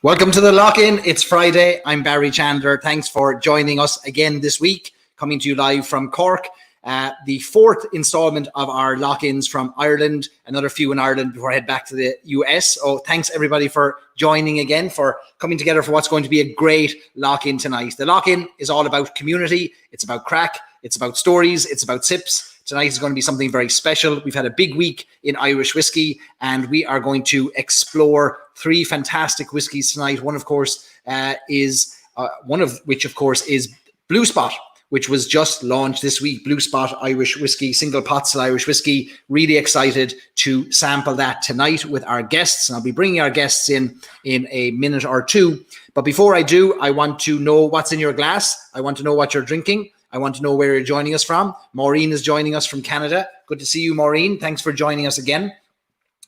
Welcome to the Lock-in. It's Friday. I'm Barry Chandler. Thanks for joining us again this week. Coming to you live from Cork. The fourth installment of our lock-ins from Ireland. Another few in Ireland before I head back to the US. So thanks everybody for joining again, for coming together for what's going to be a great lock-in tonight. The lock-in is all about community. It's about crack. It's about stories. It's about sips. Tonight is going to be something very special. We've had a big week in Irish whiskey, and we are going to explore three fantastic whiskies tonight. One of which, of course, is Blue Spot, which was just launched this week. Blue Spot Irish whiskey, single pot still Irish whiskey. Really excited to sample that tonight with our guests. And I'll be bringing our guests in a minute or two. But before I do, I want to know what's in your glass. I want to know what you're drinking. I want to know where you're joining us from. Maureen is joining us from Canada. Good to see you, Maureen. Thanks for joining us again.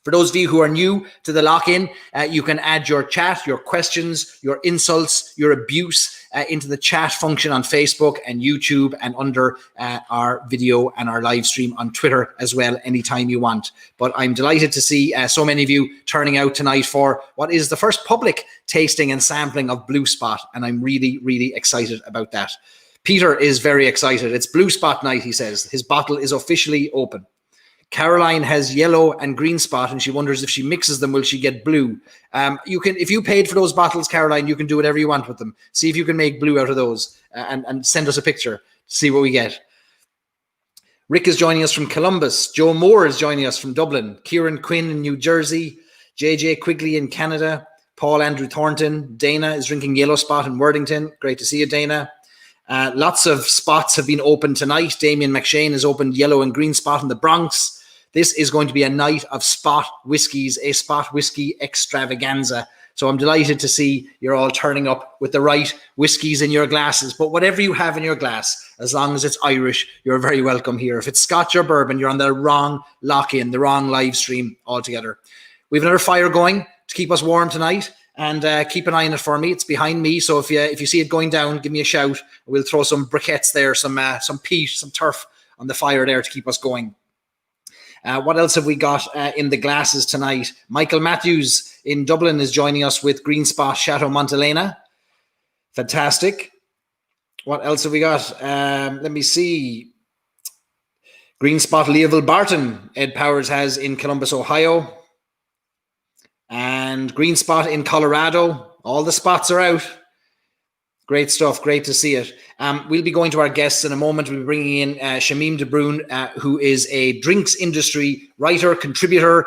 For those of you who are new to the lock-in, you can add your chat, your questions, your insults, your abuse into the chat function on Facebook and YouTube, and under our video and our live stream on Twitter as well, anytime you want. But I'm delighted to see so many of you turning out tonight for what is the first public tasting and sampling of Blue Spot, and I'm really, really excited about that. Peter is very excited. It's Blue Spot night, he says. His bottle is officially open. Caroline has yellow and green spot, and she wonders if she mixes them, will she get blue? You can, if you paid for those bottles, Caroline, you can do whatever you want with them. See if you can make blue out of those, and send us a picture to see what we get. Rick is joining us from Columbus. Joe Moore is joining us from Dublin. Kieran Quinn in New Jersey. JJ Quigley in Canada. Paul Andrew Thornton. Dana is drinking Yellow Spot in Worthington. Great to see you, Dana. Lots of spots have been opened tonight. Damien McShane has opened Yellow and Green Spot in the Bronx. This is going to be a night of spot whiskies, a spot whiskey extravaganza. So I'm delighted to see you're all turning up with the right whiskies in your glasses. But whatever you have in your glass, as long as it's Irish, you're very welcome here. If it's Scotch or bourbon, you're on the wrong lock-in, the wrong live stream altogether. We have another fire going to keep us warm tonight. And keep an eye on it for me. It's behind me, so if you see it going down, give me a shout. We'll throw some briquettes there, some peat, some turf on the fire there to keep us going. What else have we got in the glasses tonight? Michael Matthews in Dublin is joining us with Green Spot Chateau Montelena. Fantastic. What else have we got? Let me see. Green Spot Leaville Barton, Ed Powers has in Columbus, Ohio. And Green Spot in Colorado. All the spots are out. Great stuff. Great to see it. We'll be going to our guests in a moment. We'll be bringing in Shamim De Brún, who is a drinks industry writer, contributor,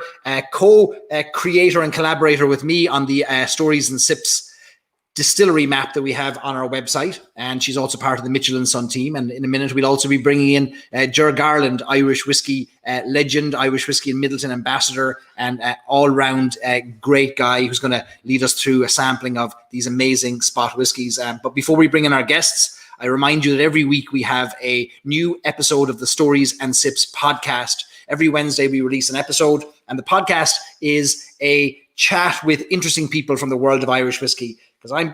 co-creator and collaborator with me on the Stories and Sips distillery map that we have on our website. And she's also part of the Mitchell & Son team. And in a minute, we'll also be bringing in Ger Garland, Irish whiskey legend, Irish whiskey and Midleton ambassador, and all-round great guy who's going to lead us through a sampling of these amazing spot whiskies. But before we bring in our guests, I remind you that every week we have a new episode of the Stories and Sips podcast. Every Wednesday we release an episode, and the podcast is a chat with interesting people from the world of Irish whiskey, because I'm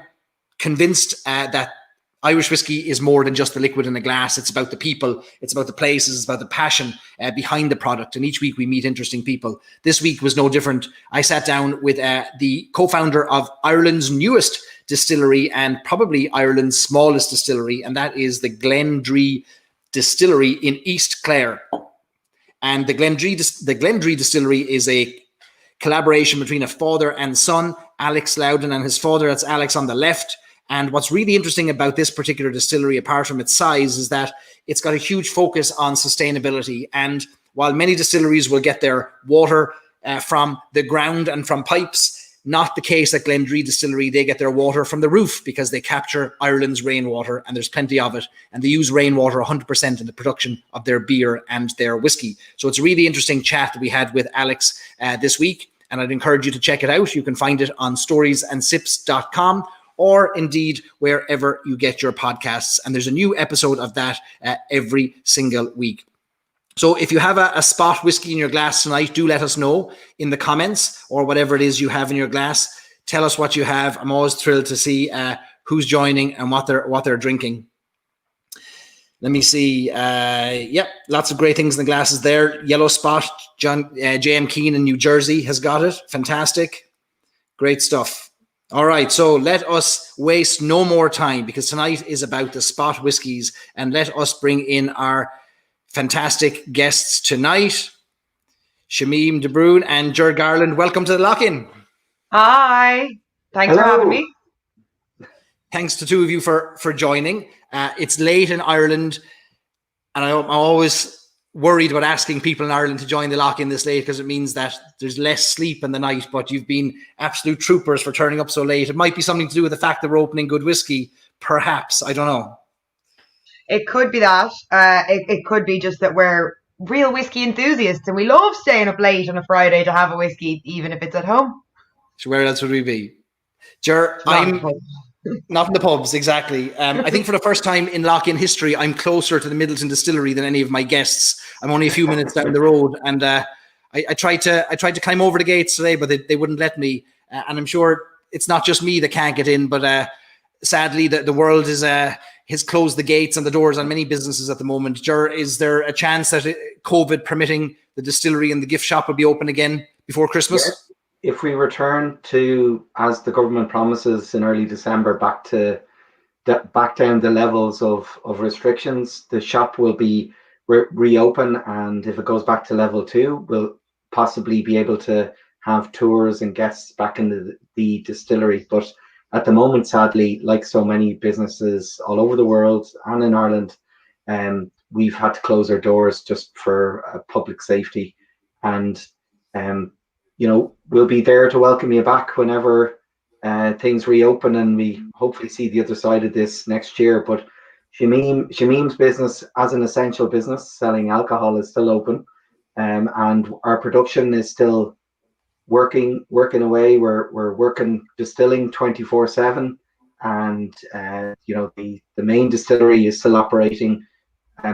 convinced that Irish whiskey is more than just the liquid in a glass. It's about the people, it's about the places, it's about the passion behind the product. And each week we meet interesting people. This week was no different. I sat down with the co-founder of Ireland's newest distillery and probably Ireland's smallest distillery, and that is the Glendry Distillery in East Clare. And the Glendry Distillery is a collaboration between a father and son, Alex Loudon and his father. That's Alex on the left. And what's really interesting about this particular distillery, apart from its size, is that it's got a huge focus on sustainability. And while many distilleries will get their water from the ground and from pipes, not the case at Glendry Distillery. They get their water from the roof because they capture Ireland's rainwater, and there's plenty of it. And they use rainwater 100% in the production of their beer and their whiskey. So it's a really interesting chat that we had with Alex this week. And I'd encourage you to check it out. You can find it on storiesandsips.com, or indeed wherever you get your podcasts. And there's a new episode of that every single week. So if you have a spot whiskey in your glass tonight, do let us know in the comments, or whatever it is you have in your glass. Tell us what you have. I'm always thrilled to see who's joining and what they're drinking. Let me see. Yep, lots of great things in the glasses there. Yellow Spot, J.M. Keane in New Jersey has got it. Fantastic. Great stuff. All right, so let us waste no more time, because tonight is about the spot whiskies, and let us bring in our fantastic guests tonight, Shamim De Brún and Ger Garland. Welcome to the Lock-in. Hi, thanks for having me. Thanks to two of you for joining. It's late in Ireland, and I'm always worried about asking people in Ireland to join the Lock-in this late, because it means that there's less sleep in the night, but you've been absolute troopers for turning up so late. It might be something to do with the fact that we're opening good whiskey, perhaps. I don't know. It could be that. It could be just that we're real whiskey enthusiasts and we love staying up late on a Friday to have a whiskey, even if it's at home. So where else would we be? Ger, I'm not in the pubs, exactly. I think for the first time in Lock-in history, I'm closer to the Midleton Distillery than any of my guests. I'm only a few minutes down the road, and I tried to climb over the gates today, but they wouldn't let me. And I'm sure it's not just me that can't get in, but sadly, the world has closed the gates and the doors on many businesses at the moment. Ger, is there a chance that COVID permitting, the distillery and the gift shop will be open again before Christmas? Yes. If we return to, as the government promises in early December, back down the levels of restrictions, the shop will be reopen, and if it goes back to level 2, we'll possibly be able to have tours and guests back in the distillery. But at the moment, sadly, like so many businesses all over the world and in Ireland, we've had to close our doors just for public safety. And we'll be there to welcome you back whenever things reopen, and we hopefully see the other side of this next year. But Shamim's business, as an essential business selling alcohol, is still open, and our production is still working away. We're working distilling 24/7, and the main distillery is still operating,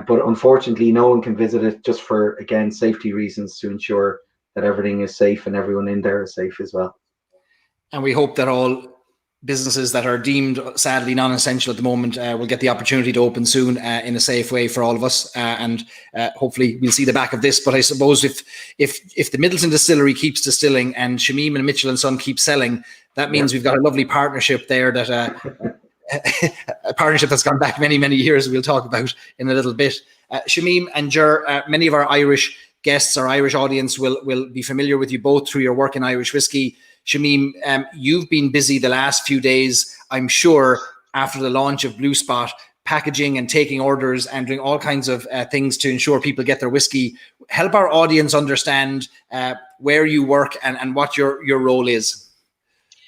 but unfortunately no one can visit it, just for, again, safety reasons, to ensure that everything is safe and everyone in there is safe as well. And we hope that all businesses that are deemed sadly non-essential at the moment will get the opportunity to open soon in a safe way for all of us, and hopefully we'll see the back of this. But I suppose if the Midleton Distillery keeps distilling and Shamim and Mitchell and Son keep selling, that means we've got a lovely partnership there, that a partnership that's gone back many, many years, we'll talk about in a little bit. Shamim and Ger, many of our Irish guests, our Irish audience will be familiar with you both through your work in Irish whiskey. Shamim, you've been busy the last few days, I'm sure, after the launch of Blue Spot, packaging and taking orders and doing all kinds of things to ensure people get their whiskey. Help our audience understand where you work and what your role is.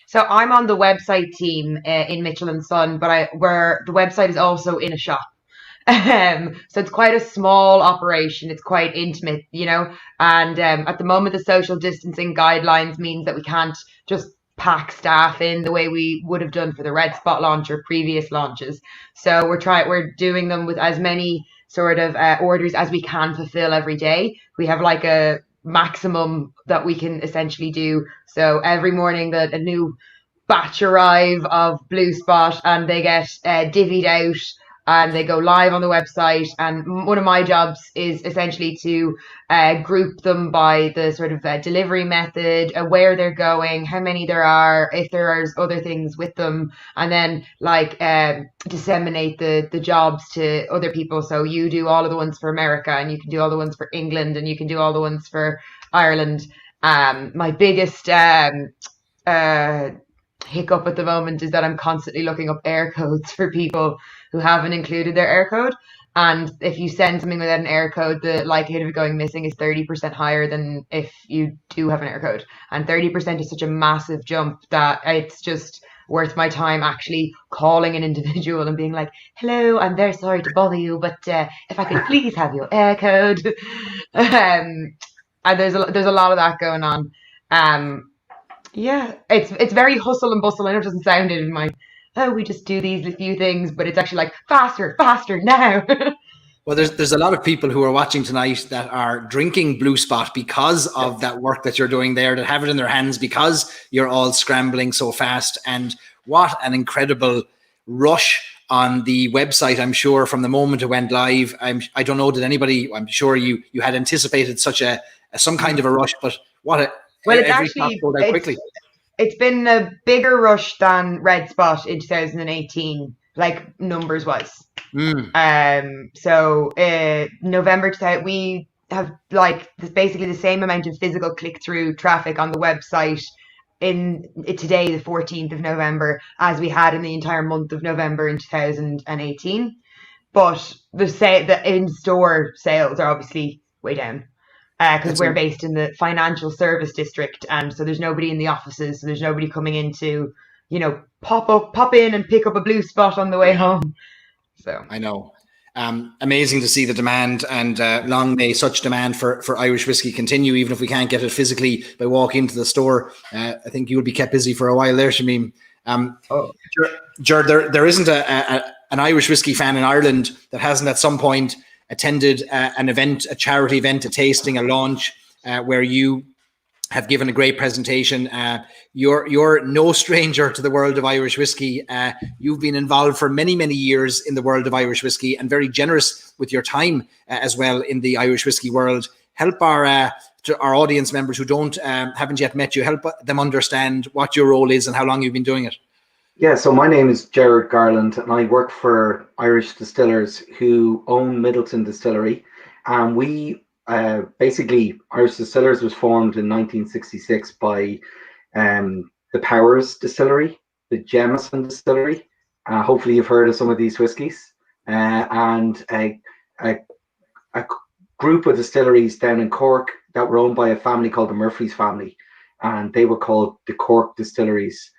So I'm on the website team in Mitchell & Son, but where the website is also in a shop. So it's quite a small operation. It's quite intimate, and at the moment the social distancing guidelines means that we can't just pack staff in the way we would have done for the Red Spot launch or previous launches. So we're doing them with as many sort of orders as we can fulfill every day. We have like a maximum that we can essentially do. So every morning a new batch arrive of Blue Spot, and they get divvied out, and they go live on the website. And one of my jobs is essentially to group them by the sort of delivery method, where they're going, how many there are, if there are other things with them, and then disseminate the jobs to other people. So you do all of the ones for America, and you can do all the ones for England, and you can do all the ones for Ireland. My biggest hiccup at the moment is that I'm constantly looking up air codes for people who haven't included their air code. And if you send something without an air code, the likelihood of it going missing is 30% higher than if you do have an air code. And 30% is such a massive jump that it's just worth my time actually calling an individual and being like, hello, I'm very sorry to bother you, but if I could please have your air code. And there's a lot of that going on. Yeah, it's very hustle and bustle. I know it doesn't sound it in my, we just do these few things, but it's actually like faster now. Well, there's a lot of people who are watching tonight that are drinking Blue Spot because of that work that you're doing there, that have it in their hands because you're all scrambling so fast. And what an incredible rush on the website, I'm sure, from the moment it went live. I don't know, did anybody, I'm sure you had anticipated such some kind of a rush, but what a, well, it's every actually go out quickly. it's been a bigger rush than Red Spot in 2018, like numbers wise. So November 2000, we have like basically the same amount of physical click-through traffic on the website in today, the 14th of November, as we had in the entire month of November in 2018. But the in-store sales are obviously way down because we're based in the financial service district, and so there's nobody in the offices, so there's nobody coming in to, pop in and pick up a blue spot on the way home. So I know. Amazing to see the demand, and long may such demand for Irish whiskey continue, even if we can't get it physically by walking into the store. I think you will be kept busy for a while there, Shamim. Ger, there isn't an Irish whiskey fan in Ireland that hasn't at some point attended an event, a charity event, a tasting, a launch, where you have given a great presentation. You're no stranger to the world of Irish whiskey. You've been involved for many, many years in the world of Irish whiskey, and very generous with your time as well in the Irish whiskey world. Help our audience members who haven't yet met you, help them understand what your role is and how long you've been doing it. Yeah, so my name is Ger Garland, and I work for Irish distillers who own Midleton Distillery. And we basically, Irish Distillers was formed in 1966 by the Powers Distillery, the Jameson Distillery. Hopefully you've heard of some of these whiskies. And a group of distilleries down in Cork that were owned by a family called the Murphy's family. And they were called the Cork Distilleries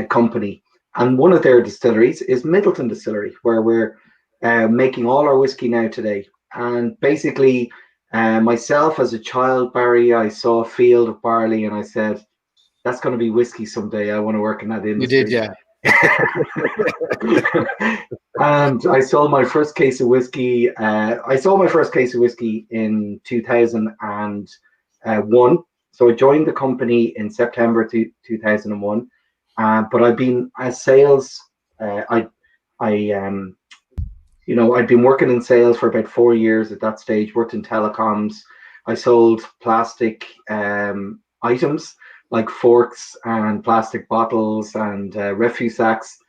Company. And one of their distilleries is Midleton Distillery, where we're making all our whiskey now today. And basically, myself as a child, Barry, I saw a field of barley and I said, that's going to be whiskey someday. I want to work in that industry. You did, yeah. And I sold my first case of whiskey. In 2001. So I joined the company in September 2001. But I've been as sales. I'd been working in sales for about 4 years at that stage. Worked in telecoms. I sold plastic items like forks and plastic bottles and refuse sacks.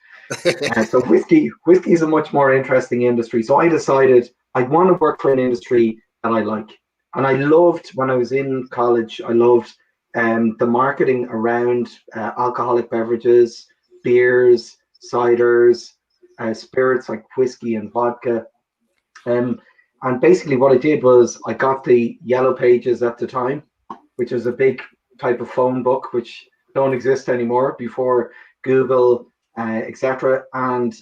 So whiskey is a much more interesting industry. So I decided I'd want to work for an industry that I like, and I loved when I was in college. I loved the marketing around alcoholic beverages, beers, ciders, spirits like whiskey and vodka. And basically what I did was I got the Yellow Pages at the time, which was a big type of phone book, which don't exist anymore, before Google, etc. And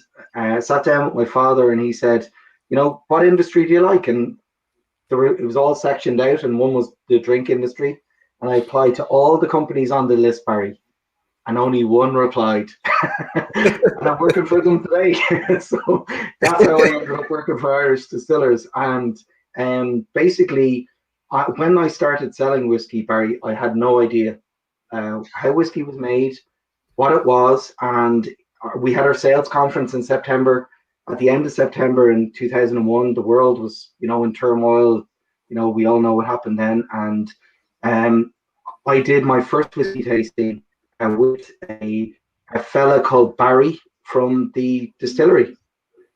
sat down with my father and he said, what industry do you like? And it was all sectioned out, and one was the drink industry. And I applied to all the companies on the list, Barry, and only one replied. And I'm working for them today. So that's how I ended up working for Irish Distillers. And basically, when I started selling whiskey, Barry, I had no idea how whiskey was made, what it was. And we had our sales conference in September. At the end of September in 2001, the world was, in turmoil. We all know what happened then. And I did my first whiskey tasting with a fella called Barry from the distillery,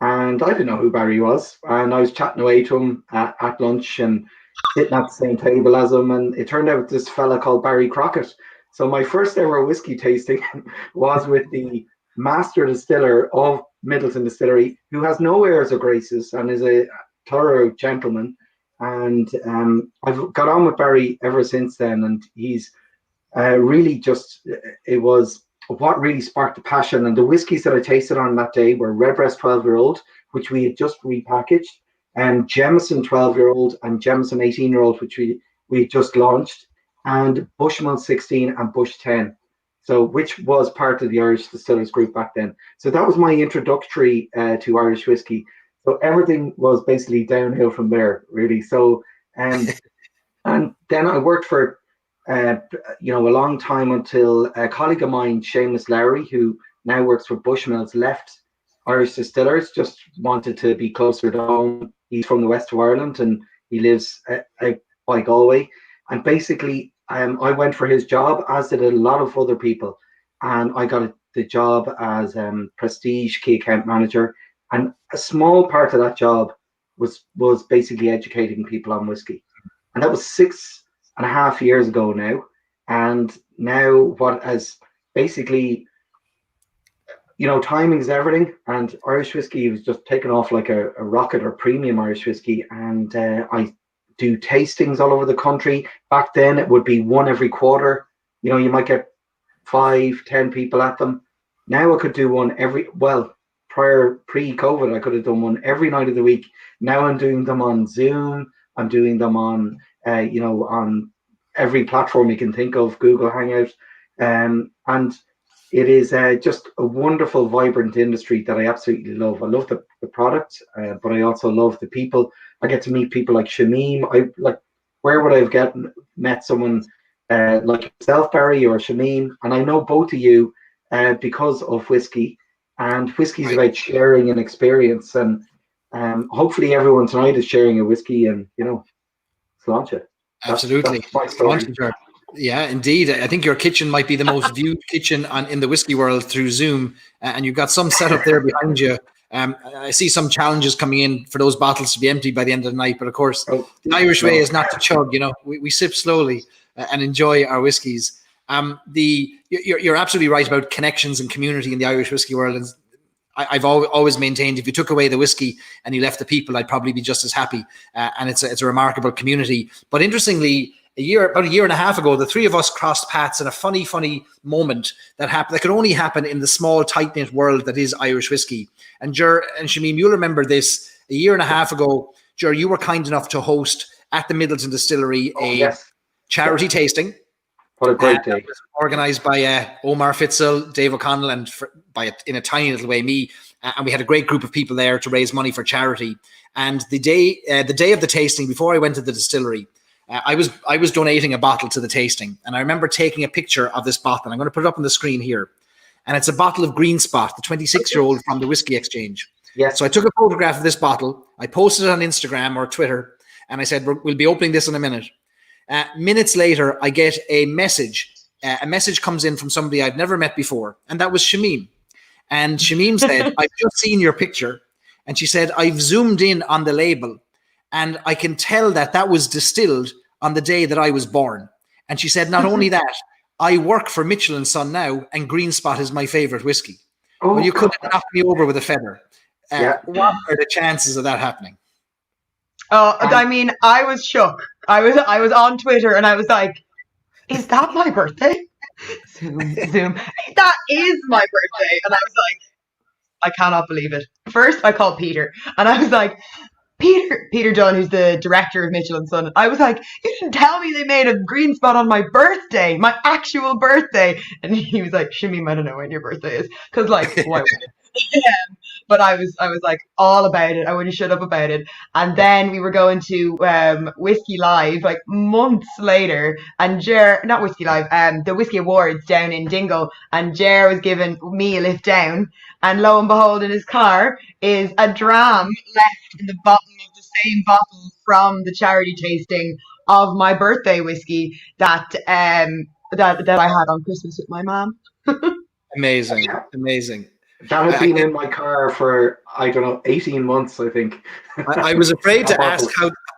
and I didn't know who Barry was, and I was chatting away to him at lunch and sitting at the same table as him, and it turned out this fella called Barry Crockett. So my first ever whiskey tasting was with the master distiller of Midleton Distillery, who has no airs or graces and is a thorough gentleman. And I've got on with Barry ever since then, and he's really it was what really sparked the passion. And the whiskies that I tasted on that day were Redbreast 12-year-old, which we had just repackaged, and Jameson 12-year-old and Jameson 18-year-old, which we just launched, and Bushmill 16 and Bush 10. So which was part of the Irish Distillers Group back then. So that was my introductory to Irish whiskey. So everything was basically downhill from there, really. So, and then I worked for, a long time until a colleague of mine, Seamus Lowry, who now works for Bushmills, left Irish Distillers, just wanted to be closer to home. He's from the west of Ireland and he lives by Galway. And basically, I went for his job, as did a lot of other people. and I got the job as Prestige Key Account Manager. And a small part of that job was basically educating people on whiskey. And that was 6.5 years ago now. And now what has basically, timing is everything. And Irish whiskey was just taken off like a rocket, or premium Irish whiskey. And I do tastings all over the country. Back then it would be one every quarter. You might get 5-10 people at them. Now I could do one pre-COVID, I could have done one every night of the week. Now I'm doing them on Zoom. I'm doing them on, on every platform you can think of, Google Hangout. And it is just a wonderful, vibrant industry that I absolutely love. I love the product, but I also love the people. I get to meet people like Shamim. Where would I have met someone like yourself, Barry, or Shamim? And I know both of you because of whiskey. And whiskey is about sharing an experience, and hopefully everyone tonight is sharing a whiskey, and launch it. Absolutely. That's my story. Yeah, indeed. I think your kitchen might be the most viewed kitchen in the whiskey world through Zoom, and you've got some setup there behind you. I see some challenges coming in for those bottles to be emptied by the end of the night, but of course, the Irish way is not to chug. We sip slowly and enjoy our whiskies. You're absolutely right about connections and community in the Irish whiskey world. And I've always maintained if you took away the whiskey and you left the people, I'd probably be just as happy. And it's a remarkable community. But interestingly, about a year and a half ago, the three of us crossed paths in a funny moment that happened. That could only happen in the small, tight-knit world that is Irish whiskey. And Ger and Shamim, you'll remember this. A year and a half ago, Ger, you were kind enough to host at the Midleton Distillery a charity tasting. What a great day. Organised by Omar Fitzel, Dave O'Connell, and in a tiny little way, me. And we had a great group of people there to raise money for charity. And the day of the tasting, before I went to the distillery, I was donating a bottle to the tasting. And I remember taking a picture of this bottle. I'm going to put it up on the screen here. And it's a bottle of Green Spot, the 26-year-old from the Whiskey Exchange. Yes. So I took a photograph of this bottle. I posted it on Instagram or Twitter. And I said, we'll be opening this in a minute. Minutes later, I get a message. A message comes in from somebody I'd never met before, and that was Shamim. And Shamim said, I've just seen your picture. And she said, I've zoomed in on the label, and I can tell that was distilled on the day that I was born. And she said, not only that, I work for Mitchell & Son now, and Green Spot is my favorite whiskey. Oh, well, you could have knocked me over with a feather. What are the chances of that happening? Oh, I mean, I was shook. I was on Twitter and I was like, is that my birthday? Zoom. That is my birthday. And I was like, I cannot believe it. First, I called Peter and I was like, Peter Dunn, who's the director of Mitchell & Son. I was like, you didn't tell me they made a Green Spot on my birthday, my actual birthday. And he was like, Shamim, I don't know when your birthday is. Because, like, why would it? But I was like all about it. I wouldn't shut up about it. And then we were going to Whiskey Live like months later, and not Whiskey Live, the Whiskey Awards down in Dingle, and Ger was giving me a lift down, and lo and behold, in his car is a dram left in the bottom of the same bottle from the charity tasting of my birthday whiskey that I had on Christmas with my mom. Amazing. That has been in my car for, 18 months, I think. I was afraid to ask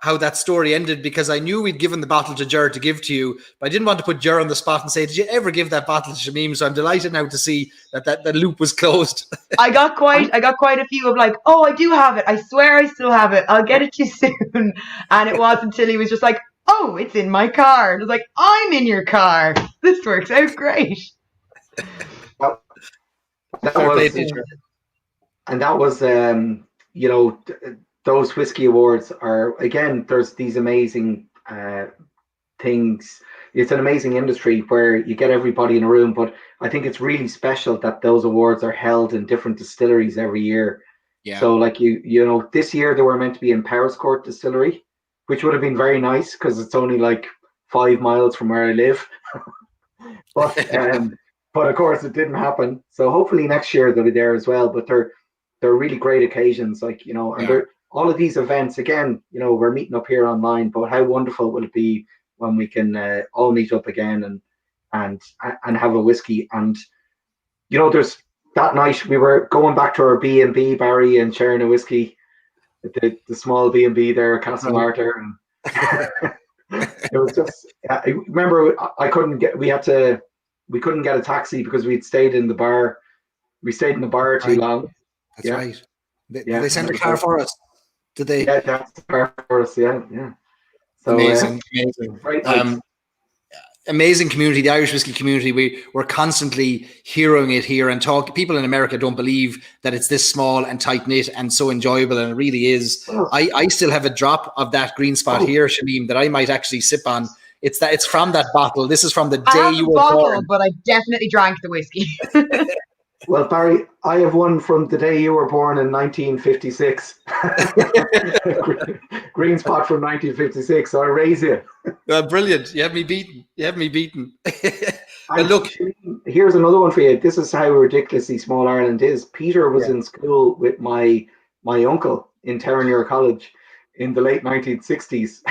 how that story ended, because I knew we'd given the bottle to Ger to give to you, but I didn't want to put Ger on the spot and say, did you ever give that bottle to Shamim? So I'm delighted now to see that loop was closed. I got quite a few of like, oh, I do have it. I swear I still have it. I'll get it to you soon. And it wasn't until he was just like, oh, it's in my car. And I was like, I'm in your car. This works out great. That was, those whiskey awards are, again, there's these amazing things. It's an amazing industry where you get everybody in a room, but I think it's really special that those awards are held in different distilleries every year. Yeah. So like this year they were meant to be in Powerscourt Distillery, which would have been very nice because it's only like 5 miles from where I live. But of course it didn't happen. So hopefully next year they'll be there as well. But they're really great occasions, and they're all of these events. Again, we're meeting up here online, but how wonderful will it be when we can all meet up again and have a whiskey? And there's that night we were going back to our B&B, Barry, and sharing a whiskey, the small B&B there, Castle Right. Martyr, and it was just. I remember we couldn't get a taxi because we'd stayed in the bar. We stayed in the bar too Right. long. That's Yeah. right. Did Yeah, they send that a was car like, for us? Did they? yeah, that's the bar for us. Yeah, yeah. So Amazing, amazing. great nights. Amazing community, the Irish whiskey community. We're constantly hearing it here and talk. People in America don't believe that it's this small and tight knit and so enjoyable, and it really is. Oh. I still have a drop of that green spot here, Shamim, that I might actually sip on. It's from that bottle. This is from the I day have you the were bottle, born. but I definitely drank the whiskey. Well, Barry, I have one from the day you were born in 1956. Green spot from 1956. So I raise you. Brilliant. You have me beaten. You have me beaten. And look, here's another one for you. This is how ridiculously small Ireland is. Peter was Yeah. in school with my uncle in Terenure College in the late 1960s.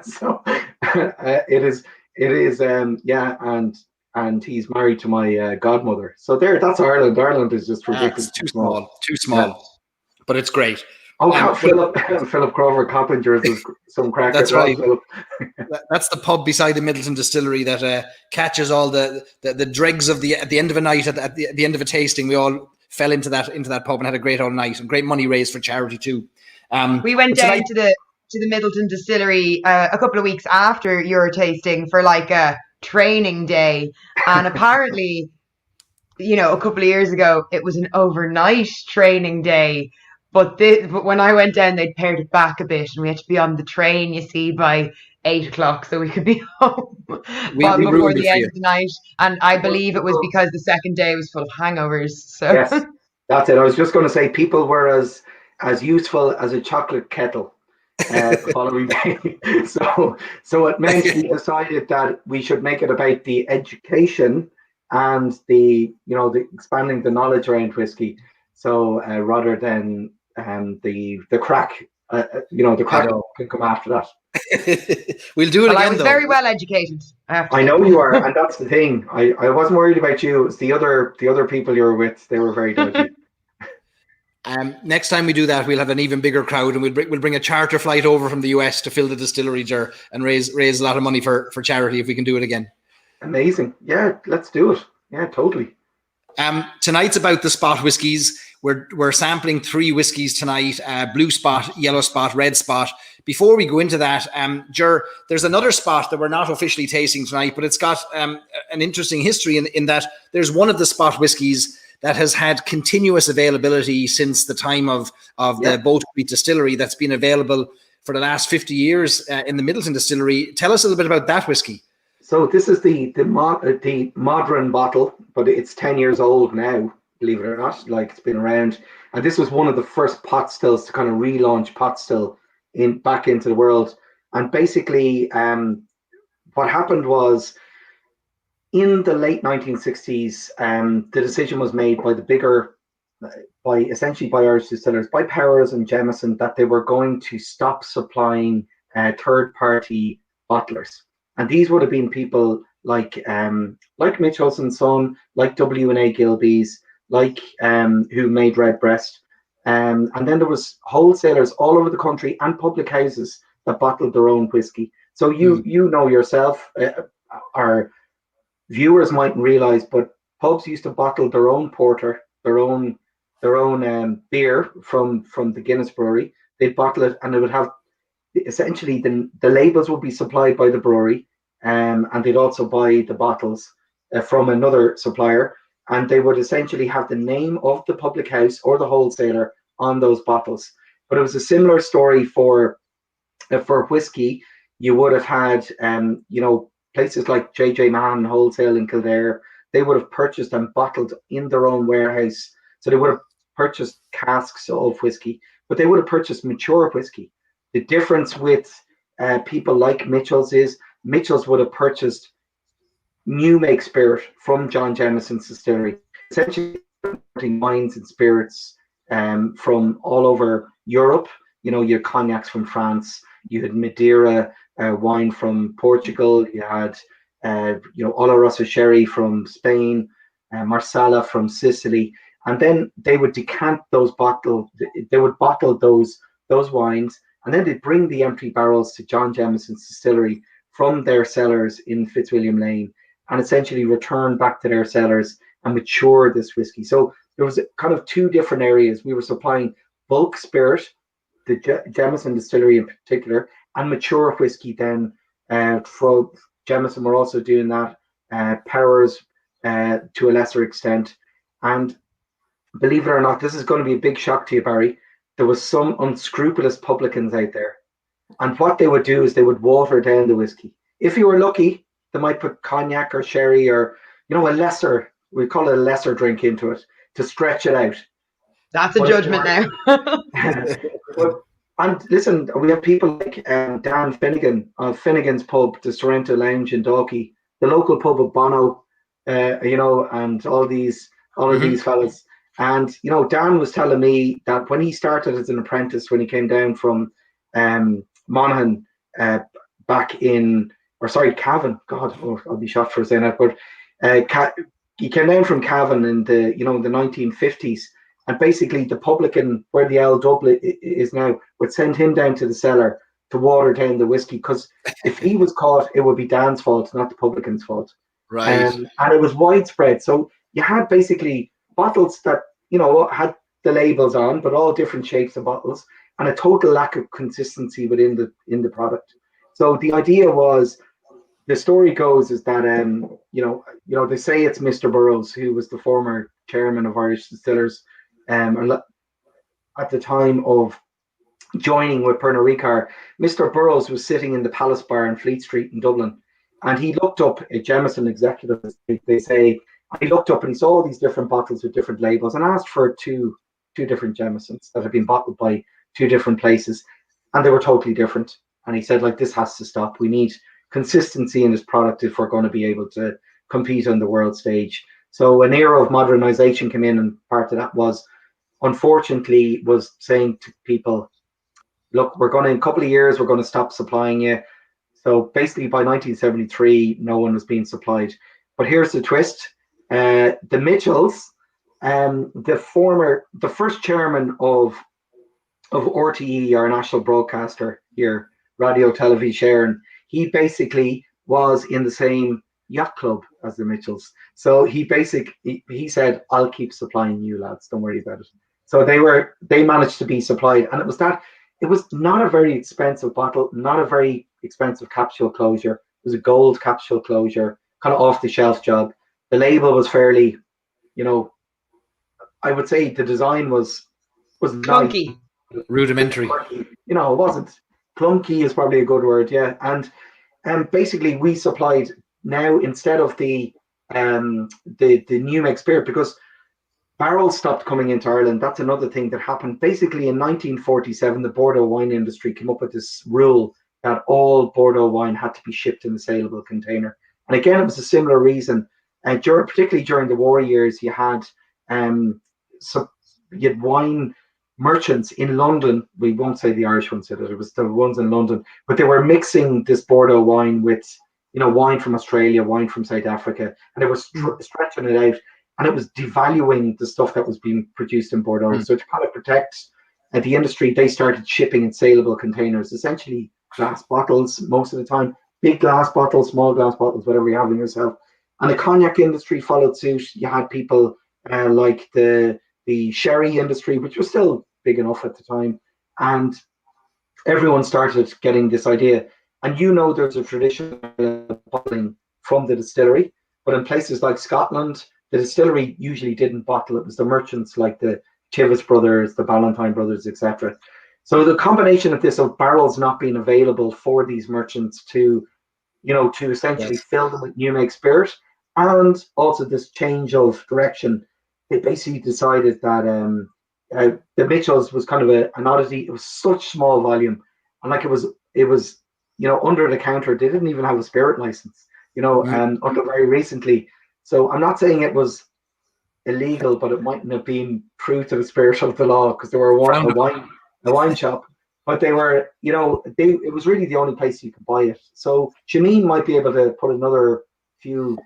So it is yeah, and he's married to my godmother. So that's Ireland. Ireland is just ridiculous. it's too small, Yeah. but it's great. Philip Crawford Coppingers is some crack. That's right. Philip. That's the pub beside the Midleton Distillery that catches all the dregs of at the end of a night at the end of a tasting. We all fell into that pub and had a great old night and great money raised for charity too. We went down to the Midleton Distillery a couple of weeks after your tasting for like a training day, and apparently, a couple of years ago it was an overnight training day. But when I went down, they'd pared it back a bit, and we had to be on the train, you see, by 8 o'clock, so we could be home before the end of the night. And I believe it was because the second day was full of hangovers. So yes, that's it. I was just going to say people were as useful as a chocolate kettle the following day. So it meant we decided that we should make it about the education and the expanding the knowledge around whiskey. So rather than the crack, the crack can come after that. We'll do it again. I was very well educated. I know you are, and that's the thing. I wasn't worried about you. It was the other people you were with. They were very dodgy. Next time we do that, we'll have an even bigger crowd, and we'll bring a charter flight over from the US to fill the distillery, Ger, and raise a lot of money for charity if we can do it again. Amazing. Yeah, let's do it. Yeah, totally. Tonight's about the spot whiskies. We're sampling 3 whiskies tonight: blue spot, yellow spot, red spot. Before we go into that, Ger, there's another spot that we're not officially tasting tonight, but it's got an interesting history in that there's one of the spot whiskies that has had continuous availability since the time of the Boat Creek Distillery, that's been available for the last 50 years in the Midleton Distillery. Tell us a little bit about that whiskey. So this is the modern bottle, but it's 10 years old now, believe it or not. Like, it's been around, and this was one of the first pot stills to kind of relaunch pot still back into the world. And basically, what happened was, in the late 1960s, the decision was made essentially by Irish distillers, by Powers and Jameson, that they were going to stop supplying third-party bottlers. And these would have been people like Mitchell's and Son, like W&A Gilbey's, who made Redbreast. And then there was wholesalers all over the country and public houses that bottled their own whiskey. So you know yourself, our viewers mightn't realize, but pubs used to bottle their own porter, their own beer from the Guinness brewery. They'd bottle it, and it would have essentially the labels would be supplied by the brewery, and they'd also buy the bottles from another supplier, and they would essentially have the name of the public house or the wholesaler on those bottles. But it was a similar story for whiskey. You would have had places like J.J. Mann Wholesale in Kildare. They would have purchased and bottled in their own warehouse. So they would have purchased casks of whiskey, but they would have purchased mature whiskey. The difference with people like Mitchell's is Mitchell's would have purchased new make spirit from John Jameson's distillery, essentially wines and spirits from all over Europe. You had cognacs from France, you had Madeira wine from Portugal, you had Oloroso sherry from Spain, Marsala from Sicily, and then they would decant those they would bottle those wines, and then they'd bring the empty barrels to John Jameson's distillery from their cellars in Fitzwilliam Lane, and essentially return back to their cellars and mature this whiskey. So there was kind of two different areas. We were supplying bulk spirit, the Jameson distillery in particular, and mature whiskey then. For Jameson, we're also doing that. Powers to a lesser extent. And believe it or not, this is going to be a big shock to you, Barry. There was some unscrupulous publicans out there. And what they would do is they would water down the whiskey. If you were lucky, they might put cognac or sherry or, a lesser, we call it a lesser drink into it to stretch it out. That's a judgment now. And listen, we have people like Dan Finnegan of Finnegan's Pub, the Sorrento Lounge in Dalkey, the local pub of Bono, and all of these fellas. And, Dan was telling me that when he started as an apprentice, when he came down from Monaghan Cavan. God, I'll be shocked for saying that. But he came down from Cavan in the 1950s. And basically the publican, where the L Dublin is now, would send him down to the cellar to water down the whiskey, because if he was caught, it would be Dan's fault, not the publican's fault. Right. And it was widespread. So you had basically bottles that, had the labels on, but all different shapes of bottles, and a total lack of consistency within the product. So the idea was, the story goes is that they say it's Mr. Burroughs, who was the former chairman of Irish Distillers, at the time of joining with Pernod Ricard. Mr. Burroughs was sitting in the Palace Bar in Fleet Street in Dublin, and he looked up a Jameson executive. They say he looked up and he saw all these different bottles with different labels, and asked for two different Jamesons that had been bottled by two different places, and they were totally different. And he said, this has to stop. We need consistency in this product if we're going to be able to compete on the world stage. So an era of modernization came in, and part of that was, unfortunately, was saying to people, look, we're going to, in a couple of years, we're going to stop supplying you. So basically by 1973, no one was being supplied. But here's the twist. The Mitchells, the first chairman of RTE, our national broadcaster here, Radio Television, he basically was in the same yacht club as the Mitchells. So he said, I'll keep supplying you lads, don't worry about it. So they managed to be supplied, and it was not a very expensive bottle, not a very expensive capsule closure. It was a gold capsule closure, kind of off the shelf job. The label was fairly, I would say the design was Clunky. Nice. Rudimentary. It wasn't. Clunky is probably a good word, yeah. And basically we supplied now, instead of the new make spirit, because barrels stopped coming into Ireland. That's another thing that happened. Basically in 1947, the Bordeaux wine industry came up with this rule that all Bordeaux wine had to be shipped in a saleable container. And again, it was a similar reason. Particularly during the war years, you had wine merchants in London. We won't say the Irish ones did it. It was the ones in London, but they were mixing this Bordeaux wine with, wine from Australia, wine from South Africa, and they were stretching it out, and it was devaluing the stuff that was being produced in Bordeaux. So to kind of protect the industry, they started shipping in saleable containers, essentially glass bottles most of the time, big glass bottles, small glass bottles, whatever you have in yourself. And the cognac industry followed suit. You had people like the sherry industry, which was still big enough at the time, and everyone started getting this idea. And there's a tradition of bottling from the distillery, but in places like Scotland, the distillery usually didn't bottle. It was the merchants like the Chivas brothers, the Ballantyne brothers, etc. So the combination of this, of barrels not being available for these merchants to essentially fill them with new make spirit, and also this change of direction, they basically decided that the Mitchells was kind of an oddity. It was such small volume, and it was under the counter. They didn't even have a spirit license, until very recently. So I'm not saying it was illegal, but it mightn't have been true to the spirit of the law, because they were a wine shop. But they were, it was really the only place you could buy it. So Shamim might be able to put another few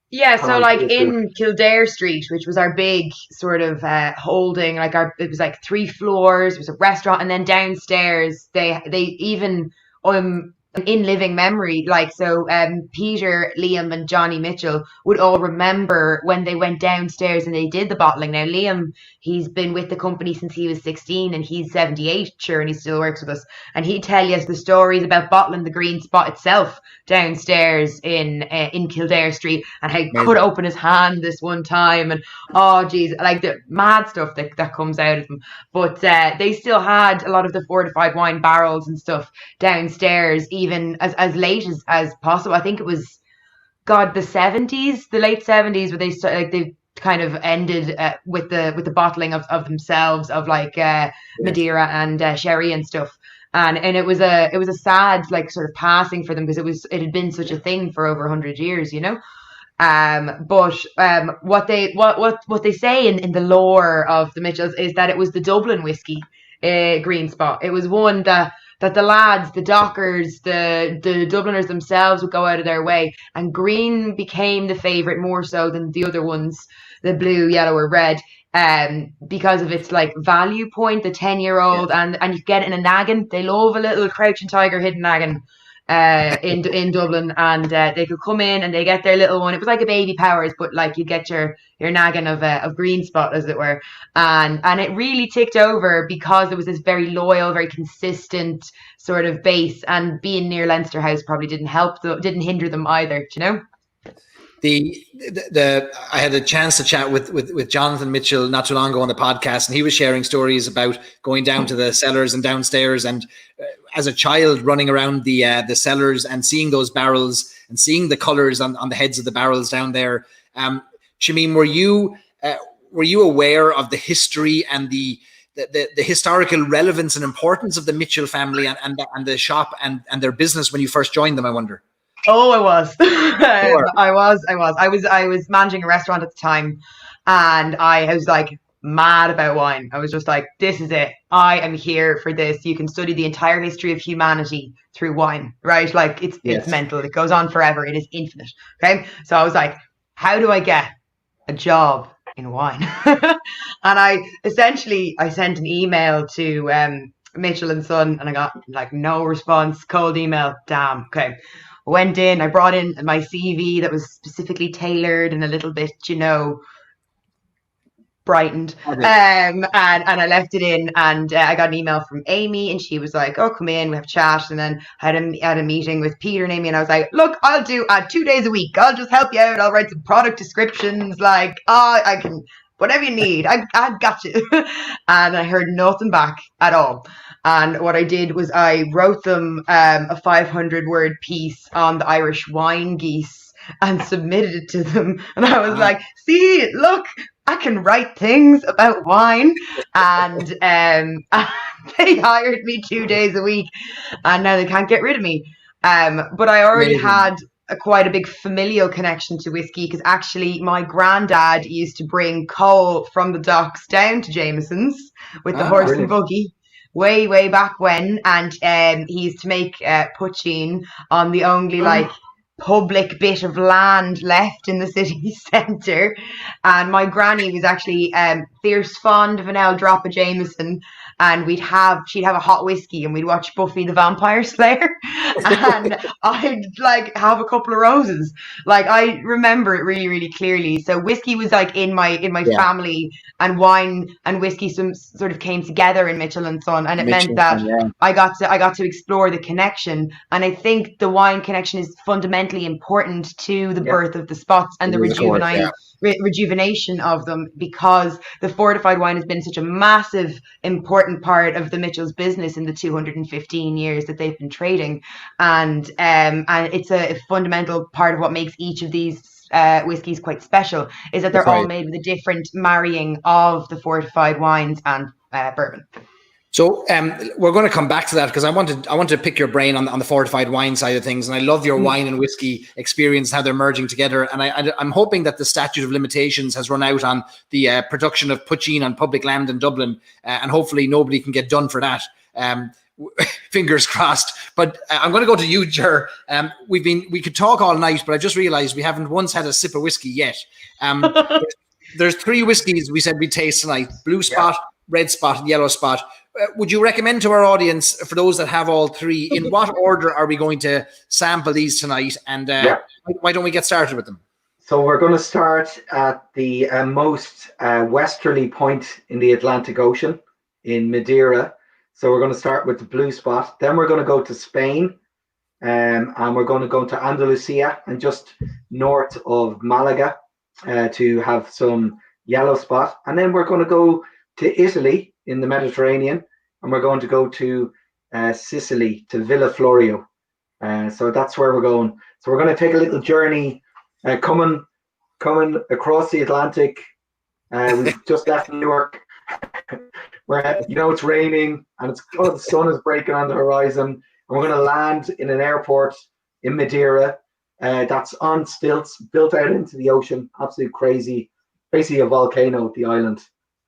Yeah, so like Yes, in Kildare Street, which was our big sort of holding, like it was like 3 floors, it was a restaurant, and then downstairs they even in living memory, like so Peter, Liam and Johnny Mitchell would all remember when they went downstairs and they did the bottling. Now Liam, he's been with the company since he was 16 and he's 78, sure, and he still works with us. And he'd tell you the stories about bottling the green spot itself downstairs in Kildare Street, and how he could open his hand this one time, and oh geez, like the mad stuff that comes out of them. But they still had a lot of the fortified wine barrels and stuff downstairs, even as late as possible. I think it was the late 70s, where they kind of ended with the bottling of themselves, of like Madeira and sherry and stuff. And it was a sad like sort of passing for them, because it had been such a thing for over 100 years, you know. But what they say in the lore of the Mitchells is that it was the Dublin whiskey green spot. It was one that the lads, the dockers, the Dubliners themselves would go out of their way, and green became the favourite more so than the other ones, the blue, yellow or red, because of its like value point, the 10-year-old, and you get it in a naggin. They love a little crouching tiger hidden naggin in Dublin, and they could come in and they get their little one. It was like a baby Powers, but like you get your naggin of green spot, as it were, and it really ticked over because there was this very loyal, very consistent sort of base, and being near Leinster House probably didn't hinder them either, you know. I had a chance to chat with Jonathan Mitchell not too long ago on the podcast, and he was sharing stories about going down to the cellars and downstairs, and as a child running around the cellars and seeing those barrels and seeing the colours on the heads of the barrels down there. Shamim, were you aware of the history and the historical relevance and importance of the Mitchell family and the shop and their business when you first joined them, I wonder? Oh, I was. Sure. I was managing a restaurant at the time, and I was like mad about wine. I was just like, this is it. I am here for this. You can study the entire history of humanity through wine, right? Like it's mental. It goes on forever. It is infinite. Okay. So I was like, how do I get a job in wine? And I sent an email to Mitchell and Son, and I got like no response. Cold email. Damn. Okay. Went in, I brought in my CV that was specifically tailored and a little bit, you know, brightened. And I left it in, and I got an email from Amy, and she was like, oh, come in, we have a chat. And then I had a meeting with Peter and Amy, and I was like, look, I'll do 2 days a week. I'll just help you out. I'll write some product descriptions. Like, I can, whatever you need. I got you. And I heard nothing back at all. And what I did was I wrote them a 500-word piece on the Irish wine geese and submitted it to them. And I was like, see, look, I can write things about wine. And they hired me 2 days a week, and now they can't get rid of me. But I already had quite a big familial connection to whiskey, because actually my granddad used to bring coal from the docks down to Jameson's with the horse and buggy. Way back when, and he used to make poutine on the only like public bit of land left in the city centre. And my granny was actually fierce fond of an old drop of Jameson, and she'd have a hot whiskey, and we'd watch Buffy the Vampire Slayer, and I'd like have a couple of roses. Like I remember it really, really clearly. So whiskey was like in my family, and wine and whiskey sort of came together in Mitchell and Son, and it meant that I got to explore the connection. And I think the wine connection is fundamentally important to the birth of the spots and the rejuvenation of them, because the fortified wine has been such a massive, important part of the Mitchell's business in the 215 years that they've been trading, and it's a fundamental part of what makes each of these whiskies quite special, is that they're all made with a different marrying of the fortified wines and bourbon. So we're going to come back to that, because I want to pick your brain on the fortified wine side of things, and I love your wine and whiskey experience, how they're merging together. And I'm hoping that the statute of limitations has run out on the production of poutine on public land in Dublin, and hopefully nobody can get done for that. fingers crossed. But I'm going to go to you, Ger. We could talk all night, but I just realized we haven't once had a sip of whiskey yet. There's 3 whiskeys we said we'd taste tonight: Blue Spot, Red Spot, and Yellow Spot. Would you recommend to our audience, for those that have all 3, in what order are we going to sample these tonight? And why don't we get started with them? So we're going to start at the most westerly point in the Atlantic Ocean in Madeira. So we're going to start with the Blue Spot. Then we're going to go to Spain, and we're going to go to Andalusia and just north of Malaga to have some Yellow Spot. And then we're going to go to Italy in the Mediterranean, and we're going to go to Sicily, to Villa Florio. So that's where we're going. So we're going to take a little journey coming across the Atlantic. We've just left New York, where it's raining and the sun is breaking on the horizon. And we're going to land in an airport in Madeira that's on stilts, built out into the ocean. Absolutely crazy. Basically a volcano, the island,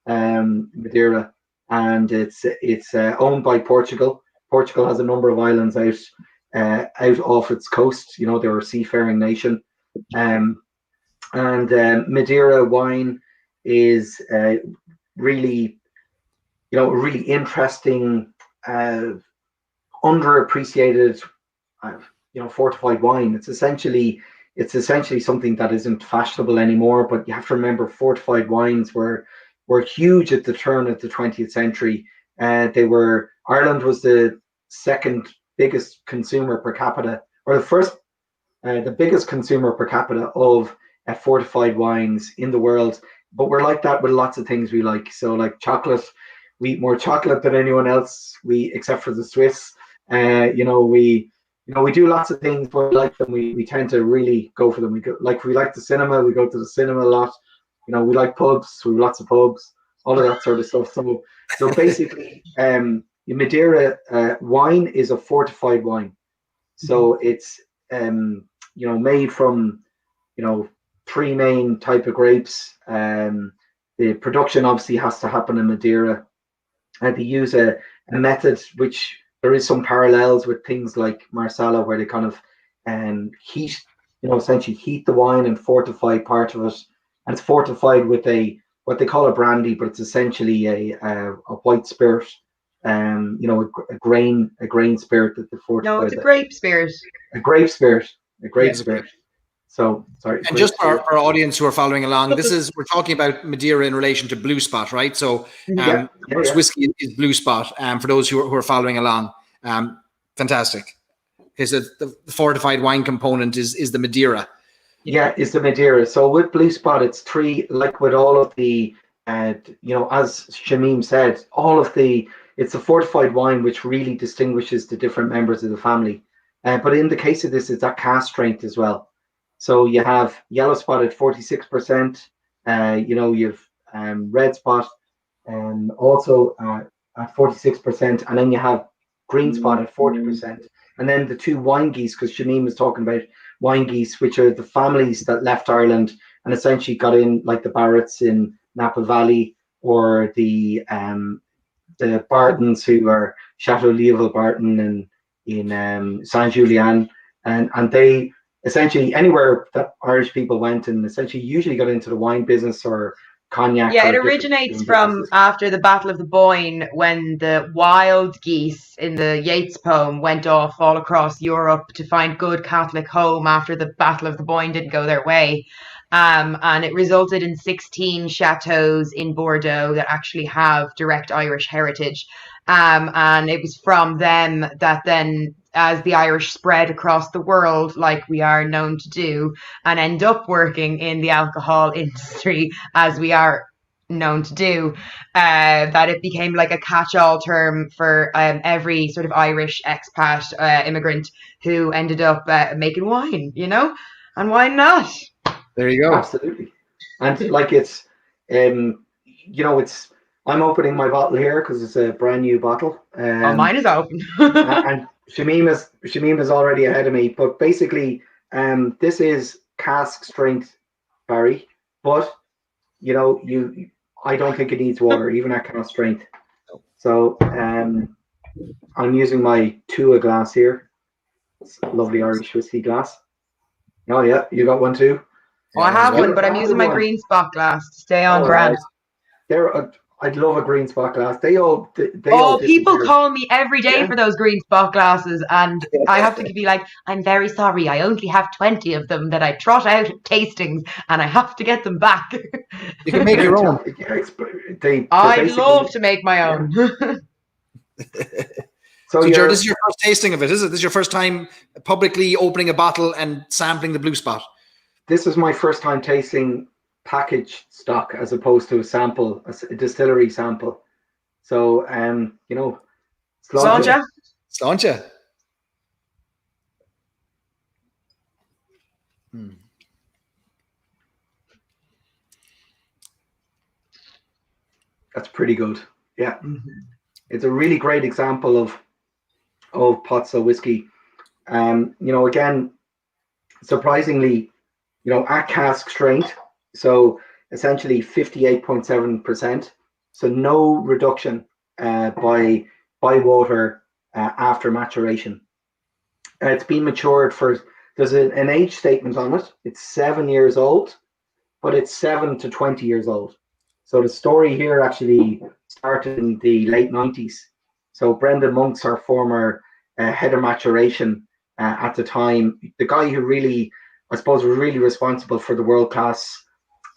Madeira, and it's owned by Portugal. Portugal has a number of islands out off its coast. They're a seafaring nation. And Madeira wine is really interesting, underappreciated, fortified wine. It's essentially something that isn't fashionable anymore. But you have to remember, fortified wines were huge at the turn of the 20th century. Ireland was the second biggest consumer per capita, or the biggest consumer per capita of fortified wines in the world. But we're like that with lots of things we like. So like chocolate, we eat more chocolate than anyone else, except for the Swiss. We do lots of things where we like them. We tend to really go for them. We like the cinema, we go to the cinema a lot. We like pubs, we have lots of pubs, all of that sort of stuff. So basically, Madeira wine is a fortified wine. So it's made from 3 main type of grapes. The production obviously has to happen in Madeira, and they use a method which there is some parallels with things like Marsala, where they kind of heat, essentially heat the wine and fortify part of it. And it's fortified with what they call a brandy, but it's essentially a white spirit, a grain spirit that they fortify. No, it's a grape spirit. A grape spirit. Yes. Spirit. So sorry. And just for our audience who are following along, we're talking about Madeira in relation to Blue Spot, right? So first whiskey is Blue Spot. For those who are following along, fantastic. Okay, so the fortified wine component is the Madeira. Yeah, it's the Madeira. So with Blue Spot, it's 3, like with all of the, as Shamim said, it's a fortified wine which really distinguishes the different members of the family. But in the case of this, it's that cask strength as well. So you have Yellow Spot at 46%. You have Red Spot also at 46%, and then you have Green Spot at 40%. And then the 2 wine geese, because Shamim was talking about wine geese, which are the families that left Ireland and essentially got in, like the Barretts in Napa Valley, or the Bartons, who are Chateau Leoville Barton and in Saint Julien, and they essentially, anywhere that Irish people went, and essentially usually got into the wine business or cognac. Yeah, it originates from after the Battle of the Boyne, when the wild geese in the Yeats poem went off all across Europe to find good Catholic home after the Battle of the Boyne didn't go their way. And it resulted in 16 chateaus in Bordeaux that actually have direct Irish heritage. And it was from them that then, as the Irish spread across the world, like we are known to do, and end up working in the alcohol industry, as we are known to do, that it became like a catch-all term for every sort of Irish expat immigrant who ended up making wine, and why not? There you go. Absolutely. And like it's, I'm opening my bottle here because it's a brand new bottle. Mine is open. And Shamim is already ahead of me. But basically, this is cask strength, Barry. But I don't think it needs water, even at cask strength. So I'm using my Tua glass here. It's a lovely Irish whiskey glass. Oh yeah, you got one too? Oh, I have well. one, but I'm using my green spot glass to stay on All brand. right. I'd love a green spot glass. They all People disappear. call me every day Yeah. for those green spot glasses, and I have to be like, I'm very sorry, I only have 20 of them that I trot out at tastings, and I have to get them back. You can make your own. I'd love to make my own. So Ger, this is your first tasting of it, is it? This is your first time publicly opening a bottle and sampling the Blue Spot? This is my first time tasting packaged stock as opposed to a sample, a distillery sample. So, you know, Sláinte. Sláinte. That's pretty good. Yeah. It's a really great example of pots of whiskey. You know, again, surprisingly, you know, at cask strength, so essentially 58.7%. So no reduction by water after maturation. It's been matured for, there's an age statement on it. It's 7 years old, but it's 7 to 20 years old. So the story here actually started in the late 90s. So Brendan Monk's our former head of maturation at the time, the guy who really, I suppose, was really responsible for the world-class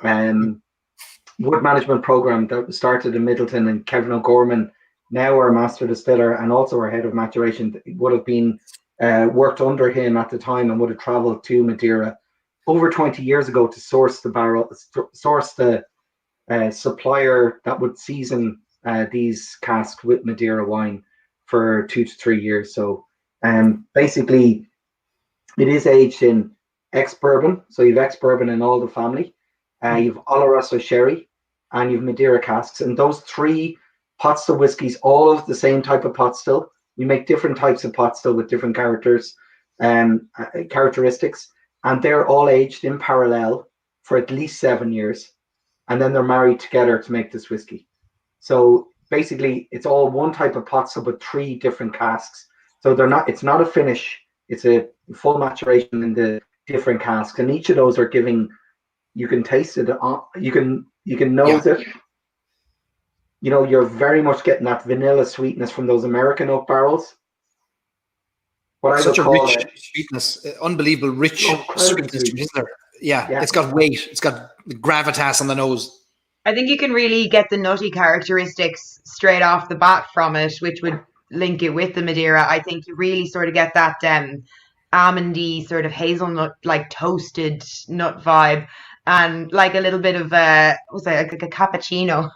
wood management program that started in Midleton, and Kevin O'Gorman, now our master distiller and also our head of maturation, would have been worked under him at the time and would have traveled to Madeira over 20 years ago to source the barrel, source the supplier that would season these casks with Madeira wine for 2 to 3 years. So basically it is aged in ex-bourbon. So you've ex-bourbon in all the family. You've Oloroso sherry and you've Madeira casks. And those three pot still whiskies, all of the same type of pot still. We make different types of pot still with different characteristics. And they're all aged in parallel for at least 7 years. And then they're married together to make this whiskey. So basically it's all one type of pot still with three different casks. So it's not a finish, it's a full maturation in the different casks. And each of those are giving, you can taste it, you can nose it. You know, you're very much getting that vanilla sweetness from those American oak barrels. What Such a rich sweetness, unbelievable rich sweetness, isn't there? Yeah, it's got weight, it's got gravitas on the nose. I think you can really get the nutty characteristics straight off the bat from it, which would link it with the Madeira. I think you really sort of get that almondy sort of hazelnut, like toasted nut vibe, and like a little bit of like a cappuccino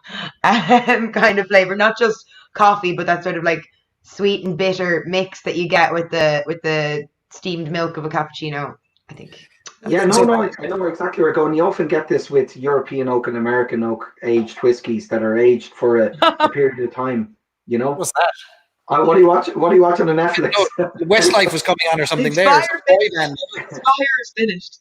kind of flavor, not just coffee, but that sort of like sweet and bitter mix that you get with the steamed milk of a cappuccino, I think. Yeah, I know exactly where you're going. You often get this with European oak and American oak aged whiskies that are aged for a period of time. You know, what's that? What are you watching? What are you watching on Netflix? No, Westlife was coming on or something there. Fire is finished.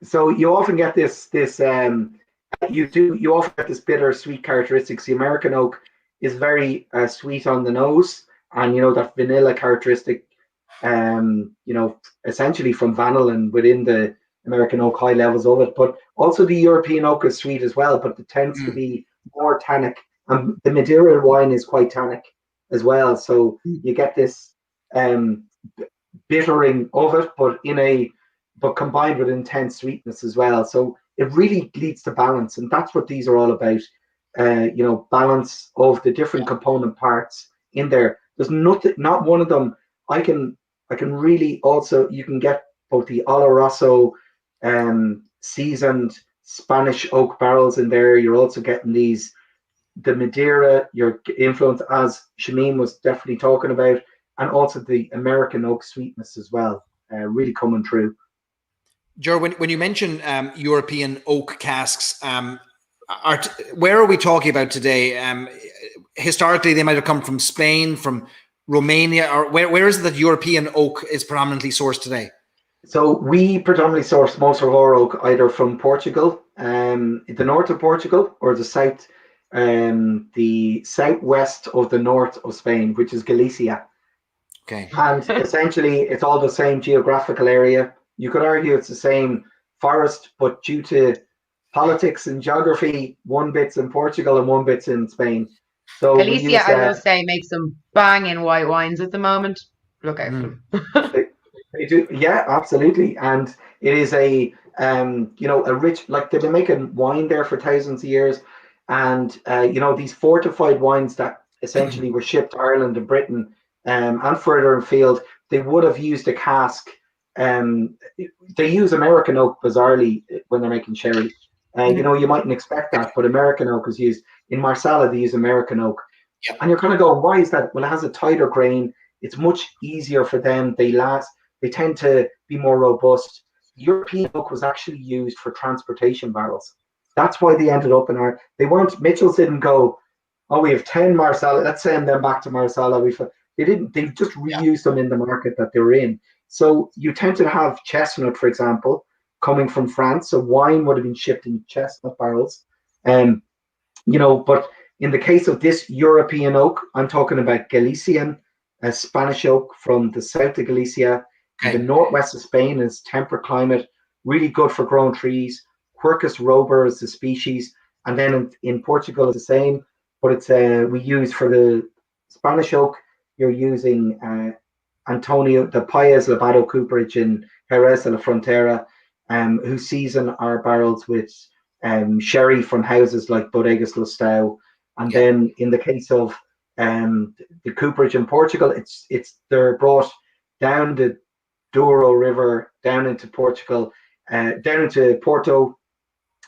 So you often get this. You often get this bitter sweet characteristics. The American oak is very sweet on the nose, and you know that vanilla characteristic. You know, essentially from vanillin within the American oak, high levels of it, but also the European oak is sweet as well, but it tends to be more tannic, and the Madeira wine is quite tannic as well. So you get this bittering of it, but combined with intense sweetness as well. So it really leads to balance, and that's what these are all about. You know, balance of the different component parts in there. There's not one of them. I can really also, you can get both the Oloroso seasoned Spanish oak barrels in there. You're also getting the Madeira, your influence, as Shamim was definitely talking about, and also the American oak sweetness as well, really coming through. Ger, when you mention European oak casks, where are we talking about today? Historically, they might have come from Spain, from Romania, or where is it that European oak is predominantly sourced today? So we predominantly source most of our oak either from Portugal, the north of Portugal, or the south the southwest of the north of Spain, which is Galicia. Okay. And essentially, it's all the same geographical area. You could argue it's the same forest, but due to politics and geography, one bit's in Portugal and one bit's in Spain. So we use Galicia, I will say, makes some banging white wines at the moment. Look out for them. They do, yeah, absolutely. And it is a a rich, like they've been making wine there for thousands of years. And these fortified wines that essentially were shipped to Ireland and Britain and further afield, they would have used a cask. They use American oak bizarrely when they're making sherry. You mightn't expect that, but American oak is used. In Marsala, they use American oak. Yep. And you're kind of going, why is that? Well, it has a tighter grain. It's much easier for them. They last. They tend to be more robust. European oak was actually used for transportation barrels. That's why they ended up in our. They weren't. Mitchell's didn't go, oh, we have 10 Marsala. Let's send them back to Marsala. They didn't. They just reused them in the market that they were in. So you tend to have chestnut, for example, coming from France. So wine would have been shipped in chestnut barrels. But in the case of this European oak, I'm talking about Galician, a Spanish oak from the south of Galicia. Okay. The northwest of Spain is temperate climate, really good for growing trees. Quercus robur is the species, and then in Portugal it's the same, but it's we use for the Spanish oak. You're using Antonio the Paez Lavado cooperage in Jerez de la Frontera, who season our barrels with sherry from houses like Bodegas Lustau, and then in the case of the cooperage in Portugal, they're brought down the Douro River, down into Portugal, down into Porto,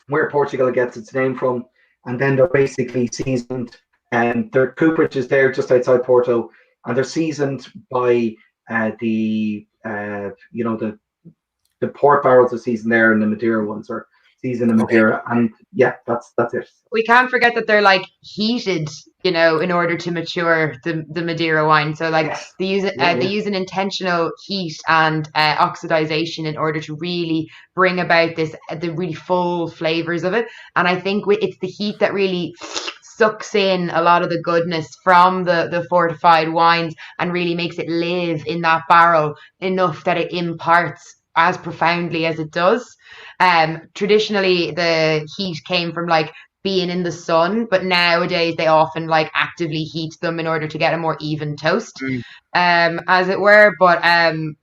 where Portugal gets its name from, and then they're basically seasoned. And their cooperage is there just outside Porto, and they're seasoned by the port barrels are seasoned there, and the Madeira ones are seasoned in Madeira. And that's it. We can't forget that they're like heated, in order to mature the Madeira wine. So they use an intentional heat and oxidization in order to really bring about the really full flavors of it. And I think it's the heat that really sucks in a lot of the goodness from the fortified wines and really makes it live in that barrel enough that it imparts as profoundly as it does. Traditionally, the heat came from being in the sun, but nowadays they often actively heat them in order to get a more even toast, as it were. But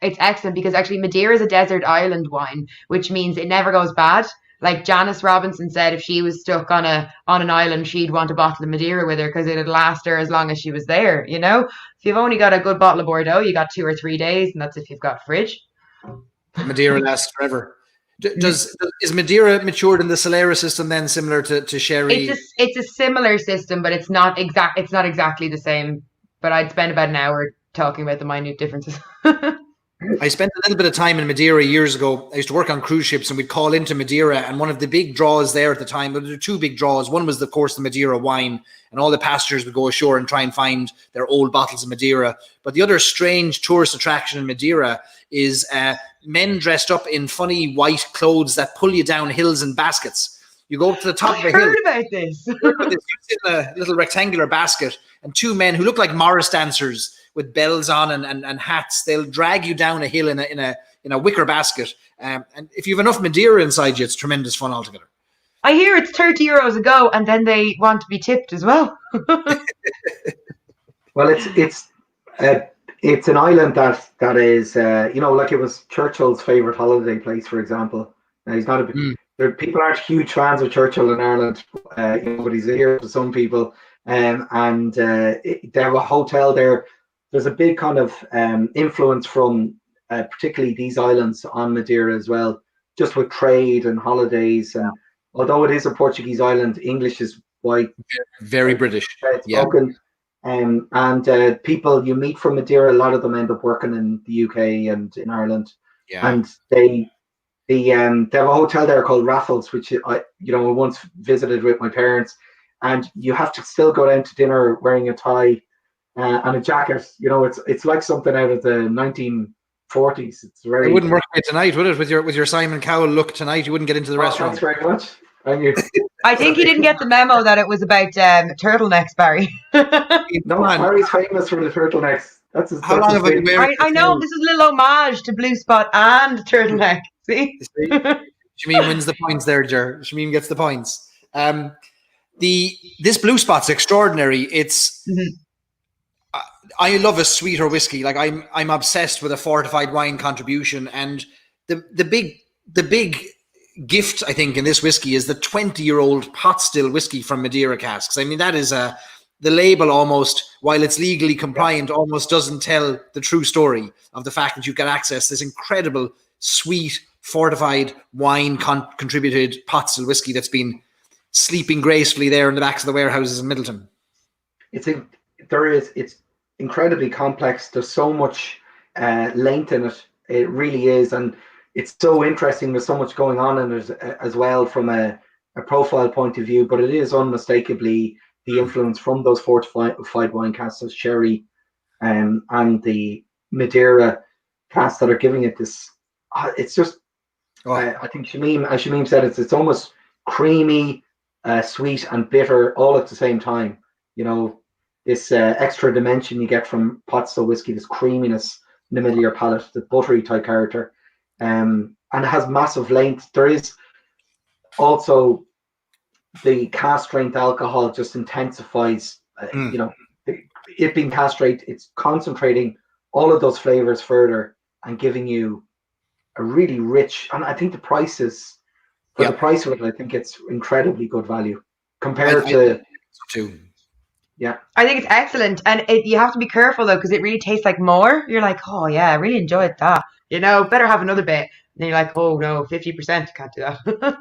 it's excellent because actually Madeira is a desert island wine, which means it never goes bad. Like Janice Robinson said, if she was stuck on an island, she'd want a bottle of Madeira with her because it'd last her as long as she was there. If you've only got a good bottle of Bordeaux, you got 2 or 3 days, and that's if you've got a fridge. Madeira lasts forever. Is Madeira matured in the Solera system then, similar to sherry? It's a similar system, but it's not exactly the same. But I'd spend about an hour talking about the minute differences. I spent a little bit of time in Madeira years ago. I used to work on cruise ships, and we'd call into Madeira, and one of the big draws there at the time, there were 2 big draws. One was, of course, the Madeira wine, and all the passengers would go ashore and try and find their old bottles of Madeira. But the other strange tourist attraction in Madeira is men dressed up in funny white clothes that pull you down hills in baskets. You go up to the top of a hill. I heard about this. You sit in a little rectangular basket, and 2 men who look like Morris dancers with bells on and hats, they'll drag you down a hill in a wicker basket. And if you have enough Madeira inside you, it's tremendous fun altogether. I hear it's €30 a go, and then they want to be tipped as well. Well, it's an island that is like it was Churchill's favorite holiday place, for example. Now, he's not people aren't huge fans of Churchill in Ireland, but he's here to some people. They have a hotel there. There's a big kind of influence from particularly these islands on Madeira as well, just with trade and holidays. And although it is a Portuguese island, English is quite very British. Spoken. And people you meet from Madeira, a lot of them end up working in the UK and in Ireland. Yeah. And they have a hotel there called Raffles, which I once visited with my parents. And you have to still go down to dinner wearing a tie and a jacket. It's like something out of the 1940s. It's very. It wouldn't work tonight, would it? With your Simon Cowell look tonight, you wouldn't get into the restaurant. Thanks very much. Thank you. I think he didn't get the memo that it was about turtlenecks, Barry. No, Barry's famous for the turtlenecks. How long have I been wearing I know, this is a little homage to Blue Spot and turtleneck. See? Shamim wins the points there, Ger. Shamim gets the points. This Blue Spot's extraordinary. It's I love a sweeter whiskey. Like I'm obsessed with a fortified wine contribution, and the big gift I think in this whiskey is the 20-year-old pot still whiskey from Madeira casks. I mean, that is the label almost, while it's legally compliant, almost doesn't tell the true story of the fact that you can access this incredible sweet fortified wine contributed pot still whiskey that's been sleeping gracefully there in the backs of the warehouses in Midleton. It's incredibly complex. There's so much length in it. It really is, and it's so interesting. There's so much going on in it as well from a profile point of view, but it is unmistakably the influence from those fortified wine casks, those sherry and the Madeira casks that are giving it this. It's just, I think as Shamim said, it's almost creamy, sweet and bitter all at the same time. You know, this extra dimension you get from pot still whiskey, this creaminess in the middle of your palate, the buttery type character, and it has massive length. There is also the cask strength alcohol just intensifies, you know, it being cask strength, it's concentrating all of those flavors further and giving you a really rich, and I think the price is, for the price of it, I think it's incredibly good value compared to. Yeah, I think it's excellent, and you have to be careful though, because it really tastes like more. You're like, oh yeah, I really enjoyed that. You know, better have another bit. And then you're like, oh no, 50%, can't do that.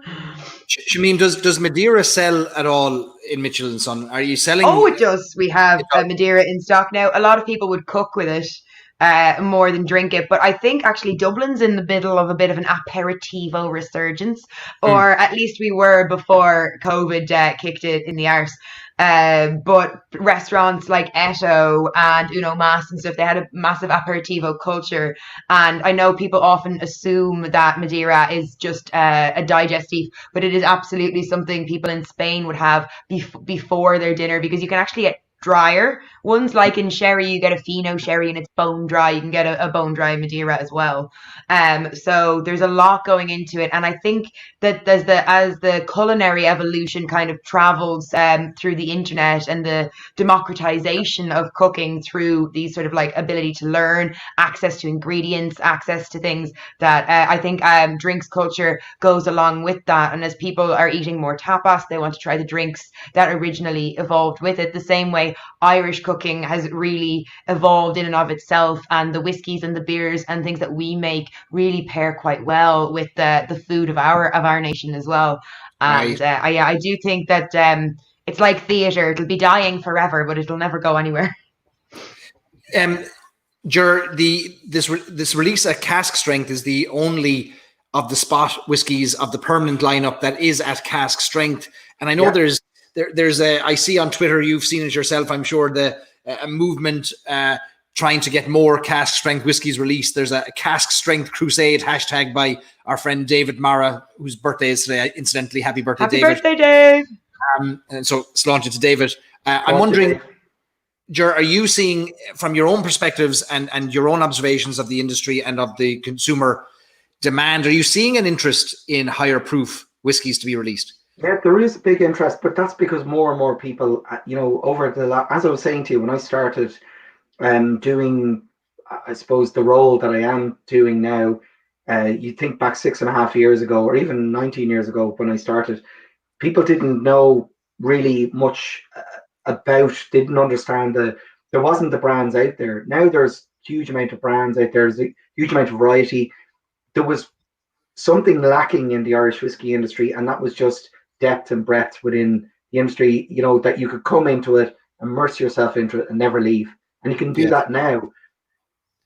Shamim, does Madeira sell at all in Mitchell and Son? Are you selling? Oh, it does. We have Madeira in stock now. A lot of people would cook with it more than drink it, but I think actually Dublin's in the middle of a bit of an aperitivo resurgence, or at least we were before COVID kicked it in the arse. But restaurants like Eto and Uno Mas and stuff, they had a massive aperitivo culture. And I know people often assume that Madeira is just a digestive, but it is absolutely something people in Spain would have before their dinner, because you can actually get drier ones. Like in sherry, you get a Fino sherry and it's bone dry. You can get a bone dry Madeira as well. So there's a lot going into it, and I think that as the culinary evolution kind of travels through the internet and the democratization of cooking through these sort of like ability to learn, access to ingredients, access to things, that I think drinks culture goes along with that. And as people are eating more tapas, they want to try the drinks that originally evolved with it. The same way Irish cooking has really evolved in and of itself, and the whiskies and the beers and things that we make really pair quite well with the food of our nation as well. And right. I do think that it's like theatre. It'll be dying forever, but it'll never go anywhere. Ger, this release at cask strength is the only of the spot whiskies of the permanent lineup that is at cask strength, and I know there's I see on Twitter, you've seen it yourself, I'm sure, a movement trying to get more cask strength whiskies released. There's a cask strength crusade hashtag by our friend David Mara, whose birthday is today. Incidentally, happy birthday, David. Happy birthday, Dave. And so launch it to David. I'm wondering, Ger, are you seeing from your own perspectives and your own observations of the industry and of the consumer demand, are you seeing an interest in higher proof whiskies to be released? Yeah, there is a big interest, but that's because more and more people, you know, as I was saying to you, when I started doing, I suppose, the role that I am doing now, you think back 6.5 years ago, or even 19 years ago when I started, people didn't know really much didn't understand there wasn't the brands out there. Now there's huge amount of brands out there. There's a huge amount of variety. There was something lacking in the Irish whiskey industry, and that was just depth and breadth within the industry, you know, that you could come into it, immerse yourself into it and never leave. And you can do that now.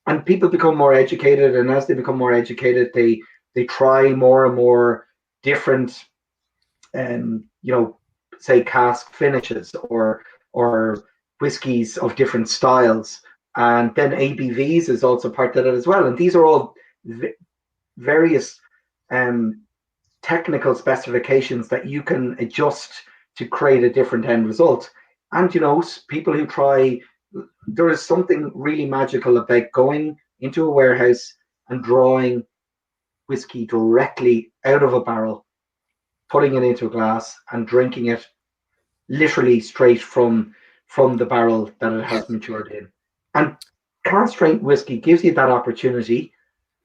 And people become more educated, and as they become more educated, they try more and more different, you know, say cask finishes or whiskies of different styles. And then ABVs is also part of that as well. And these are all various technical specifications that you can adjust to create a different end result. And people who try, there is something really magical about going into a warehouse and drawing whiskey directly out of a barrel, putting it into a glass and drinking it literally straight from the barrel that it has matured in. And cask strength whiskey gives you that opportunity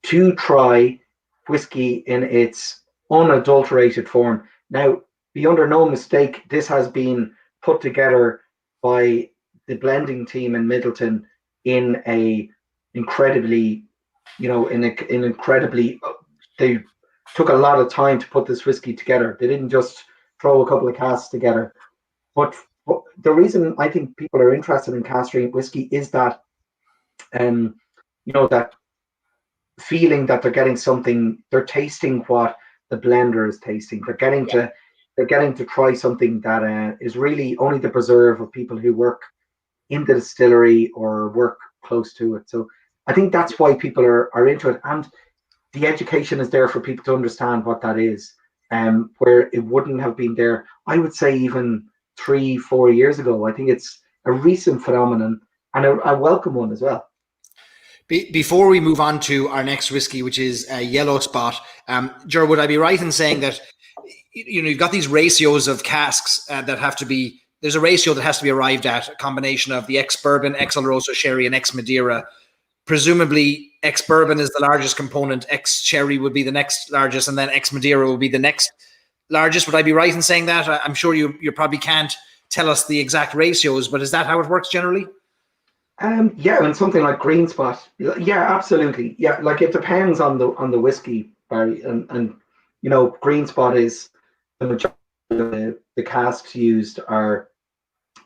to try whiskey in its unadulterated form. Now, be under no mistake, this has been put together by the blending team in Midleton in a incredibly, they took a lot of time to put this whiskey together. They didn't just throw a couple of casks together. But the reason I think people are interested in cask strength whiskey is that, that feeling that they're getting something, they're tasting what the blender is tasting. They're getting to try something that is really only the preserve of people who work in the distillery or work close to it. So I think that's why people are into it, and the education is there for people to understand what that is, where it wouldn't have been there, I would say, even 3-4 years ago. I think it's a recent phenomenon and a welcome one as well. Before we move on to our next whiskey, which is a Yellow Spot, Ger, would I be right in saying that you've got these ratios of casks that have to be, there's a ratio that has to be arrived at, a combination of the ex-bourbon, ex-Oloroso sherry, and ex-Madeira. Presumably, ex-bourbon is the largest component, ex-sherry would be the next largest, and then ex-Madeira would be the next largest. Would I be right in saying that? I'm sure you probably can't tell us the exact ratios, but is that how it works generally? Yeah, and something like Green Spot, yeah, absolutely, yeah. Like it depends on the whiskey, Barry, and Green Spot is the majority of the casks used are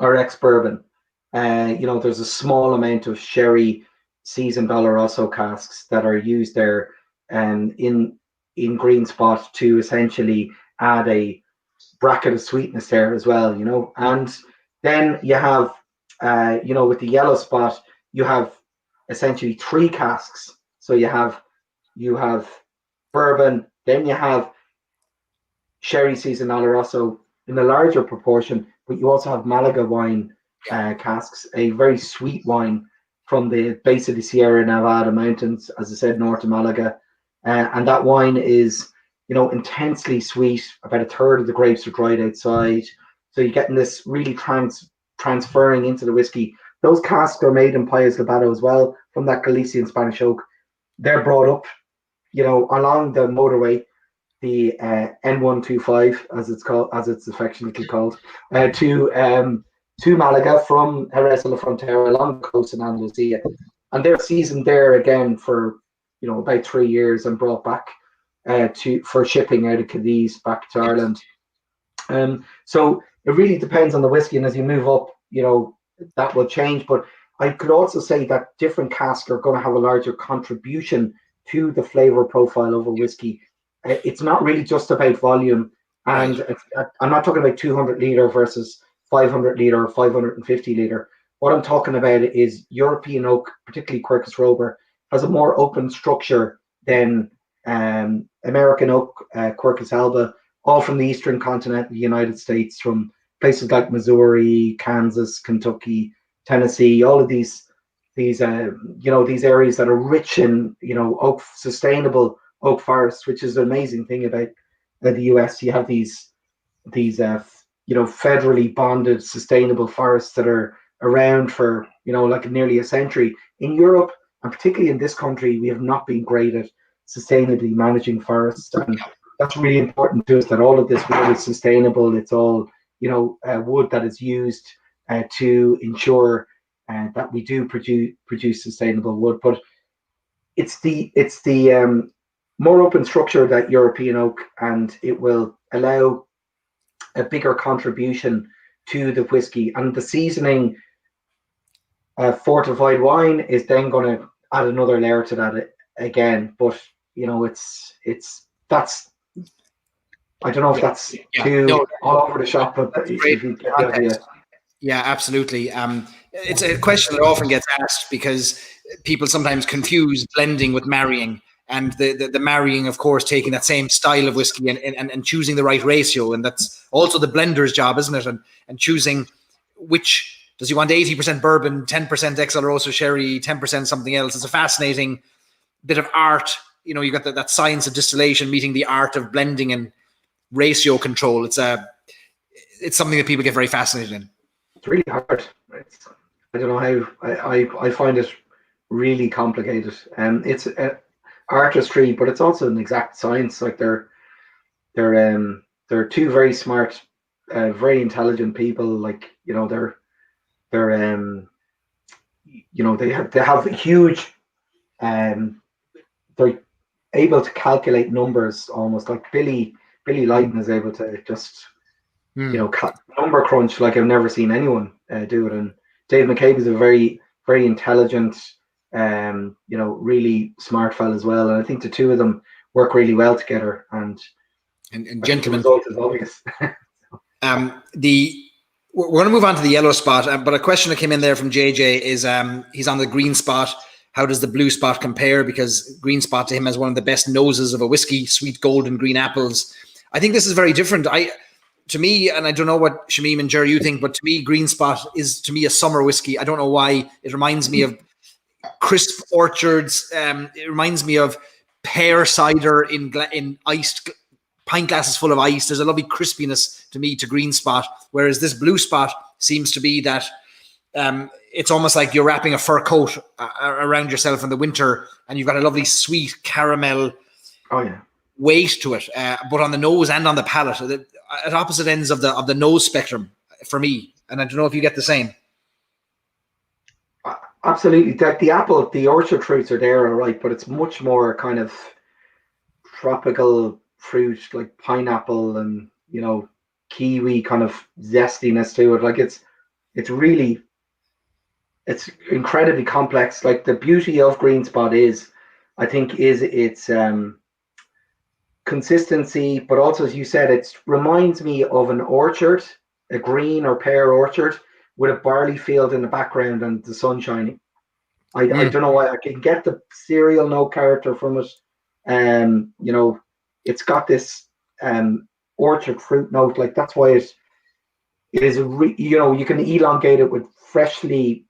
ex-bourbon. There's a small amount of sherry seasoned Oloroso casks that are used there, in Green Spot to essentially add a bracket of sweetness there as well, and then you have. With the Yellow Spot, you have essentially 3 casks. So you have bourbon, then you have sherry seasoned Oloroso in a larger proportion, but you also have Malaga wine casks, a very sweet wine from the base of the Sierra Nevada mountains, as I said, north of Malaga, and that wine is intensely sweet. About a third of the grapes are dried outside, so you're getting this really transferring into the whiskey. Those casks are made in Payas Labato as well, from that Galician Spanish oak. They're brought up, along the motorway, the N125, as it's affectionately called, to Malaga from Jerez de la Frontera along the coast in Andalusia, and they're seasoned there again for about 3 years and brought back for shipping out of Cadiz back to Ireland. So it really depends on the whiskey, and as you move up, that will change. But I could also say that different casks are going to have a larger contribution to the flavor profile of a whiskey. It's not really just about volume, and I'm not talking about 200 litre versus 500 litre or 550 litre. What I'm talking about is European oak, particularly Quercus robur, has a more open structure than American oak, Quercus alba, all from the eastern continent of the United States, from places like Missouri, Kansas, Kentucky, Tennessee, all of these areas that are rich in oak, sustainable oak forests, which is an amazing thing about the US. You have these federally bonded sustainable forests that are around for like nearly a century. In Europe, and particularly in this country, we have not been great at sustainably managing forests, and that's really important to us, that all of this wood is sustainable. It's all wood that is used to ensure that we do produce sustainable wood. But it's the more open structure that European oak, and it will allow a bigger contribution to the whiskey. And the seasoning, fortified wine, is then going to add another layer to that again. But that's, I don't know if that's all over the shop, but if you get the idea. Yeah, absolutely. It's a question that often gets asked because people sometimes confuse blending with marrying. and the marrying, of course, taking that same style of whiskey and choosing the right ratio. And that's also the blender's job, isn't it? And choosing which, does he want 80% bourbon, 10% XL Rosso sherry, 10% something else? It's a fascinating bit of art. You know, you got that science of distillation meeting the art of blending and ratio control. It's something that people get very fascinated in. It's really hard. I don't know how, I find it really complicated. It's artistry, but it's also an exact science. Like they're two very smart, very intelligent people. Like, you know, they're you know, they have huge, they're able to calculate numbers almost like Billy Lighton is able to just, you know, number crunch like I've never seen anyone do it. And Dave McCabe is a very, very intelligent, you know, really smart fella as well. And I think the two of them work really well together. And gentlemen, the result is obvious. We're going to move on to the yellow spot, but a question that came in there from JJ is he's on the green spot. How does the blue spot compare? Because green spot to him has one of the best noses of a whiskey, sweet golden green apples. I think this is very different. To me, and I don't know what Shamim and Ger you think, but to me, green spot is to me a summer whiskey. I don't know why. It reminds me of crisp orchards. It reminds me of pear cider in iced pint glasses full of ice. There's a lovely crispiness to me to green spot, whereas this blue spot seems to be that it's almost like you're wrapping a fur coat around yourself in the winter, and you've got a lovely sweet caramel weight to it, but on the nose and on the palate, at opposite ends of the nose spectrum for me. And I don't know if you get the same. Absolutely. The apple, the orchard fruits are there, all right, but it's much more kind of tropical fruit, like pineapple and, you know, kiwi kind of zestiness to it. Like it's incredibly complex. Like the beauty of green spot is its consistency, but also, as you said, it reminds me of an orchard, a green or pear orchard with a barley field in the background and the sun shining. I don't know why. I can get the cereal note character from it. You know, it's got this orchard fruit note. Like that's why it is you know, you can elongate it with freshly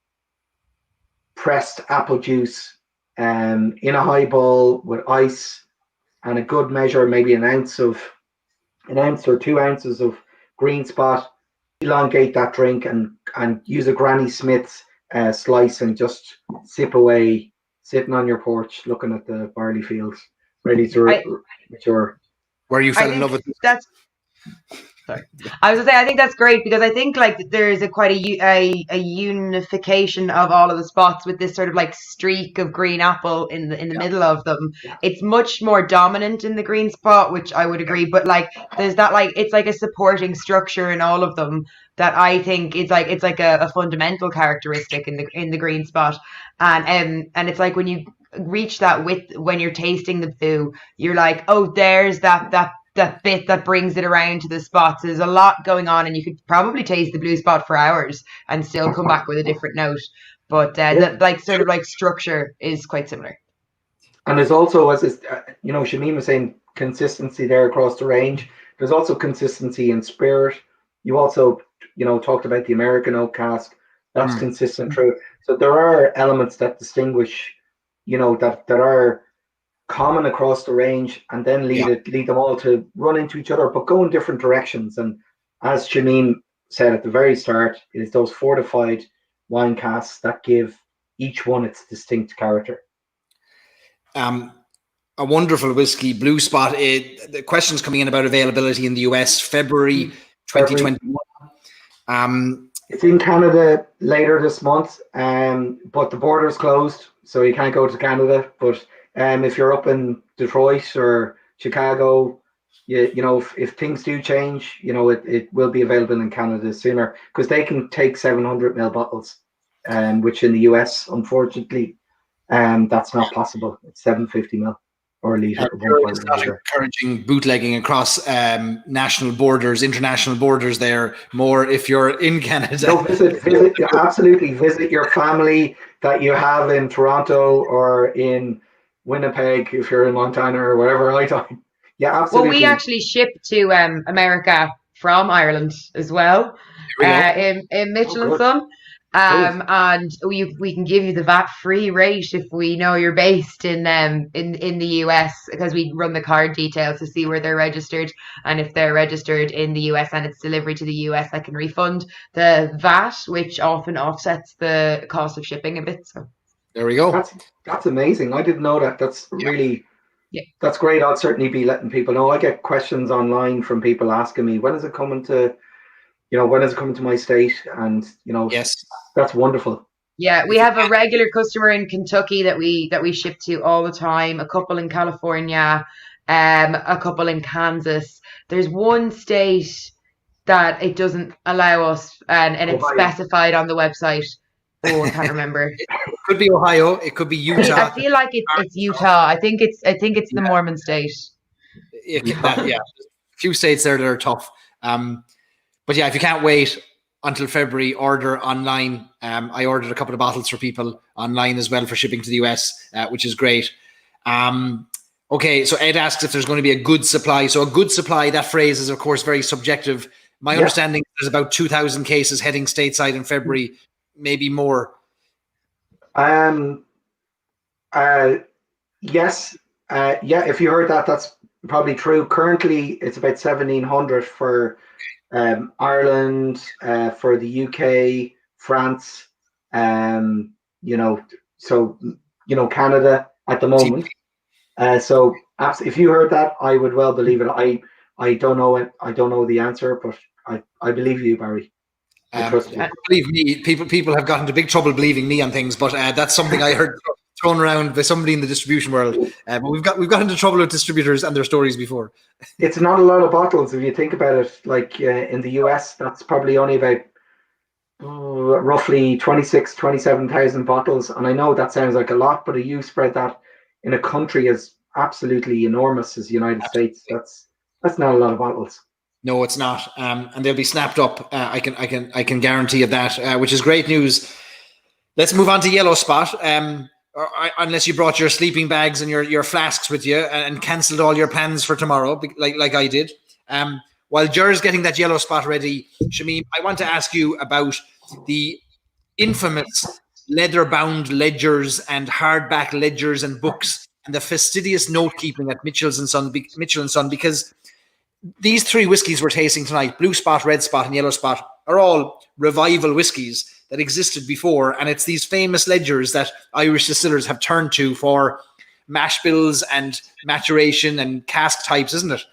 pressed apple juice in a highball with ice and a good measure, maybe an ounce or 2 ounces of green spot. Elongate that drink and use a Granny Smith's slice and just sip away, sitting on your porch looking at the barley fields ready to mature. Where you fell in love with that's sorry. I was gonna say, I think that's great because I think like there's quite a unification of all of the spots with this sort of like streak of green apple in the middle of them. Yeah. It's much more dominant in the green spot, which I would agree. But like there's that, like it's like a supporting structure in all of them that I think it's like a fundamental characteristic in the green spot. And it's like when you reach that when you're tasting the blue, you're like, oh, there's that bit that brings it around to the spots. There's a lot going on, and you could probably taste the blue spot for hours and still come back with a different note. But the like sort of like structure is quite similar. And there's also, as you know, Shamim was saying, consistency there across the range. There's also consistency in spirit. You also, you know, talked about the American oak cask. That's consistent through. So there are elements that distinguish, you know, that are common across the range, and then lead them all to run into each other, but go in different directions. And as Shamim said at the very start, it is those fortified wine casks that give each one its distinct character. A wonderful whiskey, Blue Spot. The questions coming in about availability in the US, February 2021. It's in Canada later this month, but the border's closed, so you can't go to Canada. But if you're up in Detroit or Chicago, you know, if things do change, you know, it will be available in Canada sooner, because they can take 700 ml bottles, which in the US, unfortunately, that's not possible. It's 750 ml or a litre. It's not encouraging bootlegging across national borders, international borders there, more if you're in Canada. No, absolutely visit your family that you have in Toronto or in Winnipeg if you're in Montana or wherever. Yeah, Well, absolutely. we actually ship to America from Ireland as well, in Mitchell and good. Son. And we can give you the VAT-free rate if we know you're based in the US, because we run the card details to see where they're registered, and if they're registered in the US and it's delivery to the US, I can refund the VAT, which often offsets the cost of shipping a bit. So there we go. That's amazing. I didn't know that. That's really that's great. I'll certainly be letting people know. I get questions online from people asking me, when is it coming to my state? And yes, that's wonderful. Yeah, we have a regular customer in Kentucky that we ship to all the time, a couple in California, a couple in Kansas. There's one state that it doesn't allow us, and it's specified on the website. Oh, I can't remember. It could be Ohio, it could be Utah. I feel like it's Utah. I think it's the Mormon state. A few states there that are tough. But yeah, if you can't wait until February, order online. I ordered a couple of bottles for people online as well for shipping to the US, which is great. Okay, so Ed asks if there's going to be a good supply. So a good supply, that phrase is of course very subjective. My understanding is there's about 2,000 cases heading stateside in February, maybe more. Yes. If you heard that, that's probably true. Currently, it's about 1,700 for Ireland, for the UK, France, Canada at the moment. So if you heard that, I would well believe it. I don't know it. I don't know the answer, but I believe you, Barry. I trust you. Believe me, people have gotten into big trouble believing me on things, but that's something I heard thrown around by somebody in the distribution world. But we've got into trouble with distributors and their stories before. It's not a lot of bottles if you think about it. Like in the US, that's probably only about roughly 27,000 bottles. And I know that sounds like a lot, but you spread that in a country as absolutely enormous as the United States. That's not a lot of bottles. No, it's not, and they'll be snapped up. I can guarantee you that, which is great news. Let's move on to Yellow Spot. Unless you brought your sleeping bags and your flasks with you and cancelled all your plans for tomorrow, like I did. While Ger's getting that Yellow Spot ready, Shamim, I want to ask you about the infamous leather-bound ledgers and hardback ledgers and books and the fastidious note-keeping at Mitchell and Son, because these three whiskies we're tasting tonight, Blue Spot, Red Spot, and Yellow Spot, are all revival whiskies that existed before. And it's these famous ledgers that Irish distillers have turned to for mash bills and maturation and cask types, isn't it?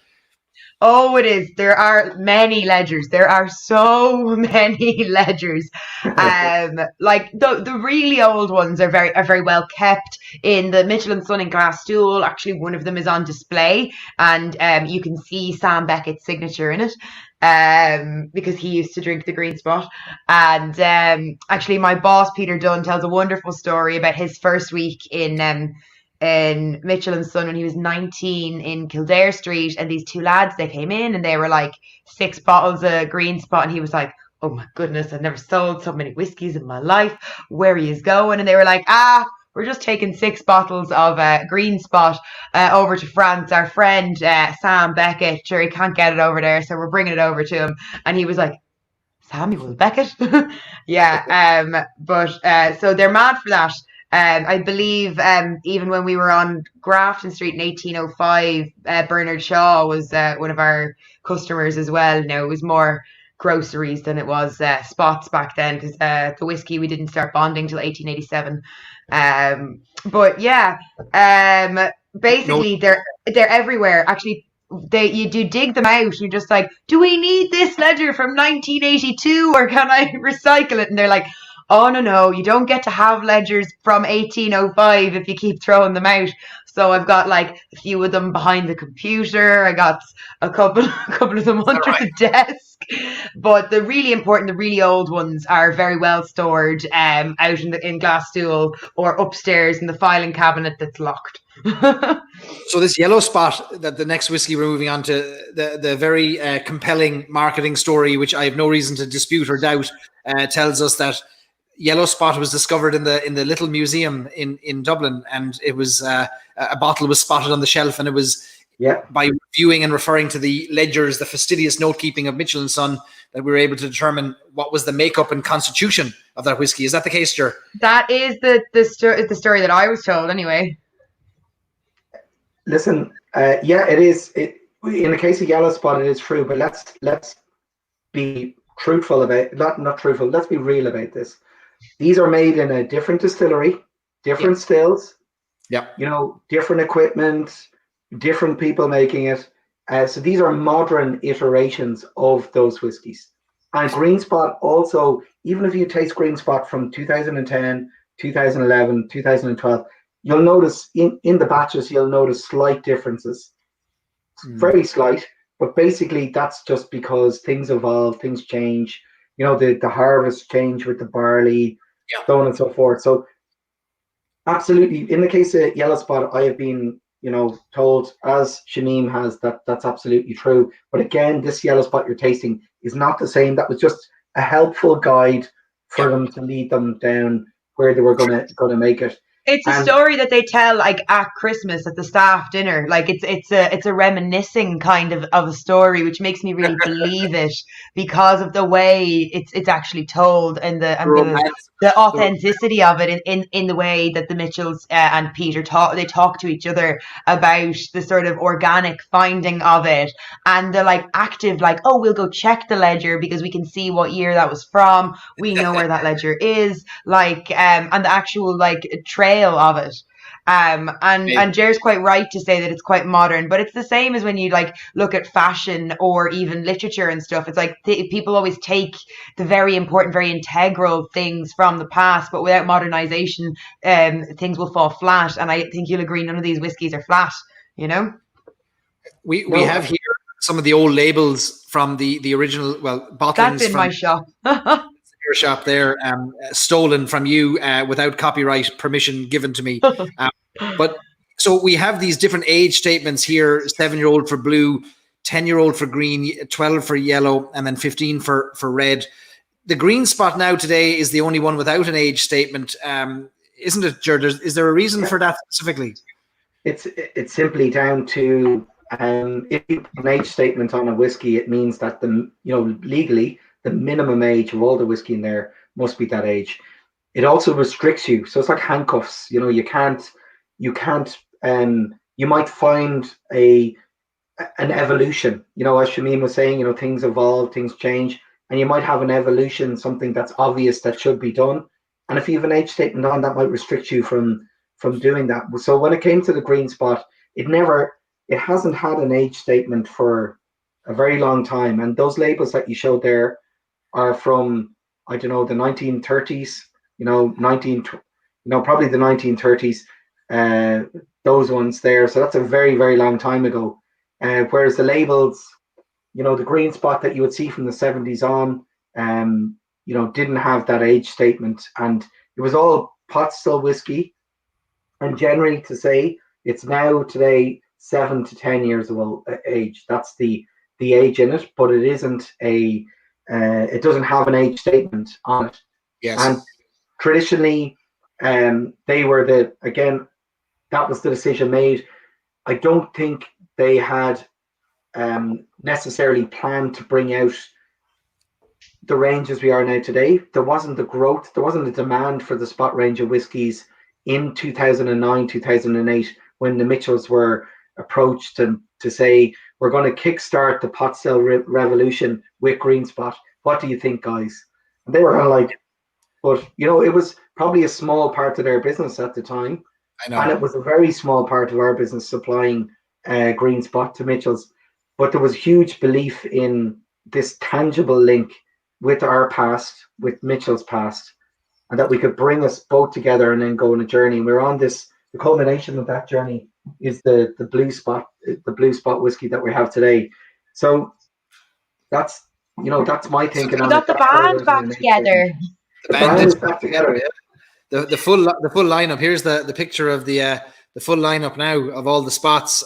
Oh, it is. There are many ledgers. There are so many ledgers. Like the really old ones are very well kept in the Mitchell and Son in glass stool. Actually, one of them is on display, and you can see Sam Beckett's signature in it, because he used to drink the Green Spot. And actually, my boss Peter Dunn tells a wonderful story about his first week in Mitchell and Son when he was 19 in Kildare Street, and these two lads, they came in and they were like 6 bottles of Green Spot, and he was like, oh my goodness, I've never sold so many whiskies in my life, where he is going? And they were like, we're just taking 6 bottles of Green Spot over to France. Our friend Sam Beckett, sure, he can't get it over there, so we're bringing it over to him. And he was like, Samuel Beckett? Yeah. But so they're mad for that. I believe even when we were on Grafton Street in 1805, Bernard Shaw was one of our customers as well. Now, it was more groceries than it was spots back then, because the whiskey, we didn't start bonding till 1887. But yeah, basically they're everywhere. Actually, you do dig them out. You're just like, do we need this ledger from 1982, or can I recycle it? And they're like, oh, no, you don't get to have ledgers from 1805 if you keep throwing them out. So I've got like a few of them behind the computer. I got a couple of them under the desk. But the really important, the really old ones are very well stored out in glass stool or upstairs in the filing cabinet that's locked. So this Yellow Spot, that the next whiskey we're moving on to, the very compelling marketing story, which I have no reason to dispute or doubt, tells us that yellow spot was discovered in the little museum in Dublin, and it was a bottle was spotted on the shelf, and it was by viewing and referring to the ledgers, the fastidious note keeping of Mitchell and Son, that we were able to determine what was the makeup and constitution of that whiskey. Is that the case, Ger? That is the story that I was told, anyway. Listen, it is. In the case of yellow spot, it is true. But let's be truthful about not truthful. Let's be real about this. These are made in a different distillery, different stills. Yeah. Different equipment, different people making it. So these are modern iterations of those whiskies. And Green Spot also, even if you taste Green Spot from 2010, 2011, 2012, you'll notice in the batches, you'll notice slight differences. Very slight, but basically that's just because things evolve, things change. The harvest change with the barley, so on and so forth. So absolutely, in the case of yellow spot, I have been, told, as Shamim has, that's absolutely true. But again, this yellow spot you're tasting is not the same. That was just a helpful guide for them to lead them down where they were going to make it. It's a story that they tell like at Christmas at the staff dinner. Like it's a reminiscing kind of a story, which makes me really believe it because of the way it's actually told and the authenticity of it in the way that the Mitchells and Peter talk to each other about the sort of organic finding of it and the like active we'll go check the ledger because we can see what year that was from. We know where that ledger is and the actual trail of it. And Ger's quite right to say that it's quite modern, but it's the same as when you look at fashion or even literature and stuff. It's like people always take the very important, very integral things from the past, but without modernization, things will fall flat. And I think you'll agree none of these whiskies are flat, We have here some of the old labels from the original, bottlings. That's in my shop. Your shop there, stolen from you without copyright permission given to me. But so we have these different age statements here: 7-year-old for blue, 10-year-old for green, 12 for yellow, and then 15 for red. The Green Spot now today is the only one without an age statement, isn't it, Ger? Is there a reason for that specifically? It's simply down to if you put an age statement on a whiskey, it means that legally the minimum age of all the whiskey in there must be that age. It also restricts you, so it's like handcuffs. You can't. You might find an evolution. As Shamim was saying, things evolve, things change, and you might have an evolution, something that's obvious that should be done. And if you have an age statement on, that might restrict you from doing that. So when it came to the Green Spot, it hasn't had an age statement for a very long time. And those labels that you showed there are from, I don't know, the 1930s, probably the 1930s, those ones there. So that's a very, very long time ago. Whereas the labels, the Green Spot that you would see from the 70s on, didn't have that age statement. And it was all pot still whiskey. And generally to say it's now today 7 to 10 years of age. That's the age in it, but it isn't it doesn't have an age statement on it. Yes. And traditionally, they were that was the decision made. I don't think they had necessarily planned to bring out the range as we are now today. There wasn't the growth, there wasn't a demand for the spot range of whiskies in 2009, 2008, when the Mitchells were approached to say, we're going to kickstart the pot still revolution with Green Spot. What do you think, guys? And they were kind of like, but it was probably a small part of their business at the time. I know. And it was a very small part of our business supplying Green Spot to Mitchells. But there was huge belief in this tangible link with our past, with Mitchell's past, and that we could bring us both together and then go on a journey. And we're on this, the culmination of that journey is the Blue Spot whiskey that we have today. So that's my thinking. We got the band back together. The band is back together, yeah. The full lineup. Here's the picture of the full lineup now of all the spots.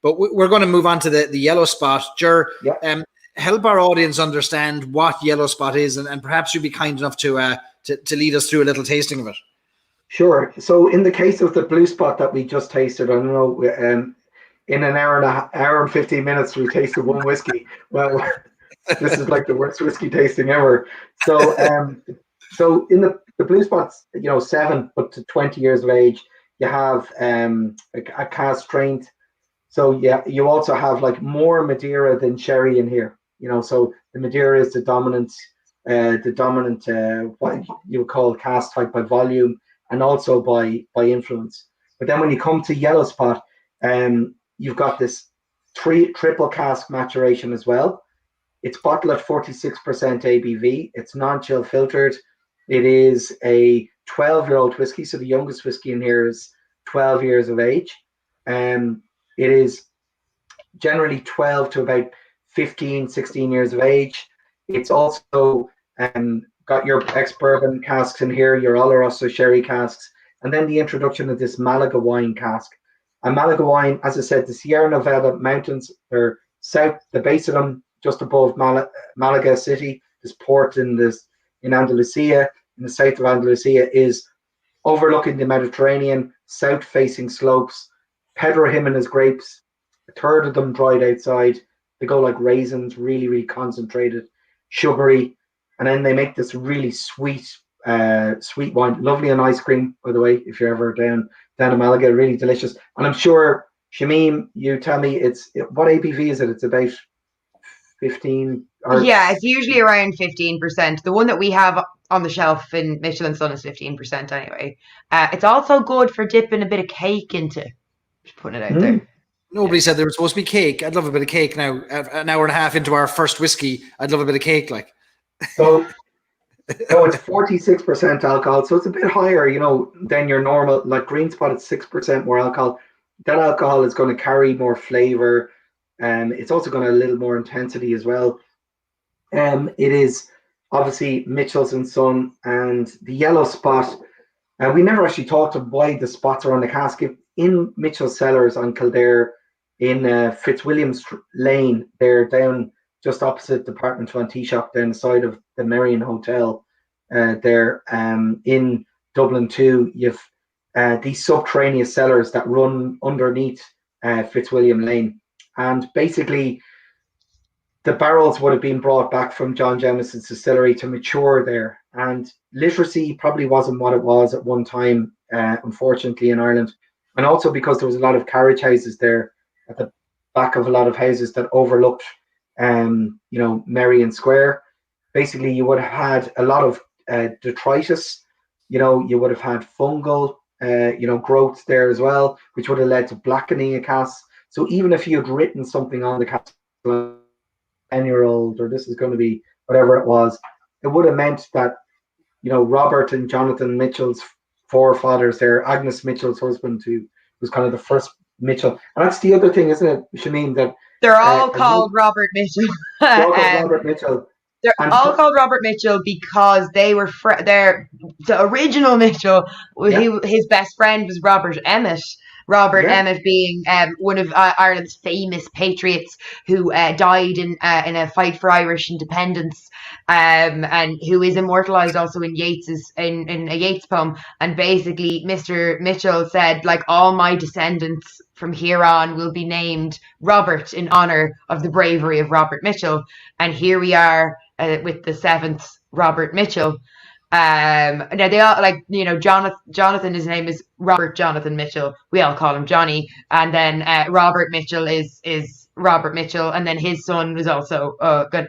But we're going to move on to the yellow spot. Ger, help our audience understand what yellow spot is, and perhaps you'd be kind enough to to lead us through a little tasting of it. Sure. So in the case of the Blue Spot that we just tasted, I don't know, in an hour and 15 minutes, we tasted one whiskey. Well, this is like the worst whiskey tasting ever. So, so in the Blue Spot's, 7 but to 20 years of age, you have a cask strength. So yeah, you also have like more Madeira than sherry in here. So the Madeira is the dominant, what you would call cask type by volume and also by influence. But then when you come to Yellow Spot, you've got this triple cask maturation as well. It's bottled at 46% ABV. It's non-chill filtered. It is a 12-year-old whiskey. So the youngest whiskey in here is 12 years of age. It is generally 12 to about 15, 16 years of age. It's also got your ex-bourbon casks in here, your Oloroso sherry casks, and then the introduction of this Malaga wine cask. And Malaga wine, as I said, the Sierra Nevada mountains are south, the base of them just above Malaga city. This port in Andalusia, in the south of Andalusia, is overlooking the Mediterranean, south-facing slopes. Pedro Jimenez grapes, a third of them dried outside. They go like raisins, really, really concentrated, sugary, and then they make this really sweet wine. Lovely on ice cream, by the way, if you're ever down in Malaga, really delicious. And I'm sure, Shamim, you tell me what ABV is it? It's about 15. Yeah, it's usually around 15%. The one that we have on the shelf in Michelin Sun is 15% anyway. It's also good for dipping a bit of cake into. Just putting it out there. Nobody said there was supposed to be cake. I'd love a bit of cake now. An hour and a half into our first whiskey, I'd love a bit of cake. Like, so it's 46% alcohol, so it's a bit higher, than your normal. Like Green Spot, it's 6% more alcohol. That alcohol is going to carry more flavor, and it's also going to a little more intensity as well. It is obviously Mitchell's and Son, and the Yellow Spot. We never actually talked of why the spots are on the cask. In Mitchell's Cellars on Kildare, in Fitzwilliam Lane, they're down just opposite Department 1 tea shop, down the side of the Marion Hotel. There, in Dublin too, you've these subterraneous cellars that run underneath Fitzwilliam Lane, and basically the barrels would have been brought back from John Jemisin's distillery to mature there. And literacy probably wasn't what it was at one time, unfortunately, in Ireland. And also because there was a lot of carriage houses there at the back of a lot of houses that overlooked, Merrion Square. Basically, you would have had a lot of detritus. You would have had fungal, growth there as well, which would have led to blackening a cask. So even if you had written something on the cask, 10-year-old, or this is going to be whatever it was, it would have meant that, Robert and Jonathan Mitchell's forefathers there, Agnes Mitchell's husband, who was kind of the first Mitchell. And that's the other thing, isn't it, Shamim, that they're all called Robert Mitchell. They're all called Robert Mitchell. They're all called Robert Mitchell because they were the original Mitchell. Yeah. His best friend was Robert Emmett. Robert Emmett being one of Ireland's famous patriots who died in a fight for Irish independence, and who is immortalised also in in a Yeats poem. And basically, Mr. Mitchell said, like, all my descendants from here on will be named Robert in honour of the bravery of Robert Mitchell. And here we are with the 7th Robert Mitchell. Now they all, like, Jonathan, his name is Robert Jonathan Mitchell. We all call him Johnny. And then Robert Mitchell is Robert Mitchell, and then his son was also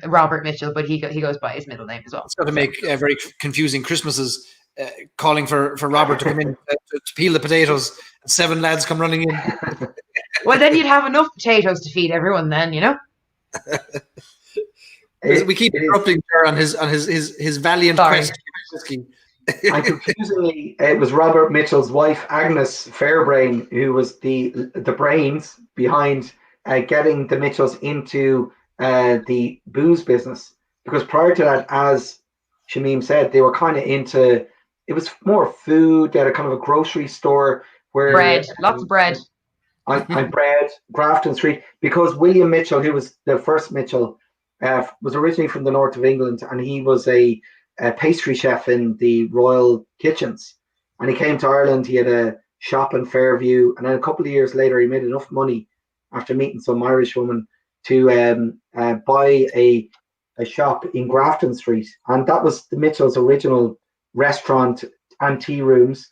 Robert Mitchell, but he goes by his middle name as well. It's got to make very confusing Christmases, calling for Robert to come in to peel the potatoes, and 7 lads come running in. Well, then you'd have enough potatoes to feed everyone then, We keep interrupting Ger on his valiant quest to whiskey. And confusingly, it was Robert Mitchell's wife, Agnes Fairbrain, who was the brains behind getting the Mitchells into the booze business. Because prior to that, as Shamim said, they were kind of into, it was more food. They had a kind of a grocery store where bread, lots of bread. And bread, Grafton Street. Because William Mitchell, who was the first Mitchell, was originally from the north of England, and he was a a pastry chef in the Royal Kitchens, and he came to Ireland. He had a shop in Fairview, and then a couple of years later, he made enough money after meeting some Irish woman to buy a shop in Grafton Street, and that was the Mitchell's original restaurant and tea rooms.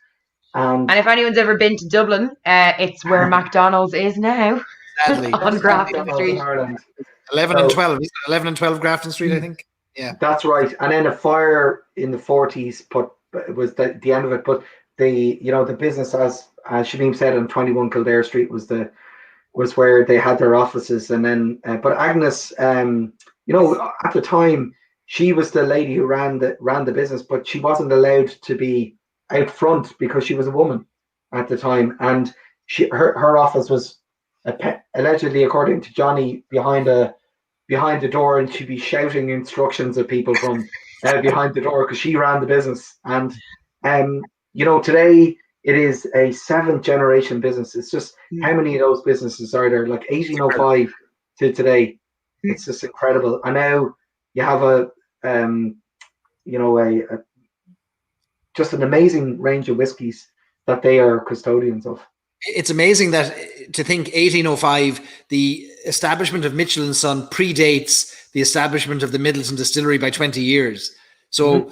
And if anyone's ever been to Dublin, it's where McDonald's is now. Sadly, on Grafton Street. 11 and 12, 11 and 12 Grafton Street, I think. Yeah, that's right. And then a fire in the 40s was the end of it. But the business, as Shamim said, on 21 Kildare Street was where they had their offices. And then, but Agnes, at the time, she was the lady who ran the business, but she wasn't allowed to be out front because she was a woman at the time, and her office was allegedly, according to Johnny, behind the door, and she'd be shouting instructions at people from behind the door because she ran the business. And today it is a 7th generation business. It's just how many of those businesses are there? Like 1805 to today, it's just incredible. And now you have just an amazing range of whiskies that they are custodians of. It's amazing that to think 1805, the establishment of Mitchell & Son predates the establishment of the Midleton Distillery by 20 years. So,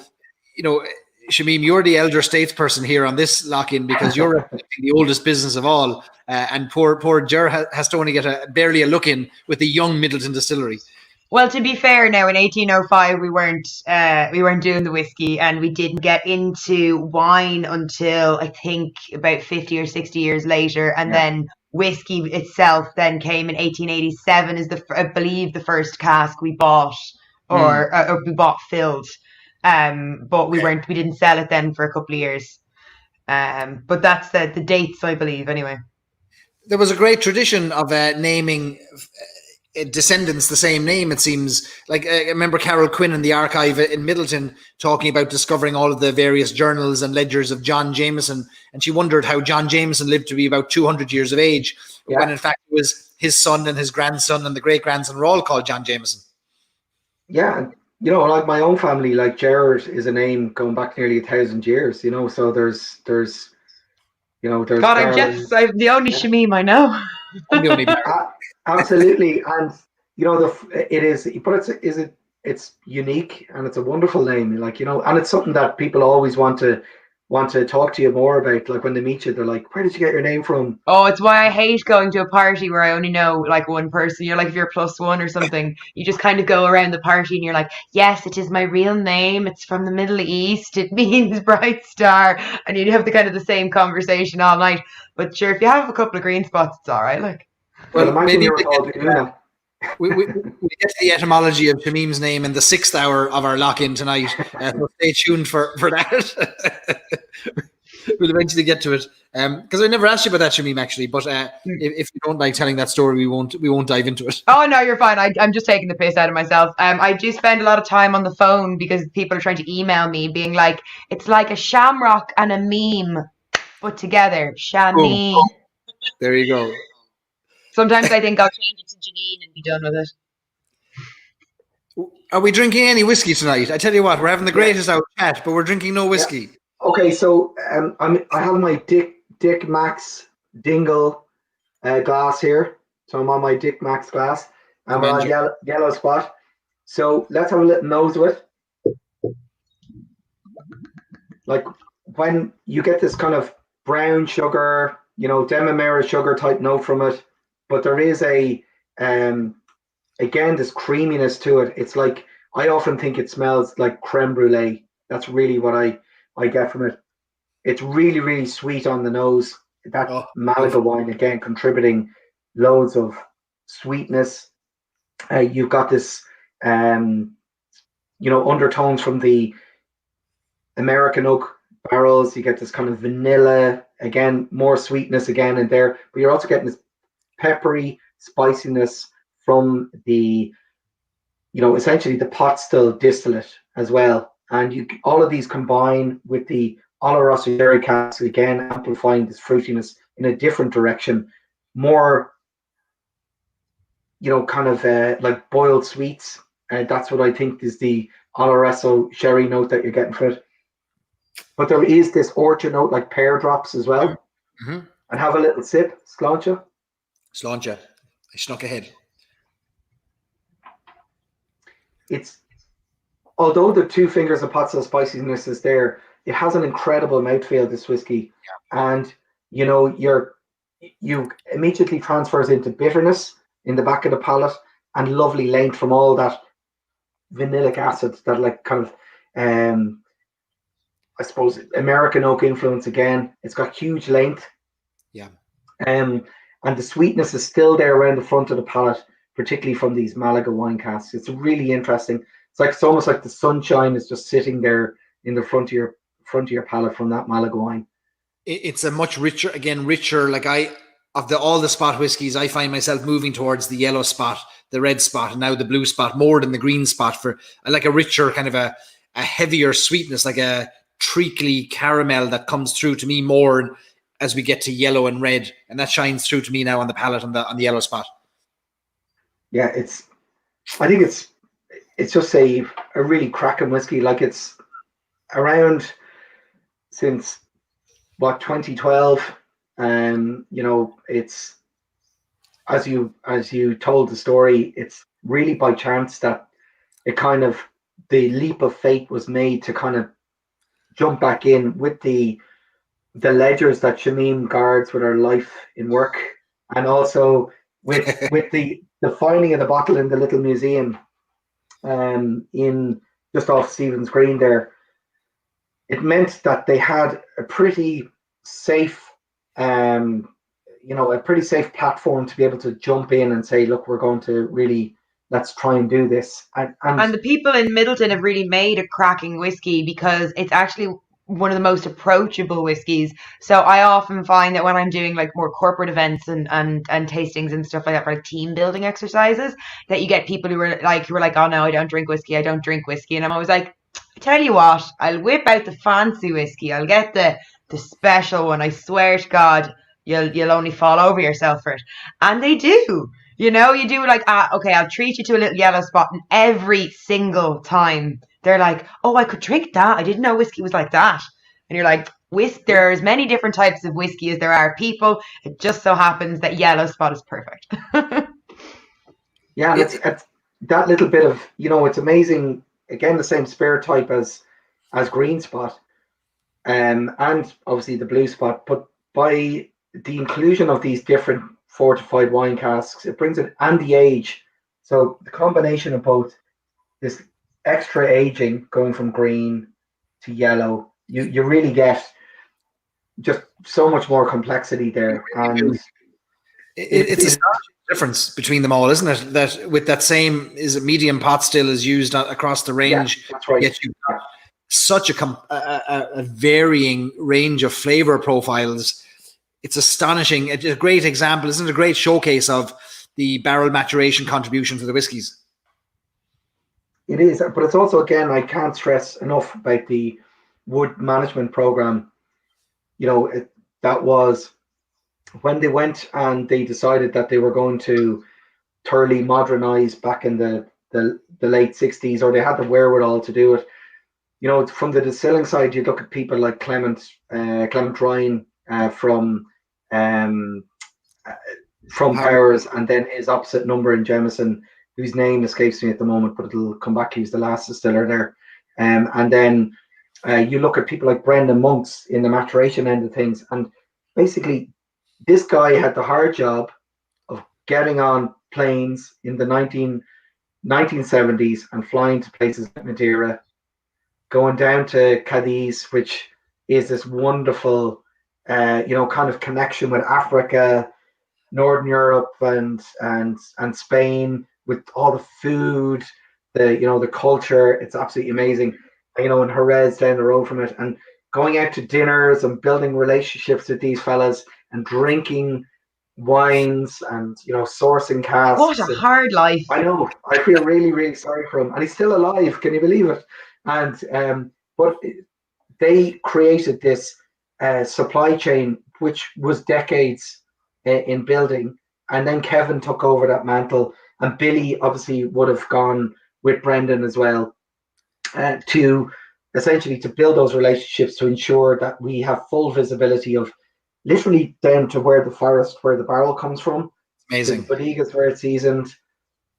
Shamim, you're the elder statesperson here on this lock-in because you're representing the oldest business of all. And poor Ger has to only get barely a look in with the young Midleton Distillery. Well, to be fair, now in 1805 we weren't doing the whiskey, and we didn't get into wine until I think about 50 or 60 years later, and then whiskey itself then came in 1887 is I believe the first cask we bought or we bought filled, but we didn't sell it then for a couple of years, but that's the dates, I believe, anyway. There was a great tradition of naming descendants the same name, it seems. Like I remember Carol Quinn in the archive in Midleton talking about discovering all of the various journals and ledgers of John Jameson, and she wondered how John Jameson lived to be about 200 years of age, when in fact it was his son and his grandson and the great-grandson were all called John Jameson. Yeah, like my own family, like Ger is a name going back nearly 1,000 years, so there's God, I'm the only Shamim I know. I'm the only Absolutely, and it's unique and it's a wonderful name, and it's something that people always want to talk to you more about. Like when they meet you, they're like, "Where did you get your name from?" Oh, it's why I hate going to a party where I only know like one person. You're like, if you're +1 or something, you just kind of go around the party and you're like, "Yes, it is my real name. It's from the Middle East. It means bright star," and you have the same conversation all night. But sure, if you have a couple of green spots, it's all right. Like. Well, maybe we get to the etymology of Shamim's name in the 6th hour of our lock-in tonight. So stay tuned for that. We'll eventually get to it. Because I never asked you about that, Shamim, actually. But if you don't like telling that story, we won't dive into it. Oh no, you're fine. I'm just taking the piss out of myself. I do spend a lot of time on the phone because people are trying to email me, being like, "It's like a shamrock and a meme put together." Shamim. There you go. Sometimes I think I'll change it to Janine and be done with it. Are we drinking any whiskey tonight? I tell you what, we're having the greatest out chat, but we're drinking no whiskey. Yeah. Okay, so I have my Dick Max Dingle glass here. So I'm on my Dick Max glass. I'm on yellow spot. So let's have a little nose of it. Like when you get this kind of brown sugar, Demerara sugar type note from it. But there is again, this creaminess to it. It's like, I often think it smells like creme brulee. That's really what I get from it. It's really, really sweet on the nose. That Malaga wine, again, contributing loads of sweetness. You've got this, undertones from the American oak barrels. You get this kind of vanilla, again, more sweetness again in there. But you're also getting this peppery spiciness from the, essentially the pot still distillate as well. And all of these combine with the Oloroso sherry cask, again, amplifying this fruitiness in a different direction. More, kind of like boiled sweets. And that's what I think is the Oloroso sherry note that you're getting from it. But there is this orchard note, like pear drops as well. Mm-hmm. And have a little sip, Sláinte. Sláinte. I snuck ahead. It's, although the 2 fingers of pot still spiciness is there, it has an incredible mouthfeel, this whiskey. Yeah. And, you know, you immediately transfers into bitterness in the back of the palate and lovely length from all that vanillic acid, that like kind of, I suppose, American oak influence again. It's got huge length. Yeah. And the sweetness is still there around the front of the palate, particularly from these Malaga wine casks. It's really interesting. It's almost like the sunshine is just sitting there in the front of your palate from that Malaga wine. It's a much richer, like all the spot whiskies, I find myself moving towards the yellow spot, the red spot, and now the blue spot more than the green spot. I like a richer kind of a heavier sweetness, like a treacly caramel that comes through to me more as we get to yellow and red, and that shines through to me now on the palate on the yellow spot. Yeah, I think it's just a really cracking whiskey. Like, it's around since 2012. You know, it's, as you told the story, it's really by chance that it kind of, the leap of faith was made to kind of jump back in with the ledgers that Shamim guards with her life in work, and also with the finding of the bottle in the little museum in just off Stephen's Green there. It meant that they had a pretty safe a pretty safe platform to be able to jump in and say, look, we're going to really, let's try and do this. And the people in Midleton have really made a cracking whiskey because it's actually one of the most approachable whiskies. So I often find that when I'm doing like more corporate events and tastings and stuff like that, for like team building exercises, that you get people who are like, oh no, I don't drink whiskey. And I'm always like, I tell you what, I'll whip out the fancy whiskey. I'll get the special one. I swear to God, you'll only fall over yourself for it. And they do. You know, you do like, okay, I'll treat you to a little yellow spot, and every single time they're like, oh, I could drink that. I didn't know whiskey was like that. And you're like, there's many different types of whiskey as there are people. It just so happens that yellow spot is perfect. Yeah, it's that little bit of, you know, it's amazing. Again, the same spirit type as green spot, and obviously the blue spot. But by the inclusion of these different fortified wine casks, it brings it, and the age. So the combination of both this extra aging going from green to yellow, you really get just so much more complexity there. And it's a difference between them all, isn't it? That with that same, is it medium pot still is used across the range. Yeah, that's right. Yet you've got such a varying range of flavor profiles. It's astonishing. It's a great example, isn't it? A great showcase of the barrel maturation contribution for the whiskies. It is, but it's also, again, I can't stress enough about the wood management program. You know, that was when they went and they decided that they were going to thoroughly modernize back in the late 60s, or they had the wherewithal to do it. You know, from the distilling side, you look at people like Clement Ryan from Powers, and then his opposite number in Jameson, whose name escapes me at the moment, but it'll come back. He was the last distiller there. And then you look at people like Brendan Monks in the maturation end of things. And basically, this guy had the hard job of getting on planes in the 1970s and flying to places like Madeira, going down to Cadiz, which is this wonderful, kind of connection with Africa, Northern Europe, and Spain, with all the food, the culture. It's absolutely amazing. You know, and Jerez down the road from it, and going out to dinners and building relationships with these fellas and drinking wines and, you know, sourcing casks. What a hard life. I know. I feel really, really sorry for him. And he's still alive. Can you believe it? And but they created this supply chain, which was decades in building. And then Kevin took over that mantle, and Billy obviously would have gone with Brendan as well. to essentially to build those relationships to ensure that we have full visibility of literally down to where the forest, where the barrel comes from, to the Amazing. bodegas where it's seasoned.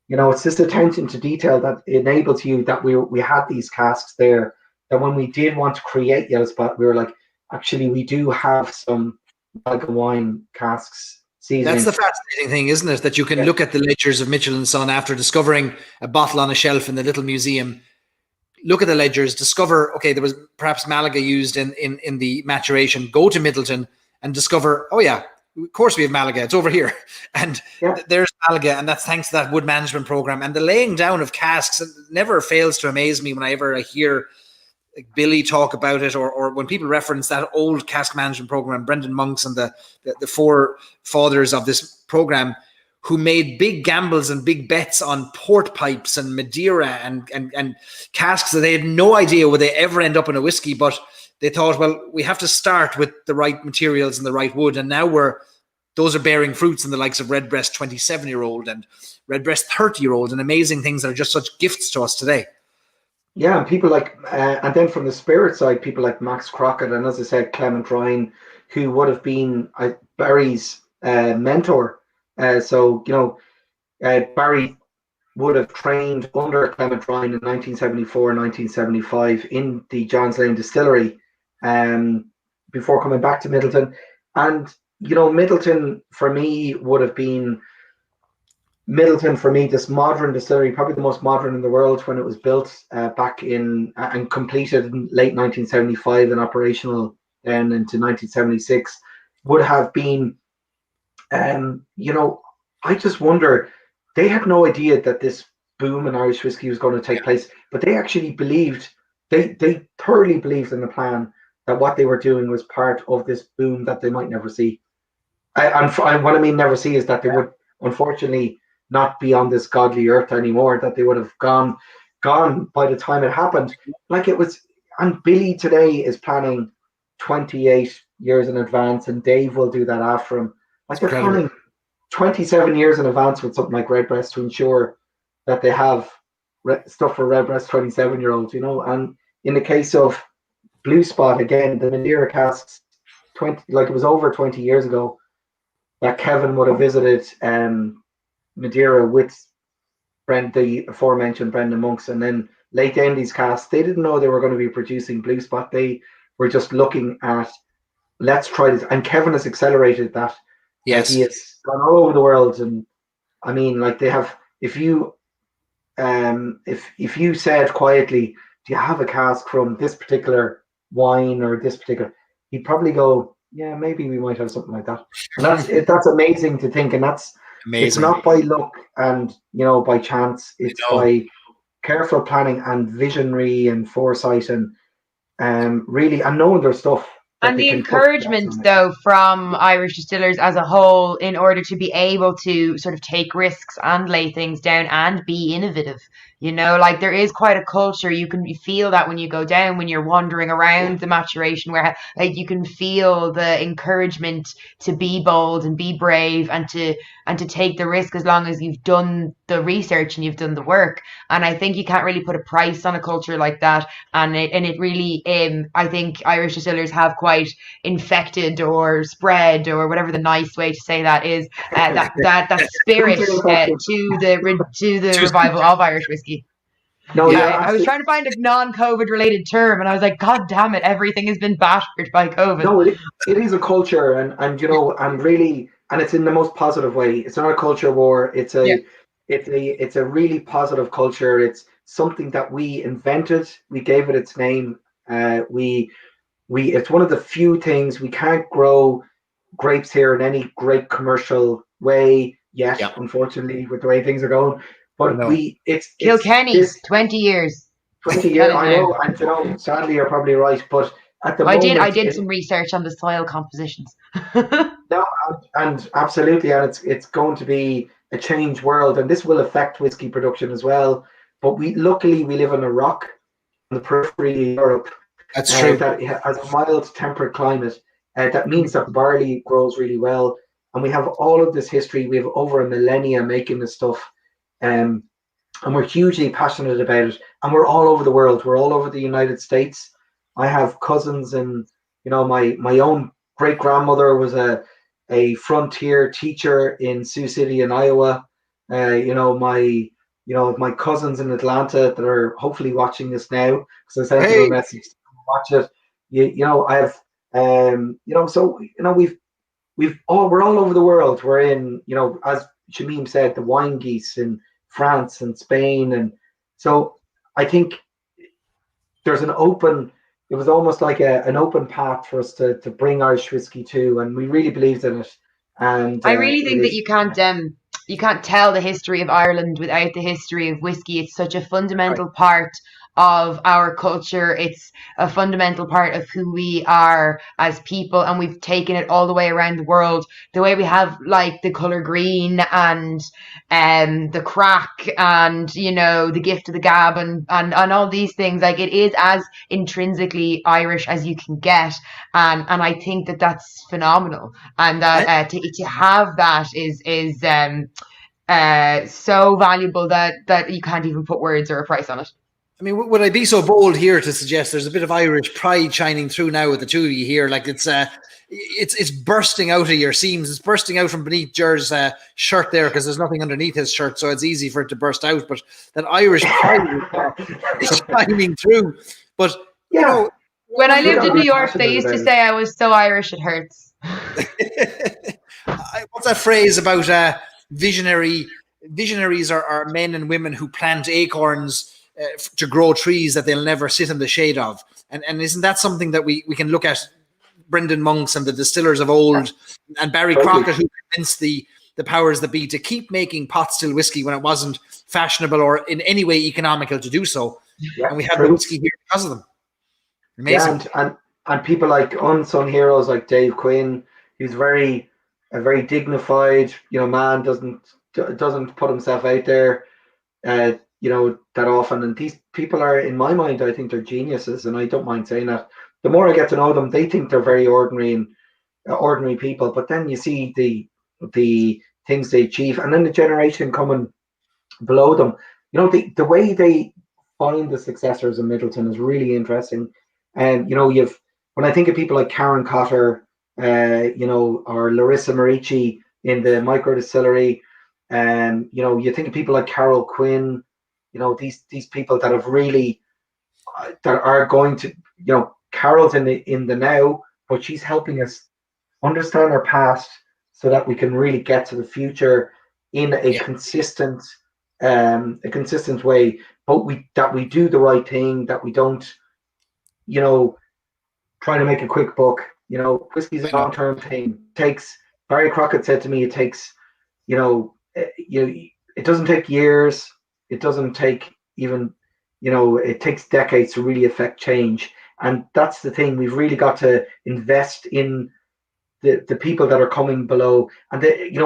You know, it's this attention to detail that enables you that we had these casks there, that when we did want to create Yellow Spot, we were like, actually, we do have some Malaga wine casks seasoning. That's the fascinating thing, isn't it? That you can look at the ledgers of Mitchell and Son after discovering a bottle on a shelf in the little museum. Look at the ledgers, discover, okay, there was perhaps Malaga used in the maturation. Go to Midleton and discover, oh yeah, of course we have Malaga. It's over here. And there's Malaga, and that's thanks to that wood management program. And the laying down of casks never fails to amaze me whenever I hear like Billy talk about it, or when people reference that old cask management program, Brendan Monks and the four fathers of this program, who made big gambles and big bets on port pipes and Madeira and casks that they had no idea would they ever end up in a whiskey, but they thought, well, we have to start with the right materials and the right wood. And now those are bearing fruits in the likes of Redbreast 27-year-old and Redbreast 30-year-old, and amazing things that are just such gifts to us today. Yeah, and people like, and then from the spirit side, people like Max Crockett, and as I said, Clement Ryan, who would have been Barry's mentor. So, you know, Barry would have trained under Clement Ryan in 1974 and 1975 in the Johns Lane Distillery before coming back to Midleton. And, you know, Midleton for me, this modern distillery, probably the most modern in the world when it was built back in and completed in late 1975 and operational then into 1976, would have been, you know, I just wonder, they had no idea that this boom in Irish whiskey was going to take place, but they actually believed, they thoroughly believed in the plan that what they were doing was part of this boom that they might never see. And what I mean never see is that they would unfortunately not be on this godly earth anymore, that they would have gone by the time it happened. Like it was, and Billy today is planning 28 years in advance, and Dave will do that after him. Like they're planning 27 years in advance with something like Redbreast to ensure that they have stuff for Redbreast 27-year-olds, you know. And in the case of Blue Spot, again, the Madeira casks, it was over 20 years ago that Kevin would have visited Madeira with the aforementioned Brendan Monks, and then late down these casks, they didn't know they were going to be producing Blue Spot. They were just looking at, let's try this. And Kevin has accelerated that. Yes, he has gone all over the world, and I mean, like they have. If you said quietly, do you have a cask from this particular wine or this particular, he'd probably go, yeah, maybe we might have something like that. And that's amazing to think, and that's amazing. It's not by luck and, you know, by chance. It's by careful planning and visionary and foresight and really, and knowing their stuff. And the encouragement, though, from Irish distillers as a whole, in order to be able to sort of take risks and lay things down and be innovative. You know, like there is quite a culture. You can feel that when you go down, when you're wandering around the maturation, where like you can feel the encouragement to be bold and be brave and to take the risk as long as you've done the research and you've done the work. And I think you can't really put a price on a culture like that. And it really, I think Irish distillers have quite infected or spread, or whatever the nice way to say that is, that spirit to the revival of Irish whiskey. No, I was trying to find a non-COVID related term, and I was like, God damn it, everything has been battered by COVID. No, it is a culture, and you know, and really, and it's in the most positive way. It's not a culture war. It's a really positive culture. It's something that we invented. We gave it its name. It's one of the few things. We can't grow grapes here in any great commercial way yet, unfortunately, with the way things are going. But it's Kilkenny, 20 years. 20 years, I know, and you know, sadly, you're probably right. But at the moment, I did some research on the soil compositions. No, and absolutely, and it's going to be a changed world, and this will affect whiskey production as well. But luckily we live on a rock on the periphery of Europe. That's true. That has a mild, temperate climate. That means that barley grows really well, and we have all of this history. We have over a millennia making this stuff, and and we're hugely passionate about it. And we're all over the world. We're all over the United States. I have cousins, and my own great grandmother was a frontier teacher in Sioux City in Iowa. My cousins in Atlanta that are hopefully watching this now, because I sent them a Hey, message to watch it. I have we're all over the world. We're in, as Shamim said, the wine geese in France and Spain, and so I think there's it was almost like an open path for us to bring Irish whiskey to, and we really believed in it. And I really it think that is, you can't tell the history of Ireland without the history of whiskey. It's such a right. fundamental part of our culture. It's a fundamental part of who we are as people, and we've taken it all the way around the world. The way we have like the color green and the crack and the gift of the gab and all these things, like it is as intrinsically Irish as you can get, and I think that that's phenomenal, and that to have that is so valuable that you can't even put words or a price on it. I mean, would I be so bold here to suggest there's a bit of Irish pride shining through now with the two of you here? Like it's bursting out of your seams. It's bursting out from beneath Ger's shirt there, because there's nothing underneath his shirt, so it's easy for it to burst out. But that Irish pride is shining through. But yeah. When I lived in New York, passionate they used to about say I was so Irish it hurts. what's that phrase about visionary? Visionaries are men and women who plant acorns to grow trees that they'll never sit in the shade of. And isn't that something that we can look at Brendan Monks and the distillers of old, and Barry Totally. Crockett, who convinced the powers that be to keep making pot still whiskey when it wasn't fashionable or in any way economical to do so. Yeah, And we have true. the whiskey here because of them. Amazing. Yeah, and people like unsung heroes like Dave Quinn, who's a very dignified, man, doesn't put himself out there, that often. And these people are, in my mind, I think they're geniuses, and I don't mind saying that. The more I get to know them, they think they're very ordinary and ordinary people, but then you see the things they achieve, and then the generation coming below them. The way they find the successors in Midleton is really interesting. And when I think of people like Karen Cotter, or Larissa Marici in the micro distillery, and you think of people like Carol Quinn, these people that have really that are going to, Carol's in the now, but she's helping us understand our past so that we can really get to the future in a consistent way, but that we do the right thing, that we don't try to make a quick buck. Whiskey's a long-term thing. Barry Crockett said to me, it takes it doesn't take years, it doesn't take even it takes decades to really affect change. And that's the thing, we've really got to invest in the people that are coming below, and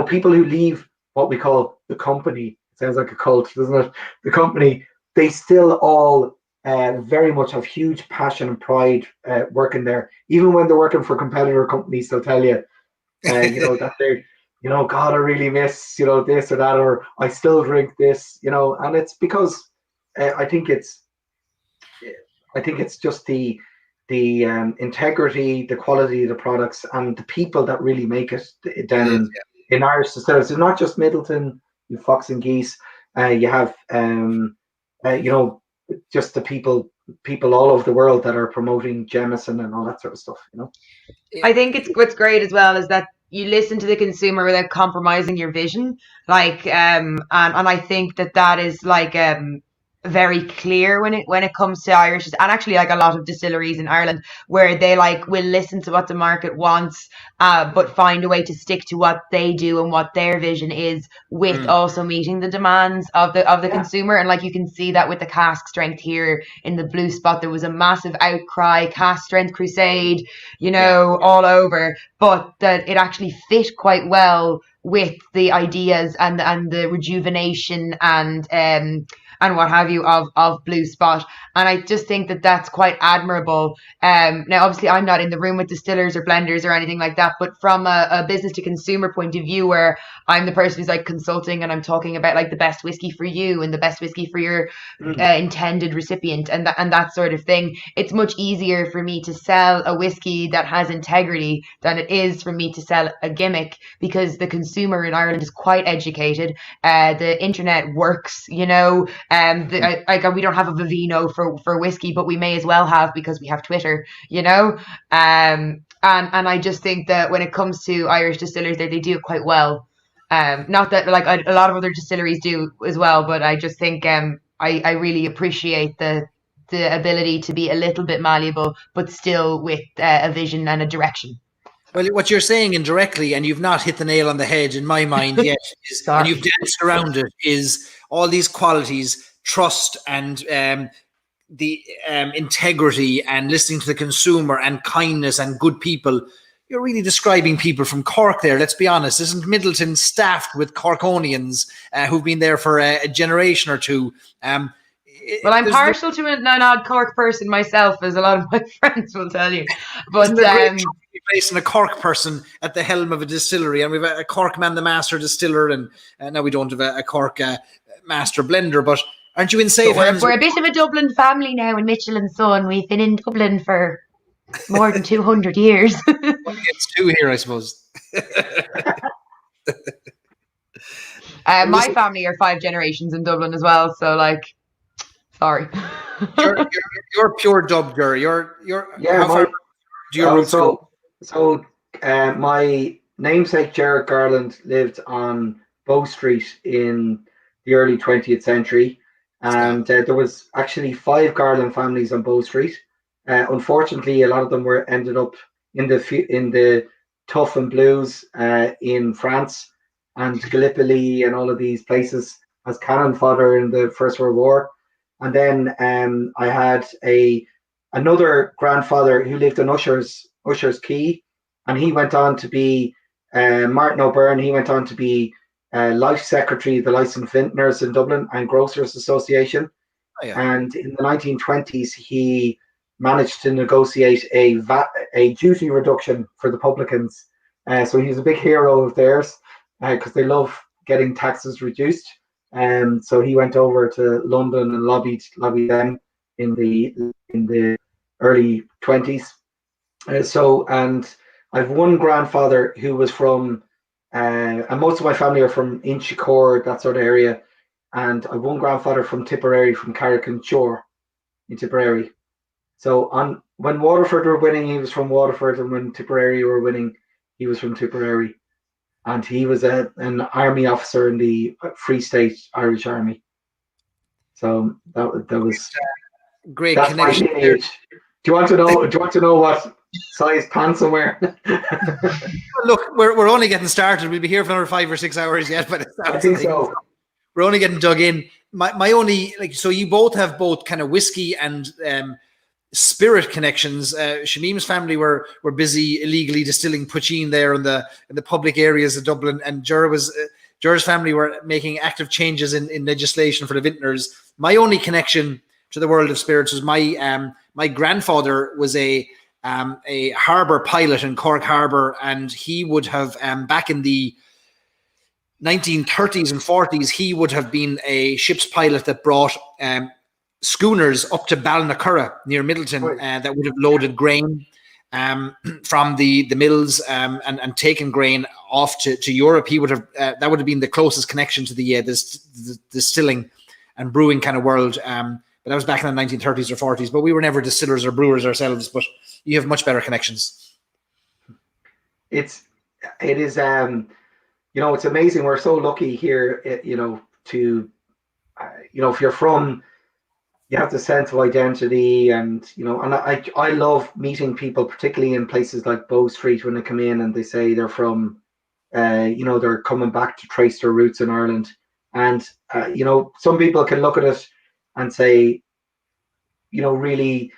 people who leave what we call the company. It sounds like a cult, doesn't it? The company, they still all very much have huge passion and pride working there. Even when they're working for competitor companies, they'll tell you that they're God, I really miss this or that, or I still drink this, and it's because I think it's just the integrity, the quality of the products, and the people that really make it down in Irish distillers. It's not just Midleton, you Fox and Geese, you have just the people all over the world that are promoting Jameson and all that sort of stuff. I think what's great as well is that you listen to the consumer without compromising your vision. Like, and I think that is like very clear when it comes to Irish, and actually like a lot of distilleries in Ireland, where they will listen to what the market wants, but find a way to stick to what they do and what their vision is, with also meeting the demands of the consumer. And like you can see that with the cask strength here in the Blue Spot, there was a massive outcry, cask strength crusade, all over, but that it actually fit quite well with the ideas and the rejuvenation and what have you of Blue Spot. And I just think that that's quite admirable. Now, obviously, I'm not in the room with distillers or blenders or anything like that, but from a business to consumer point of view, where I'm the person who's like consulting and I'm talking about like the best whiskey for you and the best whiskey for your intended recipient and that sort of thing, it's much easier for me to sell a whiskey that has integrity than it is for me to sell a gimmick, because the consumer in Ireland is quite educated. The internet works, you know. We don't have a Vivino for whiskey, but we may as well have, because we have Twitter, you know. And I just think that when it comes to Irish distillers, they do it quite well. Not that like a lot of other distilleries do as well, but I just think I really appreciate the ability to be a little bit malleable, but still with a vision and a direction. Well, what you're saying indirectly, and you've not hit the nail on the head in my mind yet, and you've danced around it, is all these qualities: trust and the integrity and listening to the consumer and kindness and good people. You're really describing people from Cork there. Let's be honest. Isn't Midleton staffed with Corkonians who've been there for a generation or two? Well, I'm partial to an odd Cork person myself, as a lot of my friends will tell you. But placing a Cork person at the helm of a distillery, and we've a Cork man, the master distiller, and now we don't have a Cork master blender. But aren't you in safe hands? We're a bit of a Dublin family now in Mitchell and Son. We've been in Dublin for more than 200 years. It's two here, I suppose. My family are 5 generations in Dublin as well, so like, sorry. you're pure Dub, Ger. My namesake Ger Garland lived on Bow Street in the early 20th century, and there was actually 5 Garland families on Bow Street. Unfortunately, a lot of them ended up in the Tough and Blues in France and Gallipoli and all of these places as cannon fodder in the First World War. And then I had another grandfather who lived in Usher's Quay, and he went on to be Martin O'Byrne. He went on to be Life Secretary of the Licensed Vintners in Dublin and Grocers Association. Oh, yeah. And in the 1920s, he managed to negotiate a duty reduction for the publicans. So he's a big hero of theirs because they love getting taxes reduced. So he went over to London and lobbied them in the early 20s. And I've one grandfather who was from, and most of my family are from Inchicore, that sort of area. And I've one grandfather from Tipperary, from Carrick-on-Shore in Tipperary. So when Waterford were winning, he was from Waterford, and when Tipperary were winning, he was from Tipperary. And he was an army officer in the Free State Irish Army. So that was great connection. Do you want to know what size pants I'm wearing? Look, we're only getting started. We'll be here for another 5 or 6 hours yet, but I think so. We're only getting dug in. My only so you both have both kind of whiskey and spirit connections. Shamim's family were busy illegally distilling poitín there in the public areas of Dublin, and Ger's family were making active changes in legislation for the vintners. My only connection to the world of spirits was my grandfather was a harbour pilot in Cork Harbour, and he would have back in the 1930s and 40s, he would have been a ship's pilot that brought schooners up to Ballinacurra near Midleton that would have loaded grain from the mills and taken grain off to Europe. He would have that would have been the closest connection to the distilling and brewing kind of world. But that was back in the 1930s or 40s. But we were never distillers or brewers ourselves. But you have much better connections. It is it's amazing. We're so lucky here, to if you're from, you have the sense of identity, and and I love meeting people, particularly in places like Bow Street, when they come in and they say they're from, they're coming back to trace their roots in Ireland. And some people can look at it and say, really,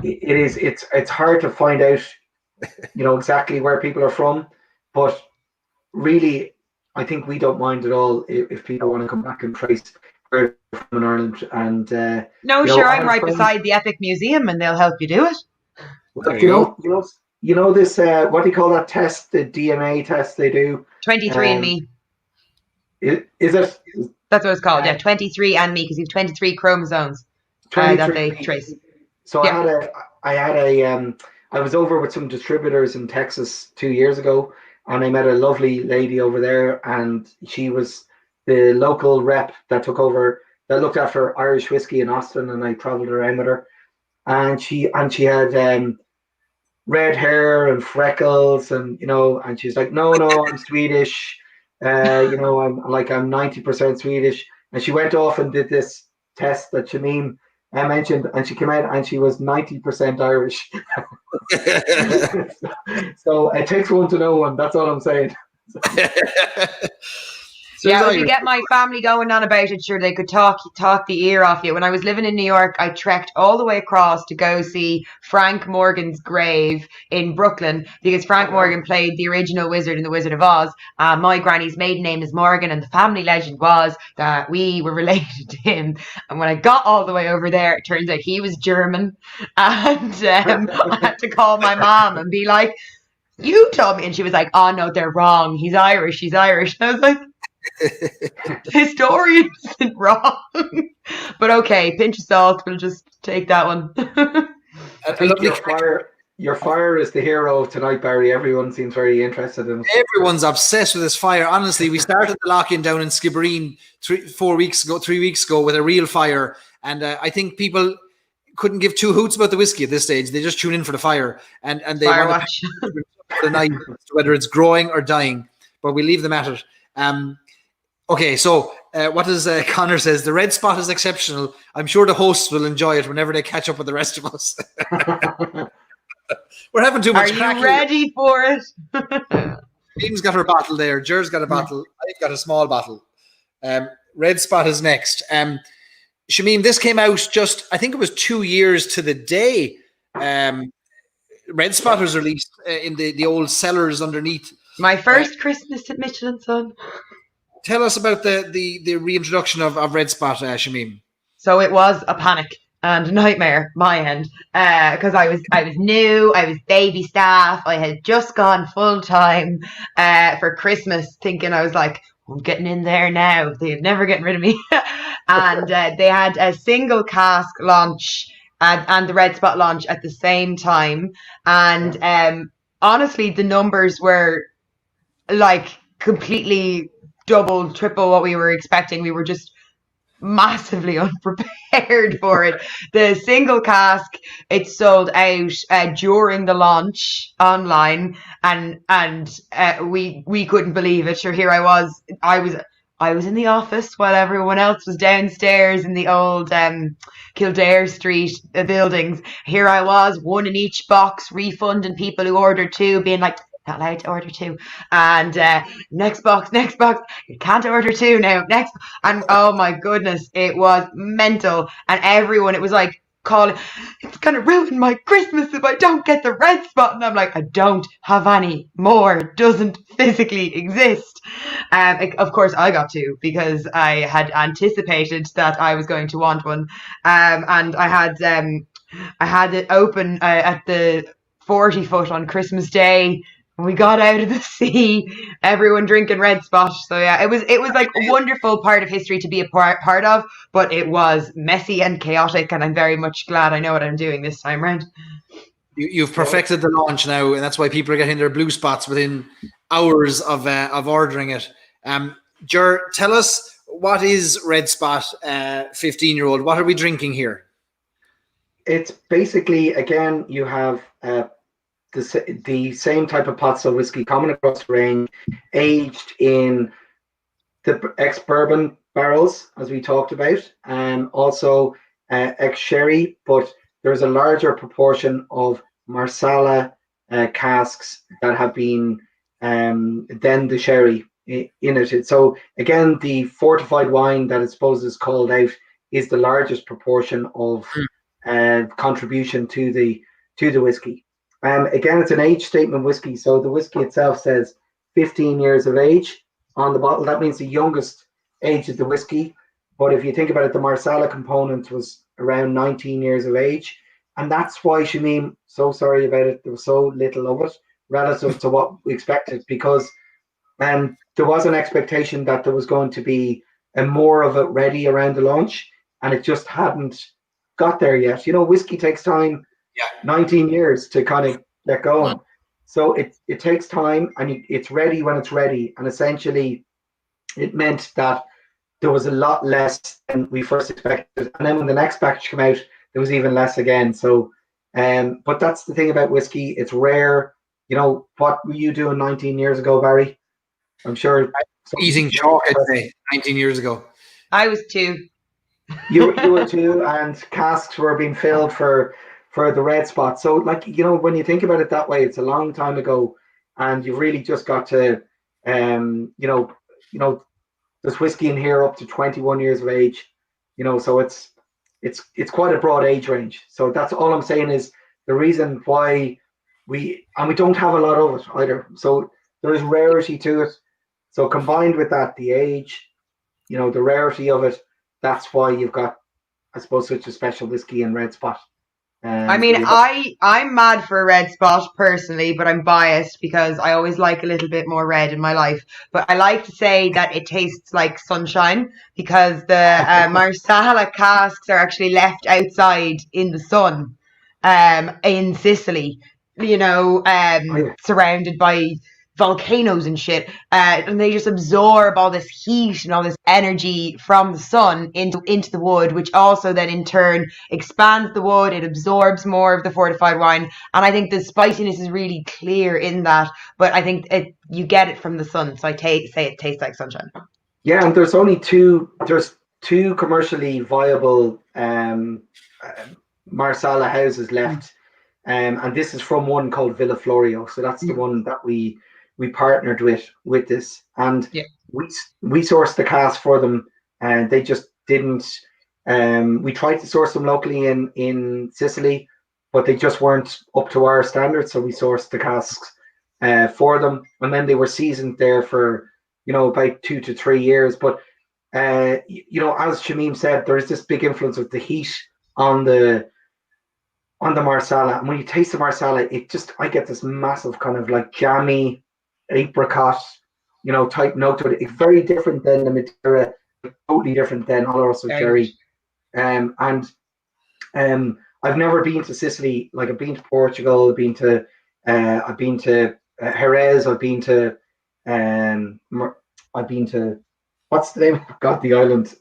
it's hard to find out, exactly where people are from, but really, I think we don't mind at all if people want to come back and trace where they're from in Ireland. And No, you know, sure, I I'm have right friends. beside the Epic Museum, and they'll help you do it. There you go. You know this what do you call that test? The DNA test they do. 23andMe. Is it? That's what it's called. Yeah, 23andMe, because you've 23 chromosomes 23. that they trace. So Yeah. I was over with some distributors in Texas 2 years ago, and I met a lovely lady over there, and she was the local rep that took over, that looked after Irish whiskey in Austin, and I traveled around with her, and she had red hair and freckles, and and she's like, no, I'm Swedish, I'm 90% Swedish, and she went off and did this test that Shamim mentioned, and she came out and she was 90% Irish. So it takes one to know one. That's all I'm saying. So Yeah, if you get my family going on about it, sure, they could talk the ear off you. When I was living in New York, I trekked all the way across to go see Frank Morgan's grave in Brooklyn, because Frank Morgan played the original wizard in The Wizard of Oz. My granny's maiden name is Morgan, and the family legend was that we were related to him. And when I got all the way over there, it turns out he was German. And I had to call my mom and be like, you told me. And she was like, oh, no, they're wrong. He's Irish. He's Irish. And I was like, the historian isn't wrong. But okay, pinch of salt, we'll just take that one. I think your fire is the hero of tonight, Barry. Everyone seems very interested in it. Everyone's obsessed with this fire. Honestly, we started the lock-in down in Skibbereen 3 weeks ago with a real fire, and I think people couldn't give two hoots about the whiskey at this stage. They just tune in for the fire, and they Fire want watch. to the night, whether it's growing or dying. But we leave them at it. Okay, so what does Connor says? The red spot is exceptional. I'm sure the hosts will enjoy it whenever they catch up with the rest of us. We're having too much. Are you ready for it? Ian's got her bottle there. Ger's got a bottle. I've got a small bottle. Red spot is next. Shamim, this came out just, I think it was 2 years to the day. Red spot was released in the old cellars underneath. My first Christmas at Mitchell & Son. Tell us about the reintroduction of Red Spot, Shamim. So it was a panic and a nightmare, my end, because I was new, I was baby staff, I had just gone full time for Christmas, thinking I was like, I'm getting in there now. They're never getting rid of me. And they had a single cask launch and the Red Spot launch at the same time, and honestly, the numbers were like completely double, triple what we were expecting. We were just massively unprepared for it. The single cask, it sold out during the launch online, and we couldn't believe it. Sure, here I was in the office while everyone else was downstairs in the old Kildare Street buildings. Here I was, one in each box, refunding people who ordered two, being like, not allowed to order two, and next box, you can't order two now, next, and oh my goodness, it was mental. And everyone, it was like calling, it's gonna ruin my Christmas if I don't get the Red Spot, and I'm like, I don't have any more, it doesn't physically exist. Of course I got two because I had anticipated that I was going to want one, and I had it open at the 40 foot on Christmas Day. We got out of the sea, everyone drinking Red Spot. So yeah, it was like a wonderful part of history to be a part of, but it was messy and chaotic, and I'm very much glad I know what I'm doing this time round. You've perfected the launch now, and that's why people are getting their blue spots within hours of ordering it. Ger, tell us, what is Red Spot 15-year-old? What are we drinking here? It's basically, again, you have the same type of pots of whiskey common across the range, aged in the ex-bourbon barrels, as we talked about, and also ex-sherry, but there's a larger proportion of Marsala casks that have been then the sherry in it. So again, the fortified wine that I suppose is called out is the largest proportion of contribution to the whiskey. Again, it's an age statement whiskey, so the whiskey itself says 15 years of age on the bottle. That means the youngest age of the whiskey. But if you think about it, the Marsala component was around 19 years of age. And that's why, Shamim, so sorry about it, there was so little of it relative to what we expected, because there was an expectation that there was going to be more of it ready around the launch, and it just hadn't got there yet. You know, whiskey takes time, 19 years to kind of get going. So it takes time, and it's ready when it's ready. And essentially, it meant that there was a lot less than we first expected. And then when the next batch came out, there was even less again. So, but that's the thing about whiskey. It's rare. You know, what were you doing 19 years ago, Barry? I'm sure. Eating chalk, I'd say, 19 years ago. I was 2. You were 2, and casks were being filled for the red spot. So, like, you know, when you think about it that way, it's a long time ago, and you've really just got to, you know, there's whiskey in here up to 21 years of age, you know, so it's quite a broad age range. So that's all I'm saying is the reason why we don't have a lot of it either. So there is rarity to it. So combined with that, the age, you know, the rarity of it, that's why you've got, I suppose, such a special whiskey and red spot. I mean, I'm mad for a red spot personally, but I'm biased because I always like a little bit more red in my life. But I like to say that it tastes like sunshine because the Marsala casks are actually left outside in the sun in Sicily, you know, surrounded by volcanoes and shit, and they just absorb all this heat and all this energy from the sun into the wood, which also then in turn expands the wood. It absorbs more of the fortified wine, and I think the spiciness is really clear in that. But I think you get it from the sun, so I say it tastes like sunshine. Yeah, and there's only two commercially viable Marsala houses left, and this is from one called Villa Florio. So that's the one that we partnered with this, and we sourced the cask for them, and they just didn't. We tried to source them locally in Sicily, but they just weren't up to our standards. So we sourced the casks for them, and then they were seasoned there for, you know, about 2 to 3 years. But you know, as Shamim said, there is this big influence of the heat on the Marsala, and when you taste the Marsala, I get this massive kind of like jammy apricot, you know, type note to it. It's very different than the Madeira, totally different than Oloroso Cherry. And I've never been to Sicily. Like, I've been to Portugal, I've been to Jerez, I've been to what's the name? God, the island.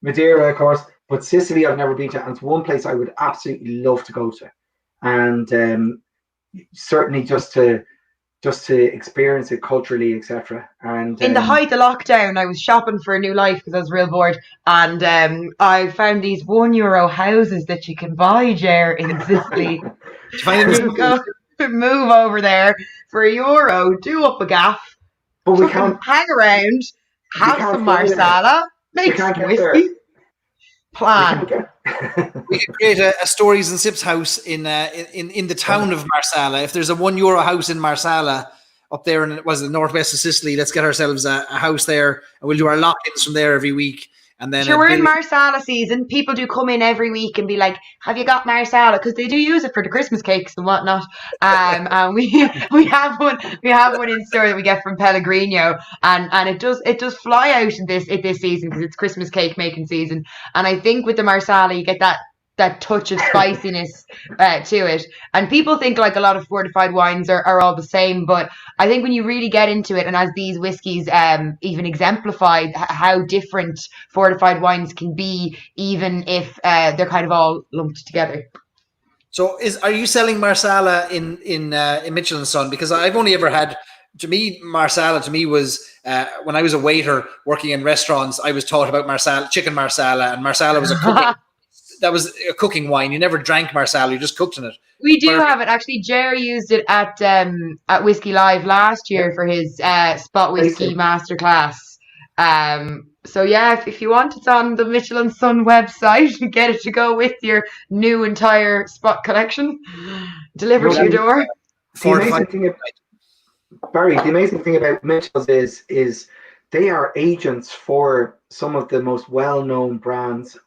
Madeira, of course. But Sicily, I've never been to, and it's one place I would absolutely love to go to, and certainly just to experience it culturally, etc. And in the height of lockdown, I was shopping for a new life because I was real bored, and I found these €1 houses that you can buy, Ger, in Sicily. You go move over there for €1, do up a gaff, but we can't hang around, have some Marsala, make some whiskey. Plan. We could create a Stories and Sips house in the town of Marsala. If there's a €1 house in Marsala up there in the northwest of Sicily, let's get ourselves a house there, and we'll do our lock-ins from there every week. And then sure, we're in Marsala season. People do come in every week and be like, "Have you got Marsala?" Because they do use it for the Christmas cakes and whatnot. And we have one in store that we get from Pellegrino, and it does fly out in this season because it's Christmas cake making season. And I think with the Marsala, you get that touch of spiciness to it. And people think like a lot of fortified wines are all the same, but I think when you really get into it, and as these whiskies even exemplify how different fortified wines can be, even if they're kind of all lumped together. So are you selling Marsala in Mitchell & Son? Because I've only ever had, Marsala to me was when I was a waiter working in restaurants, I was taught about Marsala, chicken Marsala, and Marsala was a cooking that was a cooking wine. You never drank Marsala, you just cooked in it. We do have it. Actually, Jerry used it at Whiskey Live last year for his spot whiskey masterclass. So yeah, if you want, it's on the Mitchell & Son website. Get it to go with your new entire spot collection. Delivered to your door. Barry, the amazing thing about Mitchell's is they are agents for some of the most well-known brands,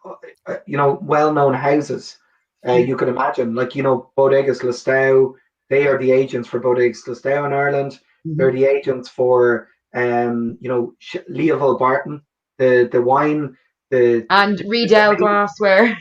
well-known houses. You can imagine, like, Bodegas Listau, they are the agents for Bodegas Listau in Ireland. They're the agents for, Leoville Barton, the wine, And Riedel glassware.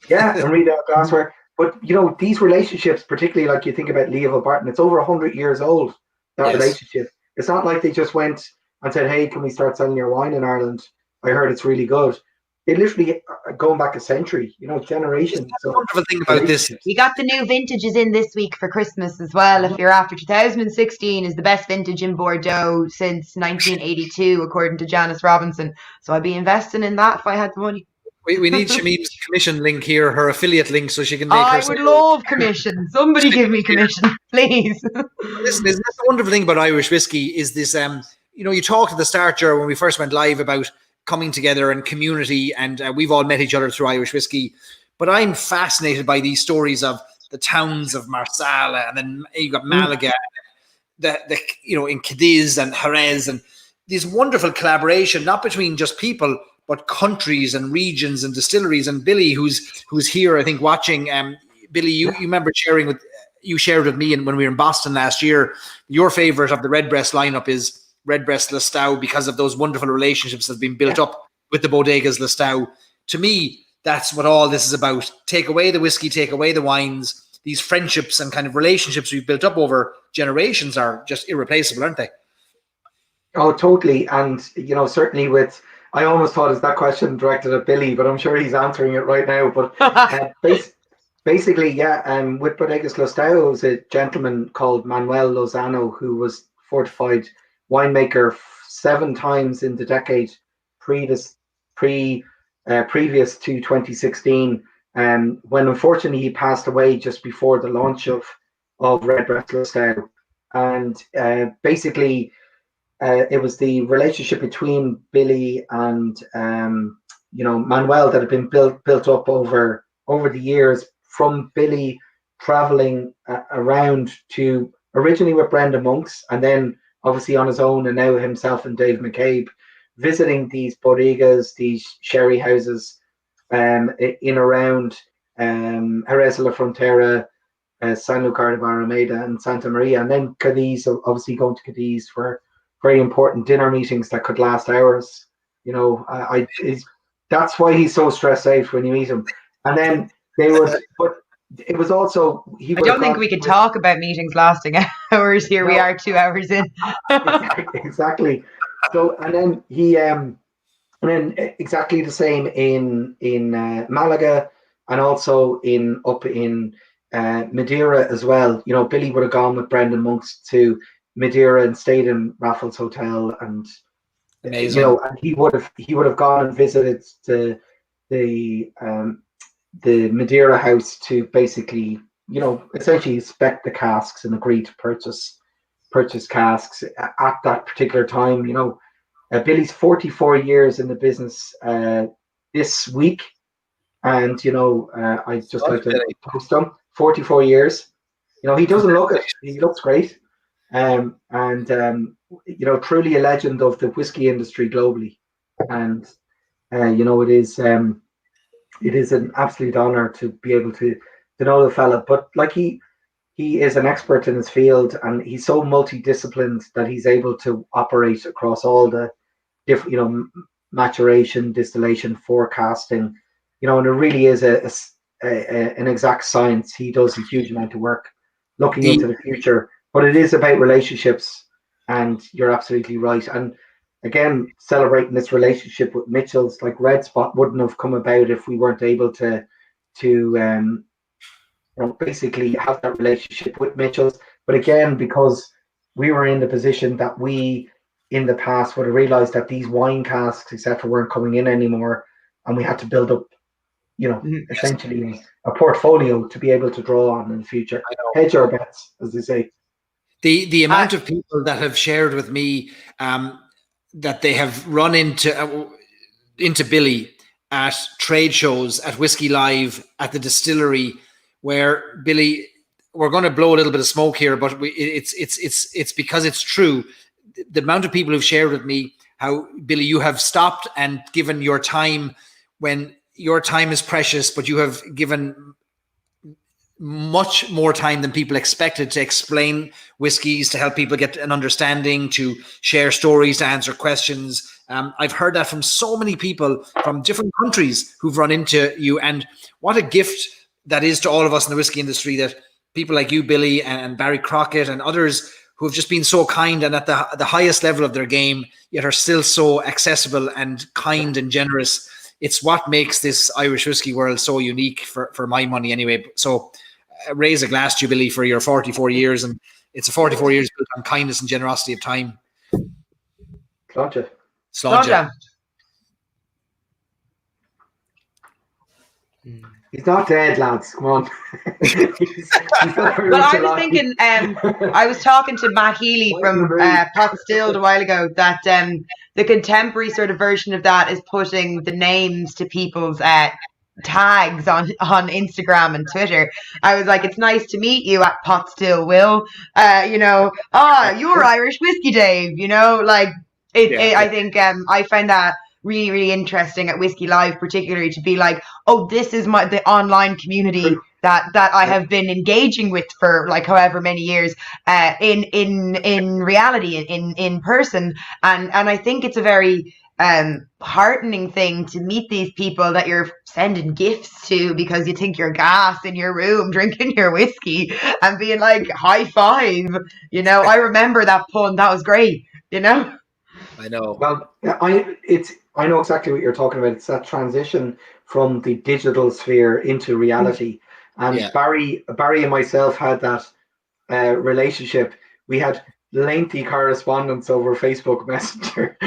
yeah, and read out glassware. But these relationships, particularly like you think about Leoville Barton, it's over 100 years old. That Yes. relationship. It's not like they just went and said, "Hey, can we start selling your wine in Ireland? I heard it's really good." They literally going back a century, generations. That's the So wonderful thing about this. We got the new vintages in this week for Christmas as well. If you're after, 2016 is the best vintage in Bordeaux since 1982, according to Janice Robinson. So I'd be investing in that if I had the money. We need Shamim's commission link here, her affiliate link, so she can make I her. would love commission. Somebody give me commission, please. Listen, isn't that the wonderful thing about Irish whiskey? Is this, you talked at the start, Ger, when we first went live about coming together and community, and we've all met each other through Irish whiskey. But I'm fascinated by these stories of the towns of Marsala, and then you got Malaga, in Cadiz and Jerez, and this wonderful collaboration, not between just people, but countries and regions and distilleries. And Billy, who's here, I think, watching. Billy, you remember shared with me, and when we were in Boston last year, your favorite of the Redbreast lineup is Redbreast Listau, because of those wonderful relationships that have been built up with the Bodegas Listau. To me, that's what all this is about. Take away the whiskey, take away the wines. These friendships and kind of relationships we've built up over generations are just irreplaceable, aren't they? Oh, totally. And, certainly I almost thought is that question directed at Billy, but I'm sure he's answering it right now. But basically, with Bodegas Listau, was a gentleman called Manuel Lozano, who was fortified winemaker 7 times in the decade previous to 2016. When unfortunately he passed away just before the launch of Redbreast Listau. And basically, it was the relationship between Billy and Manuel that had been built up over the years, from Billy traveling around to originally with Brenda Monks, and then obviously on his own, and now himself and Dave McCabe visiting these bodegas, these sherry houses in around Jerez de la Frontera, Sanlúcar de Barrameda, and Santa Maria, and then Cadiz. Obviously going to Cadiz for very important dinner meetings that could last hours. That's why he's so stressed out when you meet him. And then they would, but it was also I don't think we could talk about meetings lasting hours. Here we are, 2 hours in. Exactly. So, and then he, and then exactly the same in Malaga, and also up in Madeira as well. Billy would have gone with Brendan Monks to Madeira and stayed in Raffles Hotel, and amazing. And he would have gone and visited the Madeira house to basically essentially inspect the casks and agree to purchase casks at that particular time. Billy's 44 years in the business this week, and I just like to post him. 44 years. He doesn't look it. He looks great. Truly a legend of the whiskey industry globally, and it is an absolute honor to be able to know the fella. But like he is an expert in his field, and he's so multidisciplined that he's able to operate across all the different, maturation, distillation, forecasting, and it really is an exact science. He does a huge amount of work looking into the future. But it is about relationships, and you're absolutely right. And again, celebrating this relationship with Mitchell's, like Red Spot wouldn't have come about if we weren't able to basically have that relationship with Mitchell's. But again, because we were in the position that we in the past would have realized that these wine casks, etc., weren't coming in anymore, and we had to build up, essentially a portfolio to be able to draw on in the future. Hedge our bets, as they say. The amount of people that have shared with me that they have run into Billy at trade shows, at Whiskey Live, at the distillery, where Billy, we're going to blow a little bit of smoke here, but it's because it's true. The amount of people who've shared with me how, Billy, you have stopped and given your time when your time is precious, but you have given much more time than people expected to explain whiskies, to help people get an understanding, to share stories, to answer questions. I've heard that from so many people from different countries who've run into you, and what a gift that is to all of us in the whiskey industry, that people like you, Billy, and Barry Crockett and others who have just been so kind and at the highest level of their game, yet are still so accessible and kind and generous. It's what makes this Irish whiskey world so unique, for my money anyway. So raise a glass to you, Billy, for your 44 years. And it's a 44 years built on kindness and generosity of time. Slàinte. He's not dead, lads. Come on. Well, I was thinking, I was talking to Matt Healy from Pot Stilled a while ago, that the contemporary sort of version of that is putting the names to people's tags on Instagram and Twitter. I was like, it's nice to meet you at Pot Still, Will. You're Irish Whiskey Dave, like I think I find that really, really interesting at Whiskey Live, particularly, to be like, oh, this is the online community that I have been engaging with for like however many years, in reality, in person, and I think it's a very heartening thing to meet these people that you're sending gifts to because you think you're gas in your room drinking your whiskey and being like, high five. I remember that pun. That was great. I know. Well, I know exactly what you're talking about. It's that transition from the digital sphere into reality. And Barry and myself had that relationship. We had lengthy correspondence over Facebook Messenger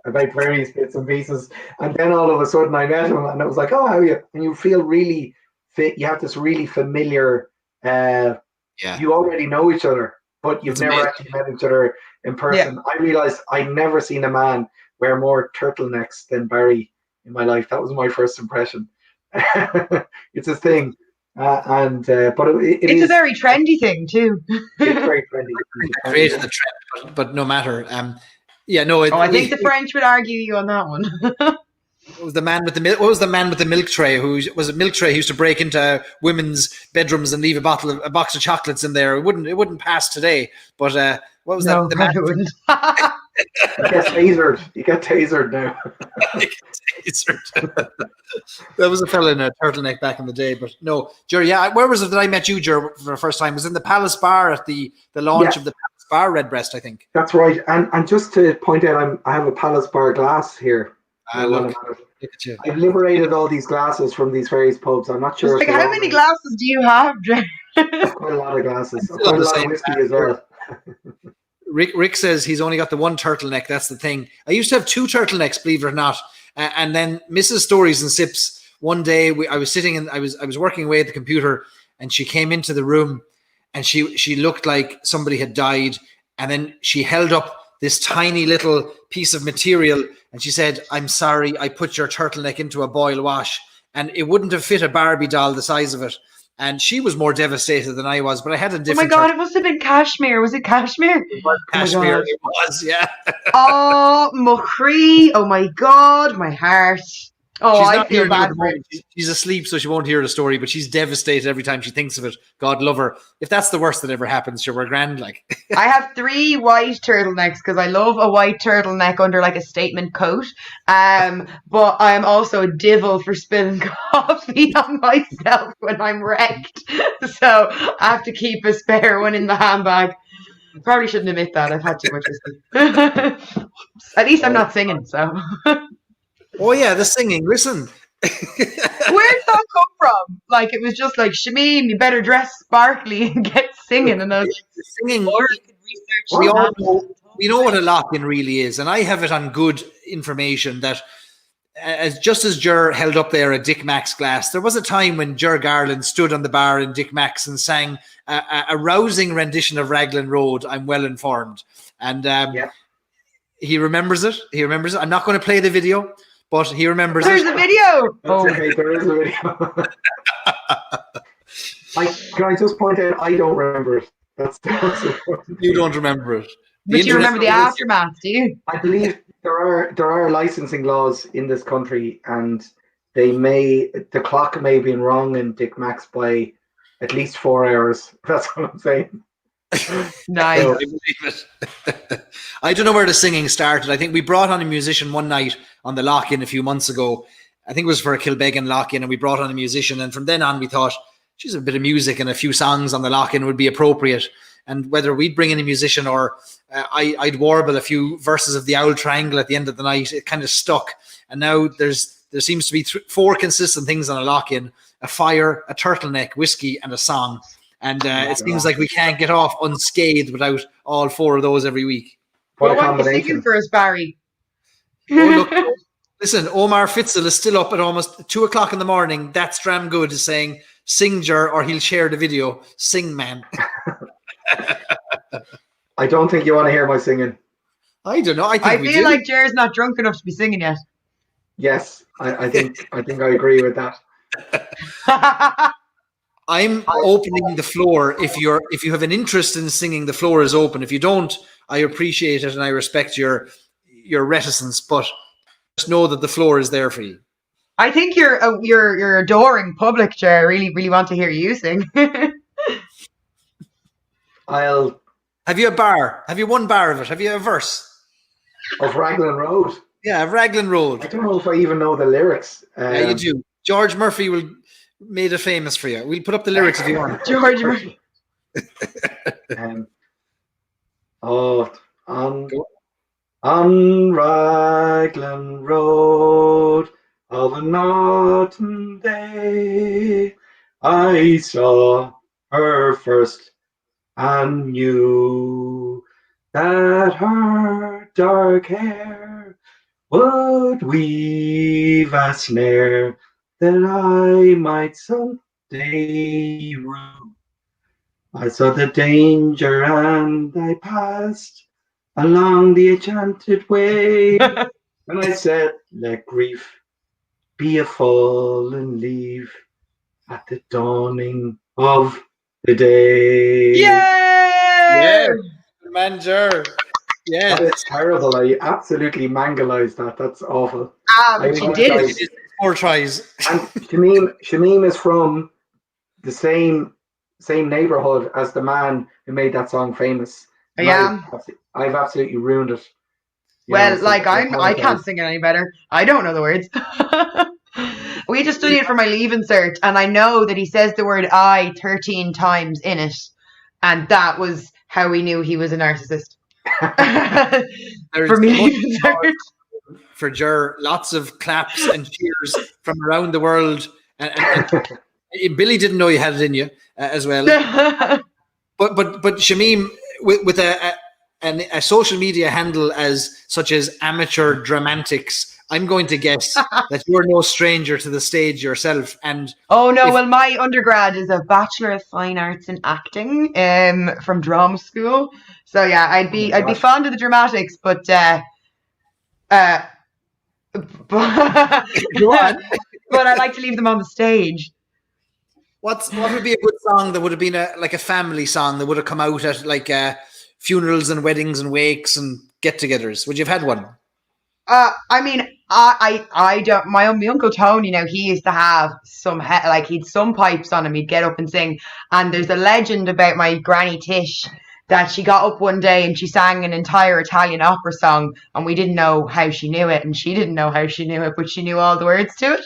about various bits and pieces. And then all of a sudden I met him and it was like, oh, how are you? And you feel really fit. You have this really familiar, you already know each other, but you've never actually met each other in person. Yeah. I realized I'd never seen a man wear more turtlenecks than Barry in my life. That was my first impression. It's a thing. But it's a very trendy thing too. It's very trendy. Created the trend, but no matter. I think the French would argue you on that one. What was the man with the milk tray? Who was a milk tray? Who used to break into women's bedrooms and leave a box of chocolates in there. It wouldn't pass today. But what was that? The man it wouldn't. You get tasered now. There was a fella in a turtleneck back in the day, but no, Ger. Yeah, where was it that I met you, Ger, for the first time? It was in the Palace Bar at the launch of the Palace Bar Redbreast, I think. That's right. And just to point out, I have a Palace Bar glass here. Look at you. I've liberated all these glasses from these various pubs. I'm not sure. Like, how many glasses do you have, Ger? Quite a lot of glasses. Quite a lot of whiskey as well. Rick says he's only got the one turtleneck. That's the thing. I used to have two turtlenecks, believe it or not. And then Mrs. Stories and Sips, one day I was sitting and I was working away at the computer, and she came into the room and she looked like somebody had died. And then she held up this tiny little piece of material and she said, "I'm sorry, I put your turtleneck into a boil wash." And it wouldn't have fit a Barbie doll the size of it. And she was more devastated than I was, but I had a different... Oh my God, it must have been cashmere. Was it cashmere? It was cashmere. It was, yeah. Oh, Mochree. Oh my God, my heart. Oh, I feel bad for her. She's asleep, so she won't hear the story, but she's devastated every time she thinks of it. God love her. If that's the worst that ever happens, we're grand. Like, I have 3 white turtlenecks because I love a white turtleneck under like a statement coat. But I'm also a devil for spilling coffee on myself when I'm wrecked. So I have to keep a spare one in the handbag. Probably shouldn't admit that. I've had too much whiskey. At least I'm not singing, so... Oh yeah, the singing. Listen, where did that come from? Like, it was just like, Shamim, you better dress sparkly and get singing. And I was like, singing. Or you could research. We know what a lock-in really is, and I have it on good information that, as Ger held up there a Dick Mack's glass, there was a time when Ger Garland stood on the bar in Dick Mack's and sang a rousing rendition of Raglan Road. I'm well informed, and he remembers it. I'm not going to play the video. But he remembers There's a video. Okay, there is a video. Can I just point out, I don't remember it. That's important. You don't remember it. But you remember the aftermath, do you? I believe there are licensing laws in this country, and the clock may have been wrong in Dick Max by at least 4 hours. That's what I'm saying. Nice. I believe it. I don't know where the singing started. I think we brought on a musician one night on the lock-in a few months ago. I think it was for a Kilbeggan lock-in, and we brought on a musician. And from then on, we thought, geez, a bit of music and a few songs on the lock-in would be appropriate. And whether we'd bring in a musician or I'd warble a few verses of the Owl Triangle at the end of the night, it kind of stuck. And now there seems to be 4 consistent things on a lock-in: a fire, a turtleneck, whiskey, and a song. And it seems like we can't get off unscathed without all 4 of those every week. What are you singing for us, Barry? Oh, look, listen, Omar Fitzel is still up at almost 2 o'clock in the morning. That's damn good, is saying, sing, Ger, or he'll share the video. Sing, man. I don't think you want to hear my singing. I don't know. I feel like Ger's not drunk enough to be singing yet. Yes, I think I agree with that. I'm opening the floor. If you have an interest in singing, the floor is open. If you don't, I appreciate it and I respect your reticence, but just know that the floor is there for you. I think you're adoring public, Ger. I really, really want to hear you sing. Have you a bar? Have you one bar of it? Have you a verse? Of Raglan Road? Yeah, Raglan Road. I don't know if I even know the lyrics. Yeah, you do. George Murphy made it famous for you. We'll put up the lyrics if you want. George Murphy. On Raglan Road of an autumn day, I saw her first and knew that her dark hair would weave a snare that I might someday rue. I saw the danger and I passed along the enchanted way, and I said, let grief be a fallen leaf at the dawning of the day. Yay! Yeah, Manger. Yeah, that's terrible. I absolutely mangalized that. That's awful. You did. 4 tries. And Shamim is from the same neighborhood as the man who made that song famous. I've absolutely ruined it. I can't sing it any better. I don't know the words. We just studied for my leaving cert, and I know that he says the word I 13 times in it, and that was how we knew he was a narcissist. For me, for Ger, lots of claps and cheers from around the world, and Billy didn't know you had it in you as well. But Shamim, with a social media handle such as Amateur Dramatics, I'm going to guess that you're no stranger to the stage yourself. And my undergrad is a Bachelor of Fine Arts in Acting from drama school. So yeah, I'd be fond of the dramatics, but go on. But I like to leave them on the stage. What would be a good song that would have been a family song that would have come out at funerals and weddings and wakes and get-togethers? Would you have had one? I don't. My uncle Tony, he used to have he'd some pipes on him. He'd get up and sing. And there's a legend about my granny Tish that she got up one day and she sang an entire Italian opera song, and we didn't know how she knew it, and she didn't know how she knew it, but she knew all the words to it.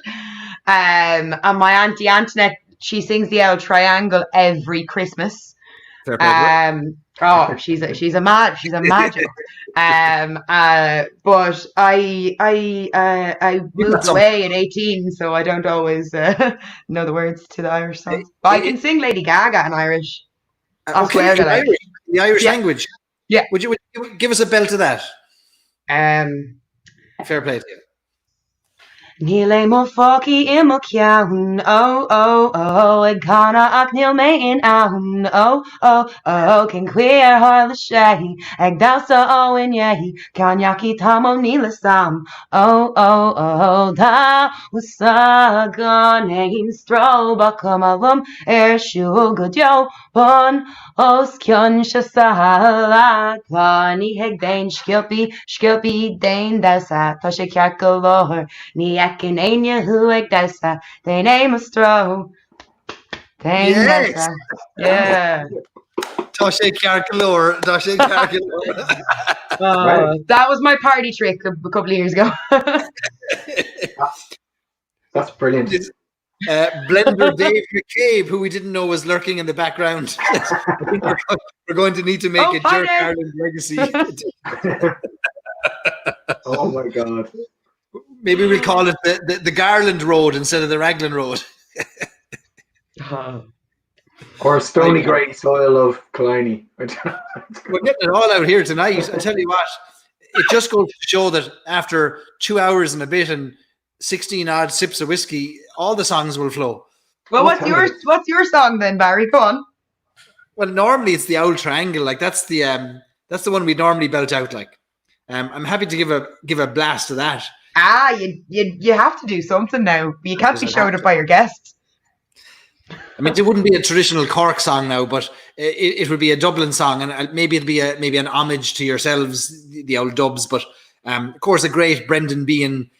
And my auntie Antoinette, she sings the Owl Triangle every Christmas. She's a magic. But I moved away at 18, so I don't always know the words to the Irish songs. But I can sing Lady Gaga in Irish. The Irish language. Yeah. Would you give us a bell to that? Fair play to you. Níl mo foci imo ceann, ag cana ach níl mé in ann, cyn cuir hála sé, ag dasa in yehi, caniaci tamo níla sam, da usa gan ein stroba cumalum siúl go dio, bon os cion se sala, cani heg dain skilpi dain dasa, tá sé ceart go lór, ní ecin aine hu ag dasa, dain aim a stro, dain Yes. dasa. Yeah. Tá sé ceart galore. Tá sé ceart galore. That was my party trick a couple of years ago. That's brilliant. Blender Dave McCabe, who we didn't know was lurking in the background. We're going to need to make a Ger Garland legacy. Oh my God. Maybe we'll call it the Garland Road instead of the Raglan Road. Or stony grey soil of Killiney. We're getting it all out here tonight. I tell you what, it just goes to show that after 2 hours and a bit and 16 odd sips of whiskey, all the songs will flow. Well, what's your song then, Barry? Go on. Well, normally it's the Old Triangle. Like that's the one we normally belt out. Like, I'm happy to give a blast to that. You have to do something now. You can't be showed up by your guests. I mean, it wouldn't be a traditional Cork song now, but it would be a Dublin song, and maybe it'd be maybe an homage to yourselves, the old dubs. But of course, a great Brendan Behan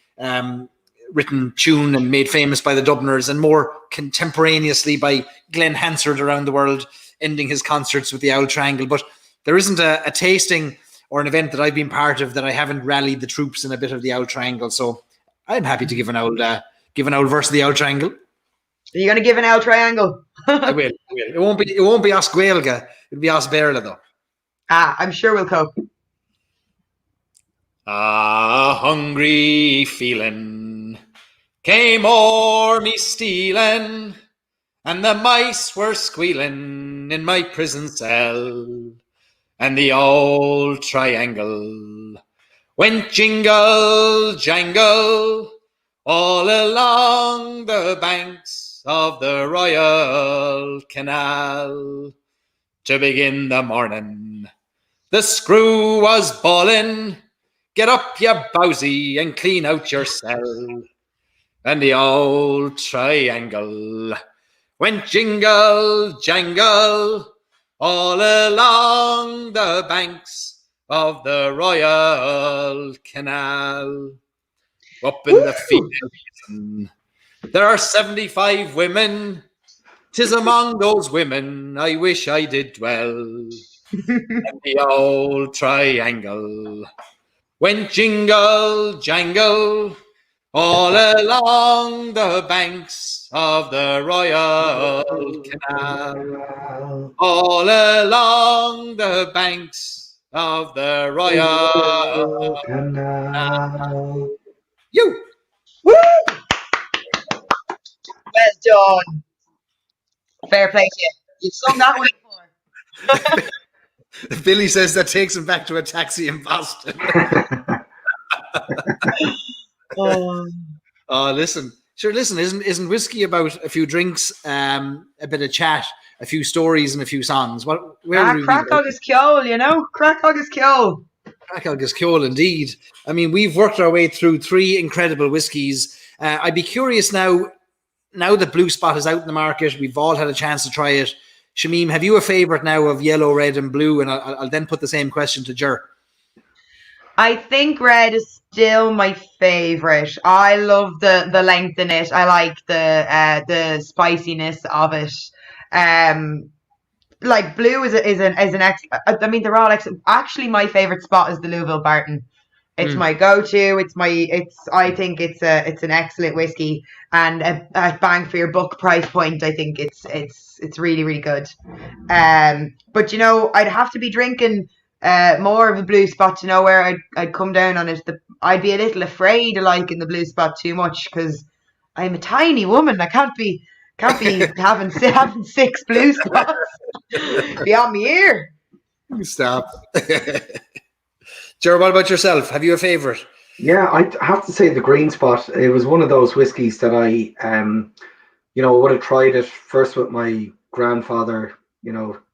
written tune and made famous by the Dubliners, and more contemporaneously by Glenn Hansard around the world, ending his concerts with the Owl Triangle. But there isn't a tasting or an event that I've been part of that I haven't rallied the troops in a bit of the Owl Triangle. So I'm happy to give an old verse of the Owl Triangle. Are you going to give an Owl Triangle? I will. It won't be Os Gaeilge. It'll be Os Béarla though. I'm sure we'll cope. A hungry feeling came o'er me stealing, and the mice were squealing in my prison cell, and the old triangle went jingle jangle all along the banks of the Royal Canal. To begin the morning, the screw was bawling, "Get up, you bowsy, and clean out your cell." And the old triangle went jingle jangle all along the banks of the Royal Canal. Up in the field, there are 75 women. 'Tis among those women I wish I did dwell. And the old triangle went jingle jangle all along the banks of the Royal Canal. All along the banks of the Royal Canal. You! Woo! Well done. Fair play to you. You've sung that one before. Billy says that takes him back to a taxi in Boston. Oh, listen. Sure, listen, isn't whiskey about a few drinks, a bit of chat, a few stories and a few songs? Crackog is Kjol, you know? Crackog is Kjol. Crackog is Kjol, indeed. I mean, we've worked our way through 3 incredible whiskies. I'd be curious now that Blue Spot is out in the market, we've all had a chance to try it. Shamim, have you a favourite now of yellow, red and blue? And I'll then put the same question to Ger. I think red is still my favourite. I love the length in it. I like the spiciness of it. Like blue is an I mean, they're all excellent. Actually, my favourite spot is the Louisville Barton. It's my go-to. I think it's an excellent whiskey and a bang for your buck price point. I think it's really, really good. But you know, I'd have to be drinking more of a Blue Spot to know where I'd come down on it. I'd be a little afraid of liking the Blue Spot too much because I'm a tiny woman. I can't be having 6 Blue Spots beyond my ear. Stop. Ger, what about yourself? Have you a favourite? Yeah, I have to say the Green Spot. It was one of those whiskies that I, would have tried it first with my grandfather,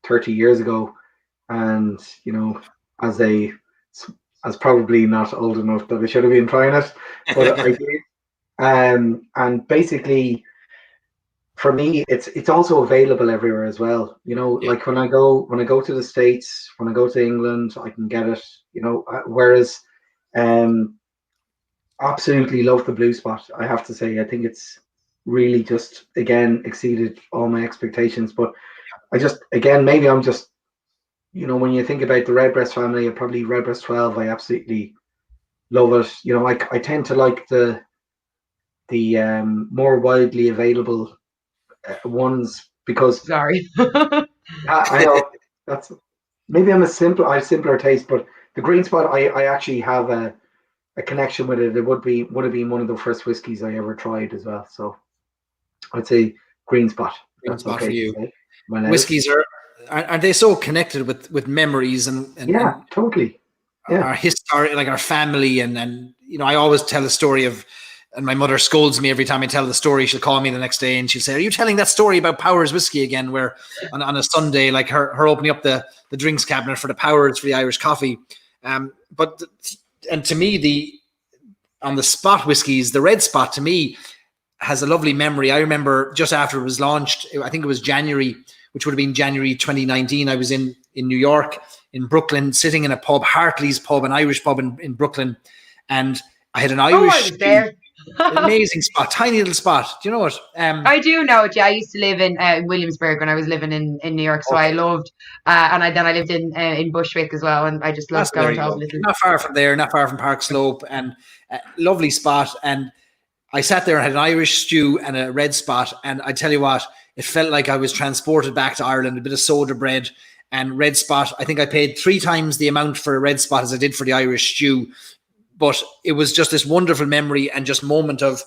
30 years ago, and as a as probably not old enough that I should have been trying it, but I did. And basically, for me, it's also available everywhere as well. Yeah. Like when I go to the States, when I go to England, I can get it. Whereas, absolutely love the Blue Spot. I have to say, I think it's really just again exceeded all my expectations. But I just again maybe I'm just when you think about the Redbreast family, probably Redbreast 12, I absolutely love it. I tend to like the more widely available ones because Sorry. I know that's maybe I have simpler taste, but the Green Spot I actually have a connection with it. It would have been one of the first whiskies I ever tried as well. So I'd say Green Spot. Green That's Spot okay for you. Whiskies Are they so connected with memories and totally. Yeah. Our history, like our family, and I always tell the story of, and my mother scolds me every time I tell the story. She'll call me the next day and she'll say, "Are you telling that story about Powers whiskey again?" Where on a Sunday, like her opening up the drinks cabinet for the Powers for the Irish coffee. And to me, on the Spot whiskies, the Red Spot to me has a lovely memory. I remember just after it was launched, I think it was January, which would have been January 2019. I was in New York, in Brooklyn, sitting in a pub, Hartley's pub, an Irish pub in Brooklyn, and I had an Irish. Oh, I was there. Amazing spot, tiny little spot. Do you know what? I do know it. Yeah, I used to live in Williamsburg when I was living in New York, so I loved. And I lived in Bushwick as well, and I just loved going to all the little. Not far from there, not far from Park Slope, and lovely spot. And I sat there and had an Irish stew and a Red Spot, and I tell you what, it felt like I was transported back to Ireland. A bit of soda bread and Red Spot. I think I paid 3 times the amount for a Red Spot as I did for the Irish stew. But it was just this wonderful memory and just moment of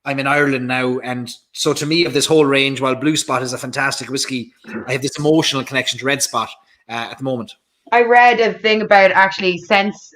I'm in Ireland now. And so to me, of this whole range, while Blue Spot is a fantastic whiskey, I have this emotional connection to Red Spot at the moment. I read a thing about actually sense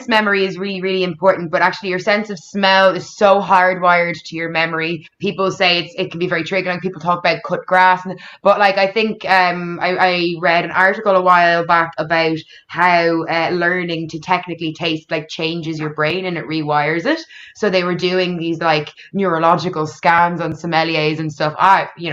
memory is really, really important, but actually your sense of smell is so hardwired to your memory. People say it can be very triggering. People talk about cut grass, but like I think I read an article a while back about how learning to technically taste like changes your brain and it rewires it. So they were doing these like neurological scans on sommeliers and stuff.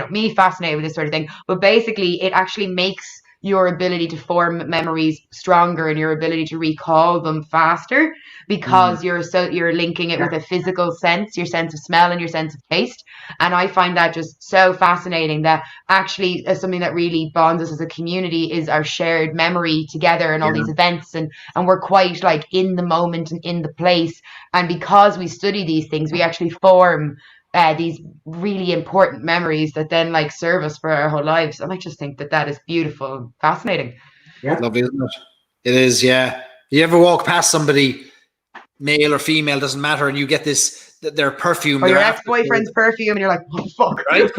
Me fascinated with this sort of thing, but basically it actually makes your ability to form memories stronger and your ability to recall them faster because you're linking it with a physical sense, your sense of smell and your sense of taste. And I find that just so fascinating that actually something that really bonds us as a community is our shared memory together and all these events, and we're quite like in the moment and in the place. And because we study these things, we actually form these really important memories that then like serve us for our whole lives. And I just think that is beautiful and fascinating. Yeah, lovely, isn't it? It is. Yeah. You ever walk past somebody, male or female, doesn't matter, and you get their perfume, or your ex-boyfriend's perfume, and you're like, oh fuck, right?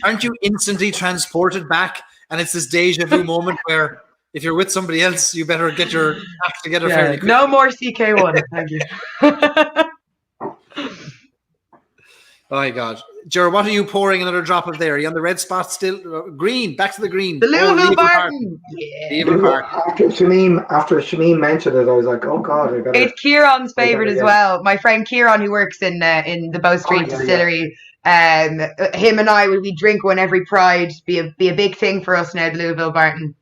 Aren't you instantly transported back? And it's this deja vu moment where if you're with somebody else, you better get your act together fairly quickly. No more CK1, thank you. Oh my God. Ger, what are you pouring another drop of there? Are you on the Red Spot still? Green, back to the green. The Louisville Barton. Yeah. After Shamim mentioned it, I was like, oh God. It's Kieran's favourite as well. My friend Kieran, who works in the Bow Street Distillery, him and I, we drink one every Pride. Be a big thing for us now, the Louisville Barton.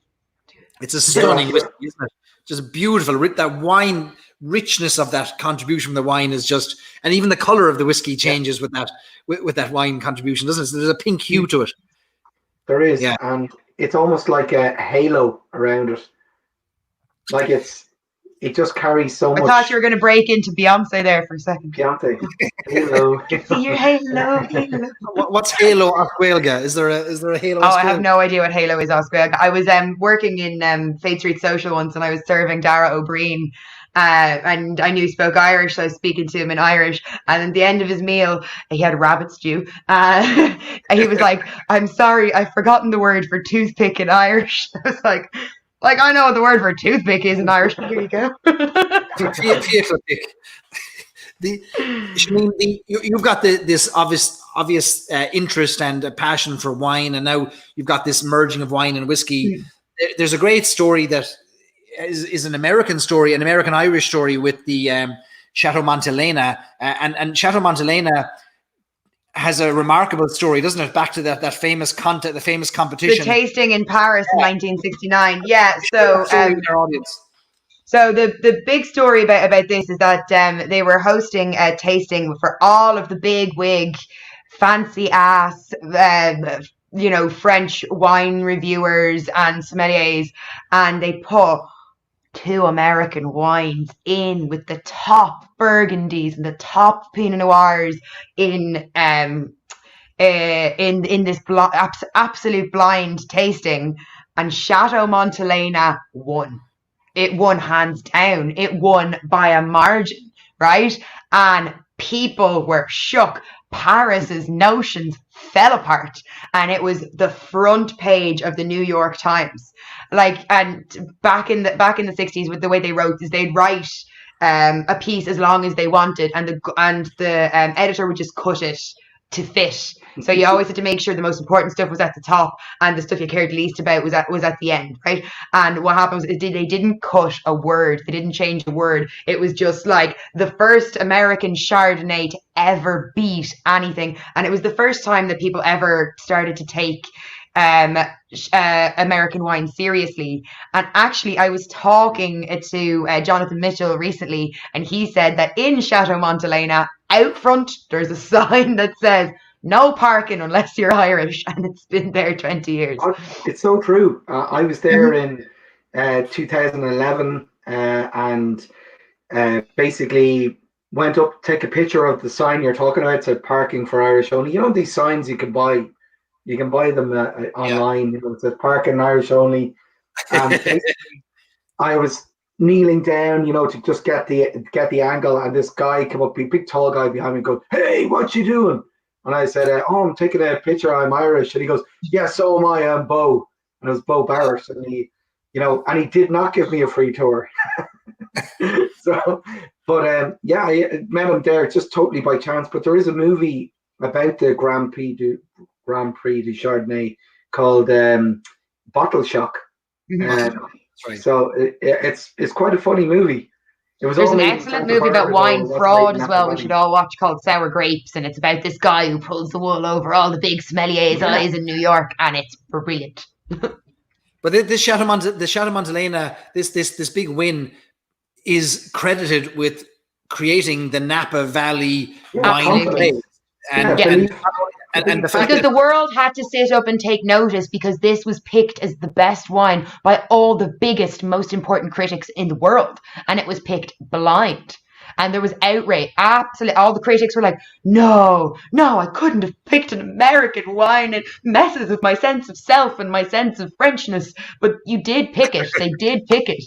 It's a stunning whiskey, isn't it? Just beautiful. That wine richness of that contribution from the wine is just, and even the color of the whiskey changes with that wine contribution, doesn't it? So there's a pink hue to it. There is, and it's almost like a halo around it. Like it just carries so much. I thought you were going to break into Beyonce there for a second. Beyonce, halo. See your halo. What's halo off Gaeilge? Is there a halo? Oh, I have no idea what halo is off Gaeilge. I was working in Fate Street Social once, and I was serving Dara O'Brien. And I knew he spoke Irish, so I was speaking to him in Irish. And at the end of his meal, he had a rabbit stew. He was like, "I'm sorry, I've forgotten the word for toothpick in Irish." I was like, Like, I know what the word for toothpick is in Irish, but here you go. Fiacla pick. Shamim, you've got this obvious interest and a passion for wine, and now you've got this merging of wine and whiskey. There's a great story that is an American story, an American-Irish story with the Chateau Montelena, and Chateau Montelena has a remarkable story, doesn't it? Back to that famous the famous competition, the tasting in Paris in 1969. Yeah, so our audience. So the big story about this is that they were hosting a tasting for all of the big wig, fancy ass, French wine reviewers and sommeliers, and they put 2 American wines in with the top Burgundies and the top Pinot Noirs in this absolute blind tasting, and Chateau Montelena won. It won hands down. It won by a margin, right? And people were shook. Paris's notions fell apart, and it was the front page of the New York Times. Like, and back in the 60s, with the way they wrote is they'd write a piece as long as they wanted, and the editor would just cut it to fit. So you always had to make sure the most important stuff was at the top, and the stuff you cared least about was at the end, right? And what happened was they didn't cut a word, they didn't change a word. It was just like the first American Chardonnay to ever beat anything, and it was the first time that people ever started to take American wine seriously. And actually, I was talking to Jonathan Mitchell recently, and he said that in Chateau Montelena, out front, there's a sign that says no parking unless you're Irish, and it's been there 20 years. It's so true. I was there in 2011 and basically went up to take a picture of the sign you're talking about. It said parking for Irish only. You know these signs you can buy them online. You know, it says parking Irish only. And basically, I was kneeling down, to just get the angle, and this guy came up, big tall guy behind me, goes, "Hey, what you doing?" And I said, "Oh, I'm taking a picture. I'm Irish." And he goes, "Yeah, so am I. I'm Bo." And it was Bo Barrett, and he did not give me a free tour. So, but I met him there just totally by chance. But there is a movie about the Grand Prix du Chardonnay called Bottle Shock. Right. So it's quite a funny movie. There's an excellent movie about wine fraud as well, we should all watch, called Sour Grapes, and it's about this guy who pulls the wool over all the big sommeliers' eyes in New York, and it's brilliant. But the Chateau Montelena, this big win is credited with creating the Napa Valley wine trade. And the fact because the world had to sit up and take notice, because this was picked as the best wine by all the biggest, most important critics in the world, and it was picked blind. And there was outrage. Absolutely, all the critics were like, "No, I couldn't have picked an American wine. It messes with my sense of self and my sense of Frenchness." But you did pick it. They did pick it.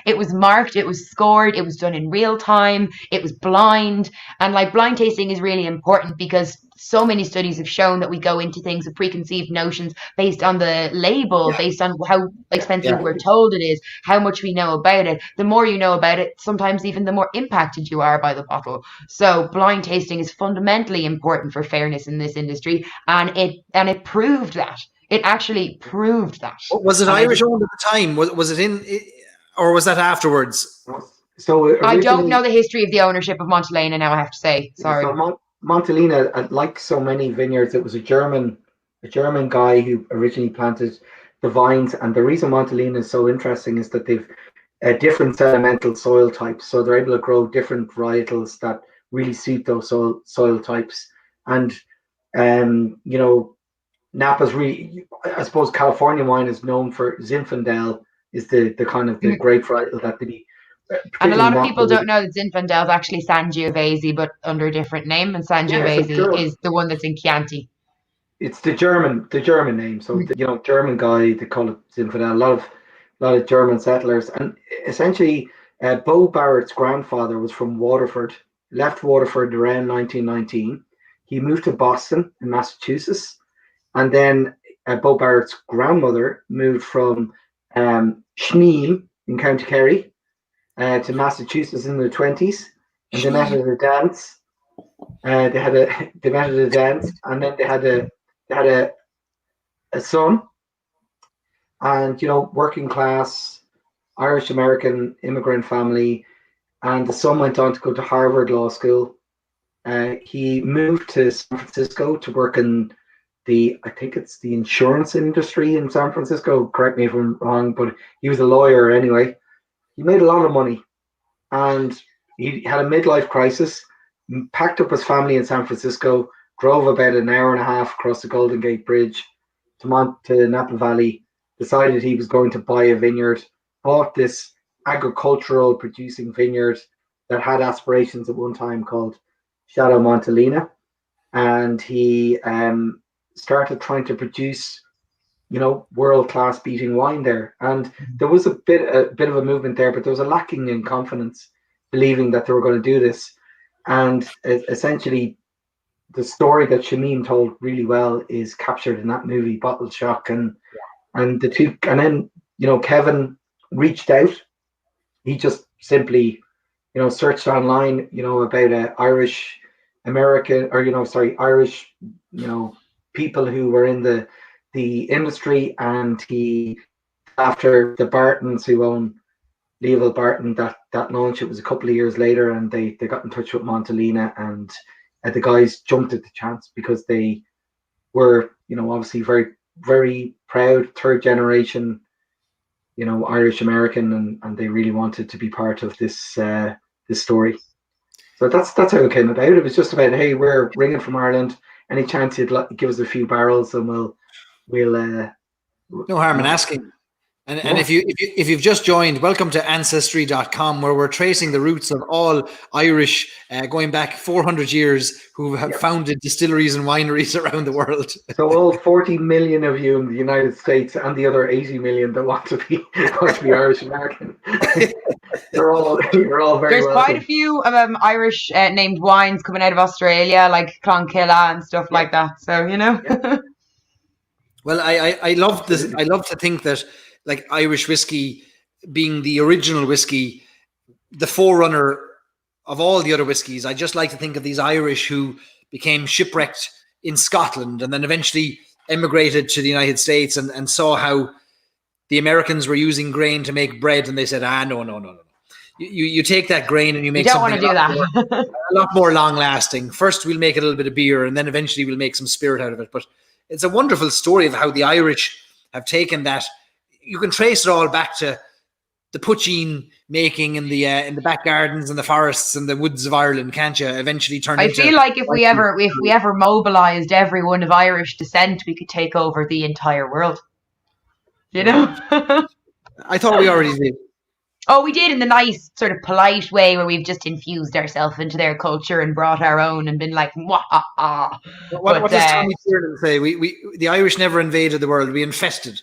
It was marked. It was scored. It was done in real time. It was blind. And like, blind tasting is really important, because so many studies have shown that we go into things with preconceived notions based on the label, based on how expensive we're told it is, how much we know about it. The more you know about it, sometimes even the more impacted you are by the bottle. So blind tasting is fundamentally important for fairness in this industry, and it proved that. It actually proved that. Was it Irish owned at the time? Was it in, or was that afterwards? So I don't know the history of the ownership of Montelena now, I have to say. Sorry. So Montelena, like so many vineyards, it was a German guy who originally planted the vines. And the reason Montelena is so interesting is that they've different sedimental soil types, so they're able to grow different varietals that really suit those soil types. And Napa's really, I suppose, California wine is known for Zinfandel, is the kind of the grape varietal that they. And a lot of people don't know that Zinfandel is actually Sangiovese, but under a different name. And Sangiovese is the one that's in Chianti. It's the German name. So German guy, they call it Zinfandel. A lot of German settlers, and essentially, Bo Barrett's grandfather was from Waterford. Left Waterford around 1919. He moved to Boston in Massachusetts, and then Bo Barrett's grandmother moved from Schneal in County Kerry to Massachusetts in the 20s, and they met at a dance. They met at a dance, and then they had a son, and working class Irish American immigrant family, and the son went on to go to Harvard Law School. He moved to San Francisco to work in I think it's the insurance industry in San Francisco. Correct me if I'm wrong, but he was a lawyer anyway. He made a lot of money, and he had a midlife crisis, packed up his family in San Francisco, drove about an hour and a half across the Golden Gate Bridge to Napa Valley, decided he was going to buy a vineyard, bought this agricultural producing vineyard that had aspirations at one time called Shadow Montelena, and he started trying to produce world-class beating wine there. And there was a bit of a movement there, but there was a lacking in confidence, believing that they were going to do this. And essentially the story that Shamim told really well is captured in that movie Bottle Shock, and the two, and then Kevin reached out. He just simply searched online about Irish American, or Irish people who were in the industry, and he, after the Bartons who own Leavell Barton, that launch, it was a couple of years later, and they got in touch with Montelena, and the guys jumped at the chance because they were obviously very, very proud third generation Irish American, and they really wanted to be part of this this story. So that's how it came about. It was just about, hey, we're ringing from Ireland. Any chance you'd give us a few barrels, and we'll no harm in asking. And if you've just joined, welcome to Ancestry.com, where we're tracing the roots of all Irish going back 400 years who have founded distilleries and wineries around the world. So all 40 million of you in the United States, and the other 80 million that want to be Irish American. you're all very There's welcome. quite a few Irish named wines coming out of Australia, like Clonquilla and stuff like that. So Well, I love this. I love to think that, like, Irish whiskey being the original whiskey, the forerunner of all the other whiskies, I just like to think of these Irish who became shipwrecked in Scotland and then eventually emigrated to the United States and saw how the Americans were using grain to make bread, and they said, no. You take that grain and you make something a lot more long-lasting. First, we'll make a little bit of beer, and then eventually we'll make some spirit out of it. But it's a wonderful story of how the Irish have taken that. You can trace it all back to the poaching making in the back gardens and the forests and the woods of Ireland, can't you? Eventually turned into... I feel like if we ever mobilized everyone of Irish descent, we could take over the entire world. I thought we already did. Oh, we did, in the nice sort of polite way where we've just infused ourselves into their culture and brought our own and been like, wah. What does Tommy Tiernan say? We the Irish never invaded the world. We infested.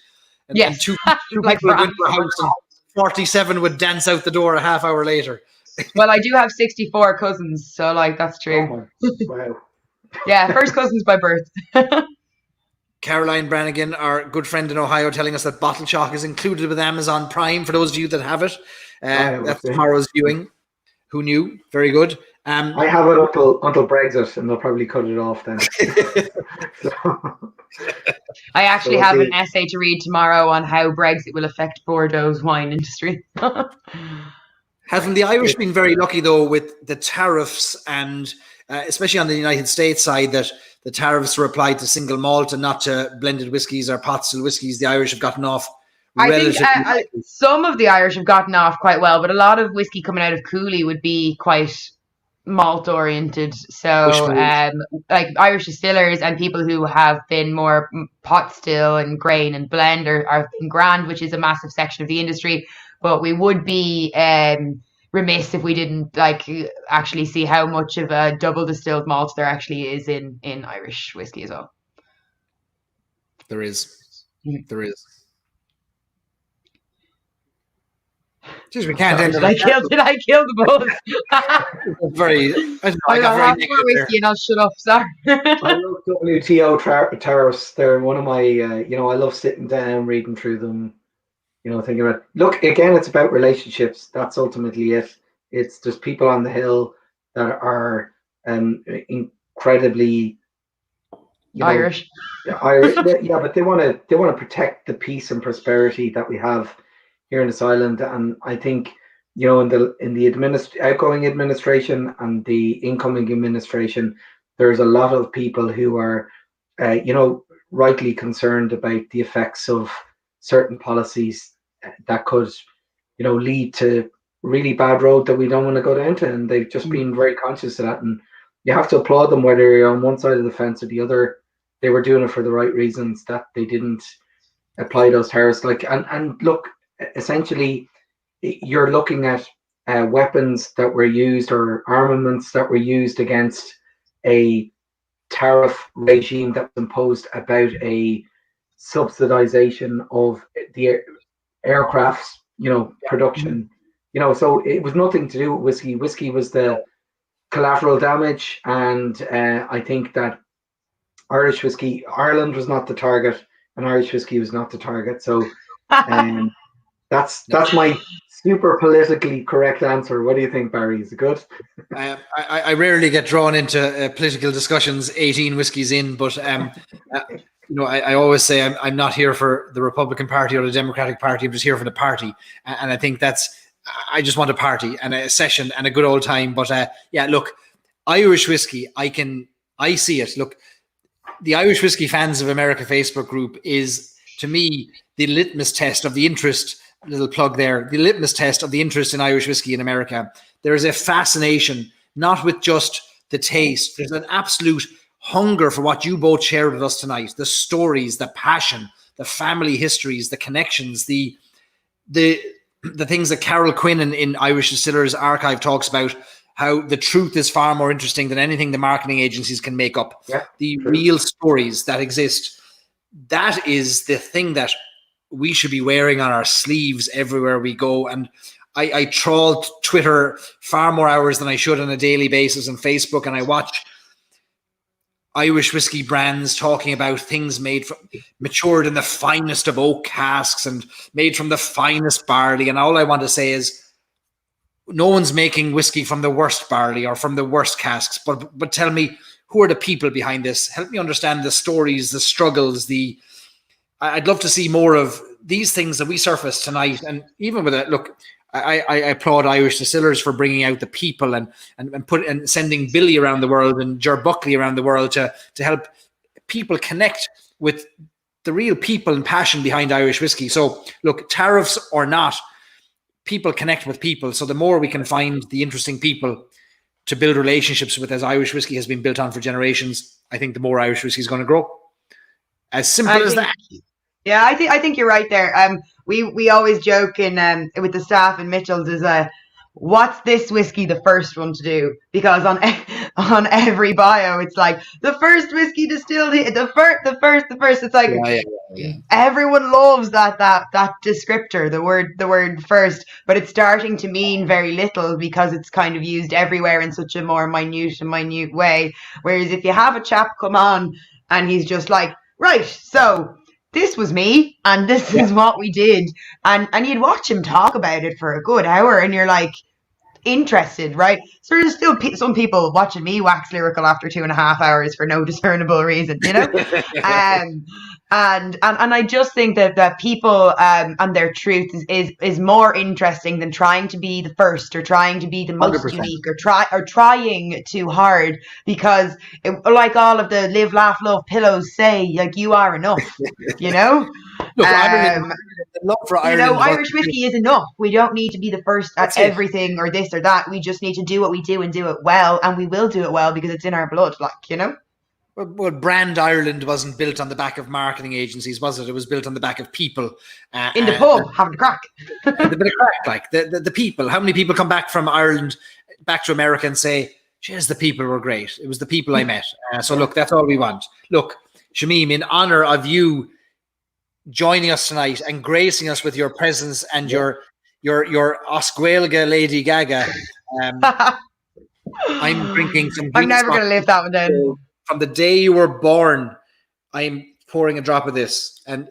And, yes. And two like people would go into a house and 47 would dance out the door a half hour later. Well, I do have 64 cousins, so that's true. Oh, wow. Yeah, first cousins by birth. Caroline Brannigan, our good friend in Ohio, telling us that Bottle Shock is included with Amazon Prime for those of you that have it. That's tomorrow's viewing. Who knew? Very good. I have it until Brexit, and they'll probably cut it off then. I actually have an essay to read tomorrow on how Brexit will affect Bordeaux's wine industry. Haven't the Irish been very lucky, though, with the tariffs, and especially on the United States side, that the tariffs were applied to single malt and not to blended whiskies or pot still whiskies? The Irish have gotten off. I think some of the Irish have gotten off quite well, but a lot of whiskey coming out of Cooley would be quite malt oriented. So like Irish distillers and people who have been more pot still and grain and blend are in grand, which is a massive section of the industry. But we would be remiss if we didn't actually see how much of a double distilled malt there actually is in Irish whiskey as well. There is. Jeez, we can't end it. Did I kill the buzz? I got very negative more whiskey and I'll shut up. Sorry. I love WTO tariffs. They're one of my, I love sitting down, reading through them. thinking about, look, again, it's about relationships. That's ultimately it. It's just people on the hill that are incredibly, Irish. yeah, but they want to protect the peace and prosperity that we have here in this island. And I think, in the outgoing administration and the incoming administration, there's a lot of people who are, rightly concerned about the effects of certain policies that could, lead to really bad road that we don't want to go down to. And they've just been very conscious of that. And you have to applaud them, whether you're on one side of the fence or the other. They were doing it for the right reasons, that they didn't apply those tariffs. And look, essentially, you're looking at weapons that were used, or armaments that were used against a tariff regime that was imposed about a subsidization of the aircraft's, production. So it was nothing to do with whiskey. Whiskey was the collateral damage, and I think that Irish whiskey, Ireland was not the target, and Irish whiskey was not the target. So that's my super politically correct answer. What do you think, Barry? Is it good? I rarely get drawn into political discussions 18 whiskies in, but I always say I'm not here for the Republican Party or the Democratic Party. I'm just here for the party, and I think I just want a party and a session and a good old time. But look, Irish whiskey, I see it. Look, the Irish Whiskey Fans of America Facebook group is, to me, the litmus test of the interest. Little plug there. The litmus test of the interest in Irish whiskey in America. There is a fascination, not with just the taste. There's an absolute hunger for what you both shared with us tonight. The stories, the passion, the family histories, the connections, the things that Carol Quinn in Irish Distillers Archive talks about, how the truth is far more interesting than anything the marketing agencies can make up. Yeah, the real stories that exist. That is the thing that we should be wearing on our sleeves everywhere we go. And I trawl Twitter far more hours than I should on a daily basis, and Facebook, and I watch Irish whiskey brands talking about things matured in the finest of oak casks and made from the finest barley. And all I want to say is, no one's making whiskey from the worst barley or from the worst casks, but tell me, who are the people behind this? Help me understand the stories, the struggles, I'd love to see more of these things that we surfaced tonight. And even with it, look, I applaud Irish Distillers for bringing out the people and sending Billy around the world and Ger Buckley around the world to help people connect with the real people and passion behind Irish whiskey. So look, tariffs or not, people connect with people. So the more we can find the interesting people to build relationships with, as Irish whiskey has been built on for generations, I think the more Irish whiskey is going to grow. As simple as that. Yeah, I think you're right there. We always joke with the staff in Mitchell's is what's this whiskey the first one to do? Because on every bio it's like the first whiskey distilled here, the first. It's like everyone loves that descriptor, the word first, but it's starting to mean very little because it's kind of used everywhere in such a more minute way. Whereas if you have a chap come on and he's just like, right, so this was me and this is what we did, and you'd watch him talk about it for a good hour and you're like interested, right? So there's still some people watching me wax lyrical after 2.5 hours for no discernible reason, and I just think that people and their truth is more interesting than trying to be the first or trying to be the most 100%. unique or trying too hard, because like all of the live, laugh, love pillows say, like, you are enough, Look, love for Ireland, Irish whiskey is enough. We don't need to be the first at everything or this or that. We just need to do what we do and do it well, and we will do it well because it's in our blood, Well, brand Ireland wasn't built on the back of marketing agencies, was it? It was built on the back of people. In the pub, having a crack. The bit of crack, like the people. How many people come back from Ireland, back to America and say, geez, the people were great. It was the people I met. So look, that's all we want. Look, Shamim, in honor of you joining us tonight and gracing us with your presence and your Oscuelga Lady Gaga, I'm drinking some. I'm never going to live that one down. From the day you were born, I'm pouring a drop of this, and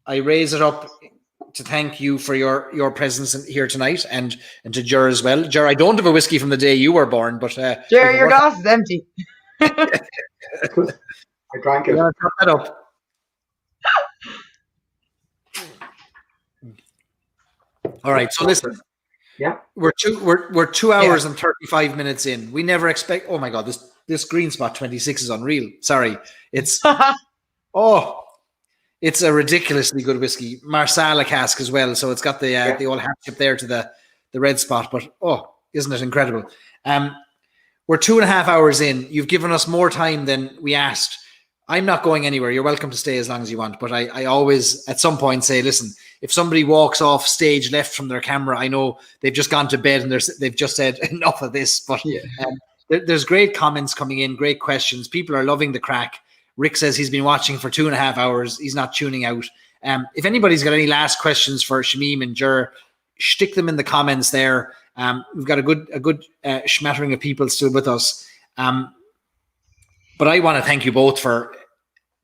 I raise it up to thank you for your presence here tonight, and to Ger as well. Ger, I don't have a whiskey from the day you were born, but Ger, your glass is empty. I drank it. Yeah, top that up. All right, so listen. Yeah, we're 2 hours and 35 minutes in. We never expect. Oh my God, this Green Spot 26 is unreal. Sorry, it's it's a ridiculously good whiskey. Marsala cask as well, so it's got the old hat tip there to the red spot. But isn't it incredible? We're 2.5 hours in. You've given us more time than we asked. I'm not going anywhere. You're welcome to stay as long as you want. But I always, at some point, say, listen, if somebody walks off stage left from their camera, I know they've just gone to bed and they've just said enough of this. But there's great comments coming in, great questions. People are loving the crack. Rick says he's been watching for 2.5 hours. He's not tuning out. If anybody's got any last questions for Shamim and Ger, stick them in the comments there. We've got a good smattering of people still with us. But I want to thank you both for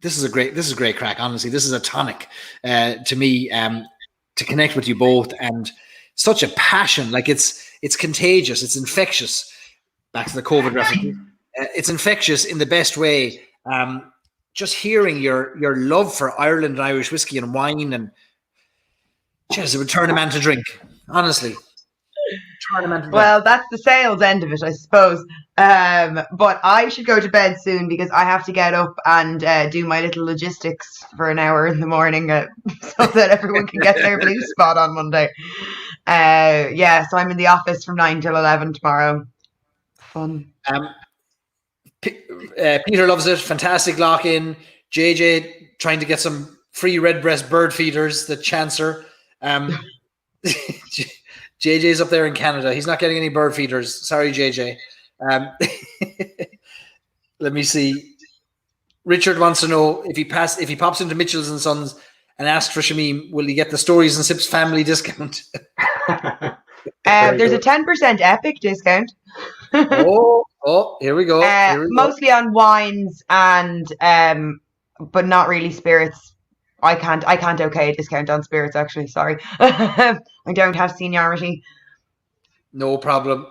this is a great crack. Honestly, this is a tonic to me to connect with you both, and such a passion. Like it's contagious. It's infectious. Back to the COVID reference. It's infectious in the best way. Just hearing your love for Ireland and Irish whiskey and wine, and just it would turn a man to drink. Honestly. Well, that's the sales end of it, I suppose. But I should go to bed soon because I have to get up and do my little logistics for an hour in the morning so that everyone can get their blue spot on Monday. So I'm in the office from 9 till 11 tomorrow. Fun. Peter loves it. Fantastic lock-in. JJ trying to get some free redbreast bird feeders, the chancer. JJ's up there in Canada. He's not getting any bird feeders. Sorry, JJ. Let me see. Richard wants to know if he pops into Mitchell's and Sons and asks for Shamim, will he get the Stories and Sips family discount? There's a 10% Epic discount. Here we go. Mostly on wines and but not really spirits. I can't okay a discount on spirits, actually. Sorry. I don't have seniority. No problem.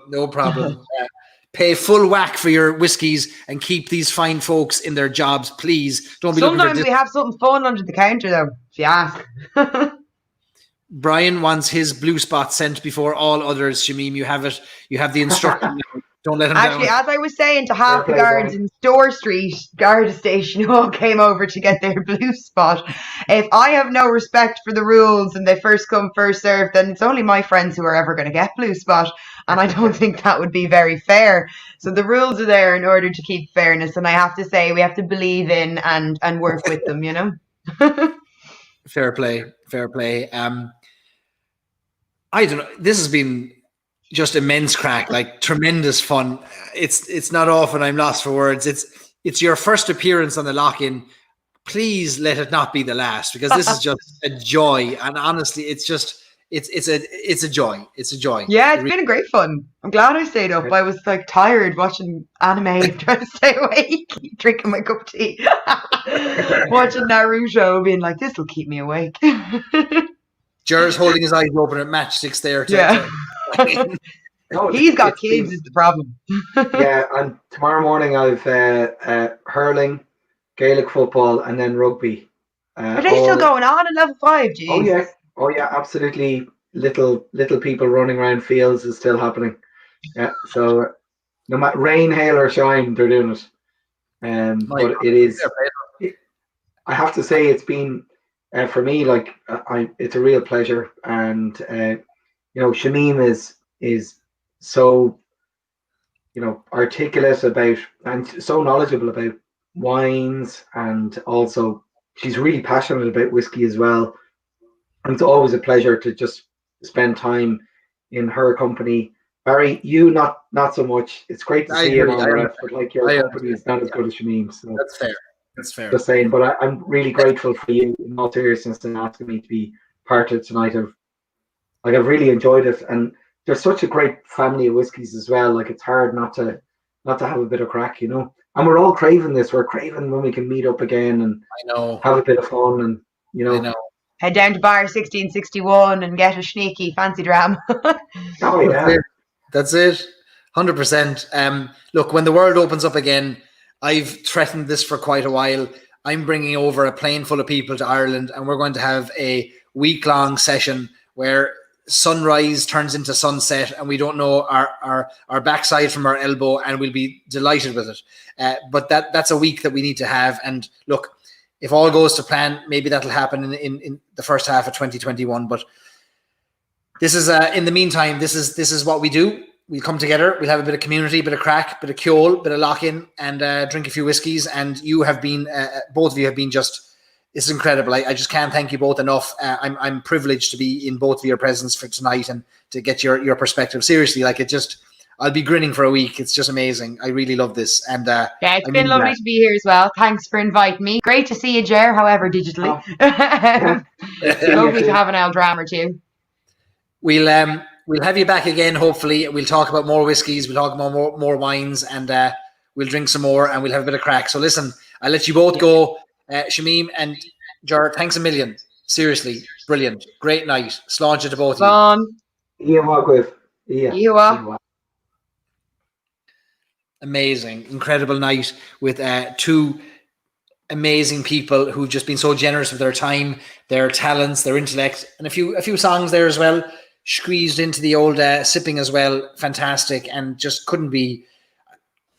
Pay full whack for your whiskies and keep these fine folks in their jobs, please. Don't be Sometimes we have something fun under the counter, though, if you ask. Brian wants his blue spot sent before all others. Shamim, you have it. You have the instruction. Don't let him down. Actually, as I was saying to half the guards in Store Street Garda Station who all came over to get their blue spot, if I have no respect for the rules and they first come, first serve, then it's only my friends who are ever going to get blue spot. And I don't think that would be very fair. So the rules are there in order to keep fairness. And I have to say, we have to believe in and work with them, you know? Fair play. I don't know. This has been just immense crack, like tremendous fun. It's not often I'm lost for words. It's your first appearance on the lock-in. Please let it not be the last, because this is just a joy. And honestly, it's a joy. It's a joy. Yeah, it's been a great fun. I'm glad I stayed up. I was like tired watching anime, trying to stay awake, drinking my cup of tea, watching Naruto, being like, this will keep me awake. Ger's holding his eyes open at matchsticks there. No, he's got kids is the problem. Yeah, and tomorrow morning I've hurling, Gaelic football, and then rugby. Are they still going on at level 5? Geez. Oh yeah, absolutely. Little people running around fields is still happening. Yeah, so no matter rain, hail, or shine, they're doing it. But it is. I have to say, it's been for me it's a real pleasure, and Shamim is so articulate about and so knowledgeable about wines, and also she's really passionate about whiskey as well. And it's always a pleasure to just spend time in her company. Barry, you not so much. It's great to see you on the rest, but your company is not as good as Shamim's. So That's fair. Just saying, but I'm really grateful for you, in all seriousness, and asking me to be part of tonight. I've really enjoyed it, and there's such a great family of whiskies as well. Like, it's hard not to have a bit of crack, And we're all craving this. We're craving when we can meet up again and have a bit of fun, and I know. Head down to bar 1661 and get a sneaky fancy dram. Oh yeah. That's it. 100%. Look, when the world opens up again, I've threatened this for quite a while. I'm bringing over a plane full of people to Ireland, and we're going to have a week-long session where sunrise turns into sunset, and we don't know our backside from our elbow, and we'll be delighted with it. But that's a week that we need to have. And look, if all goes to plan, maybe that'll happen in the first half of 2021. But this is in the meantime, this is what we do. We'll come together. We'll have a bit of community, bit of crack, bit of Kjol, bit of lock-in, and drink a few whiskeys. And you have been, both of you have been just, it's incredible. I just can't thank you both enough. I'm privileged to be in both of your presence for tonight and to get your perspective. Seriously, like I'll be grinning for a week. It's just amazing. I really love this. And yeah, it's been lovely to be here as well. Thanks for inviting me. Great to see you, Ger, however, digitally. Lovely to have an old dram or two. We'll have you back again, hopefully. We'll talk about more whiskies. We'll talk about more wines, and we'll drink some more, and we'll have a bit of crack. So listen, I'll let you both go. Shamim and Ger, thanks a million. Seriously, brilliant. Great night. Sláinte to both of you. Amazing, incredible night with two amazing people who've just been so generous with their time, their talents, their intellect, and a few songs there as well, squeezed into the old sipping as well. Fantastic. And just couldn't be,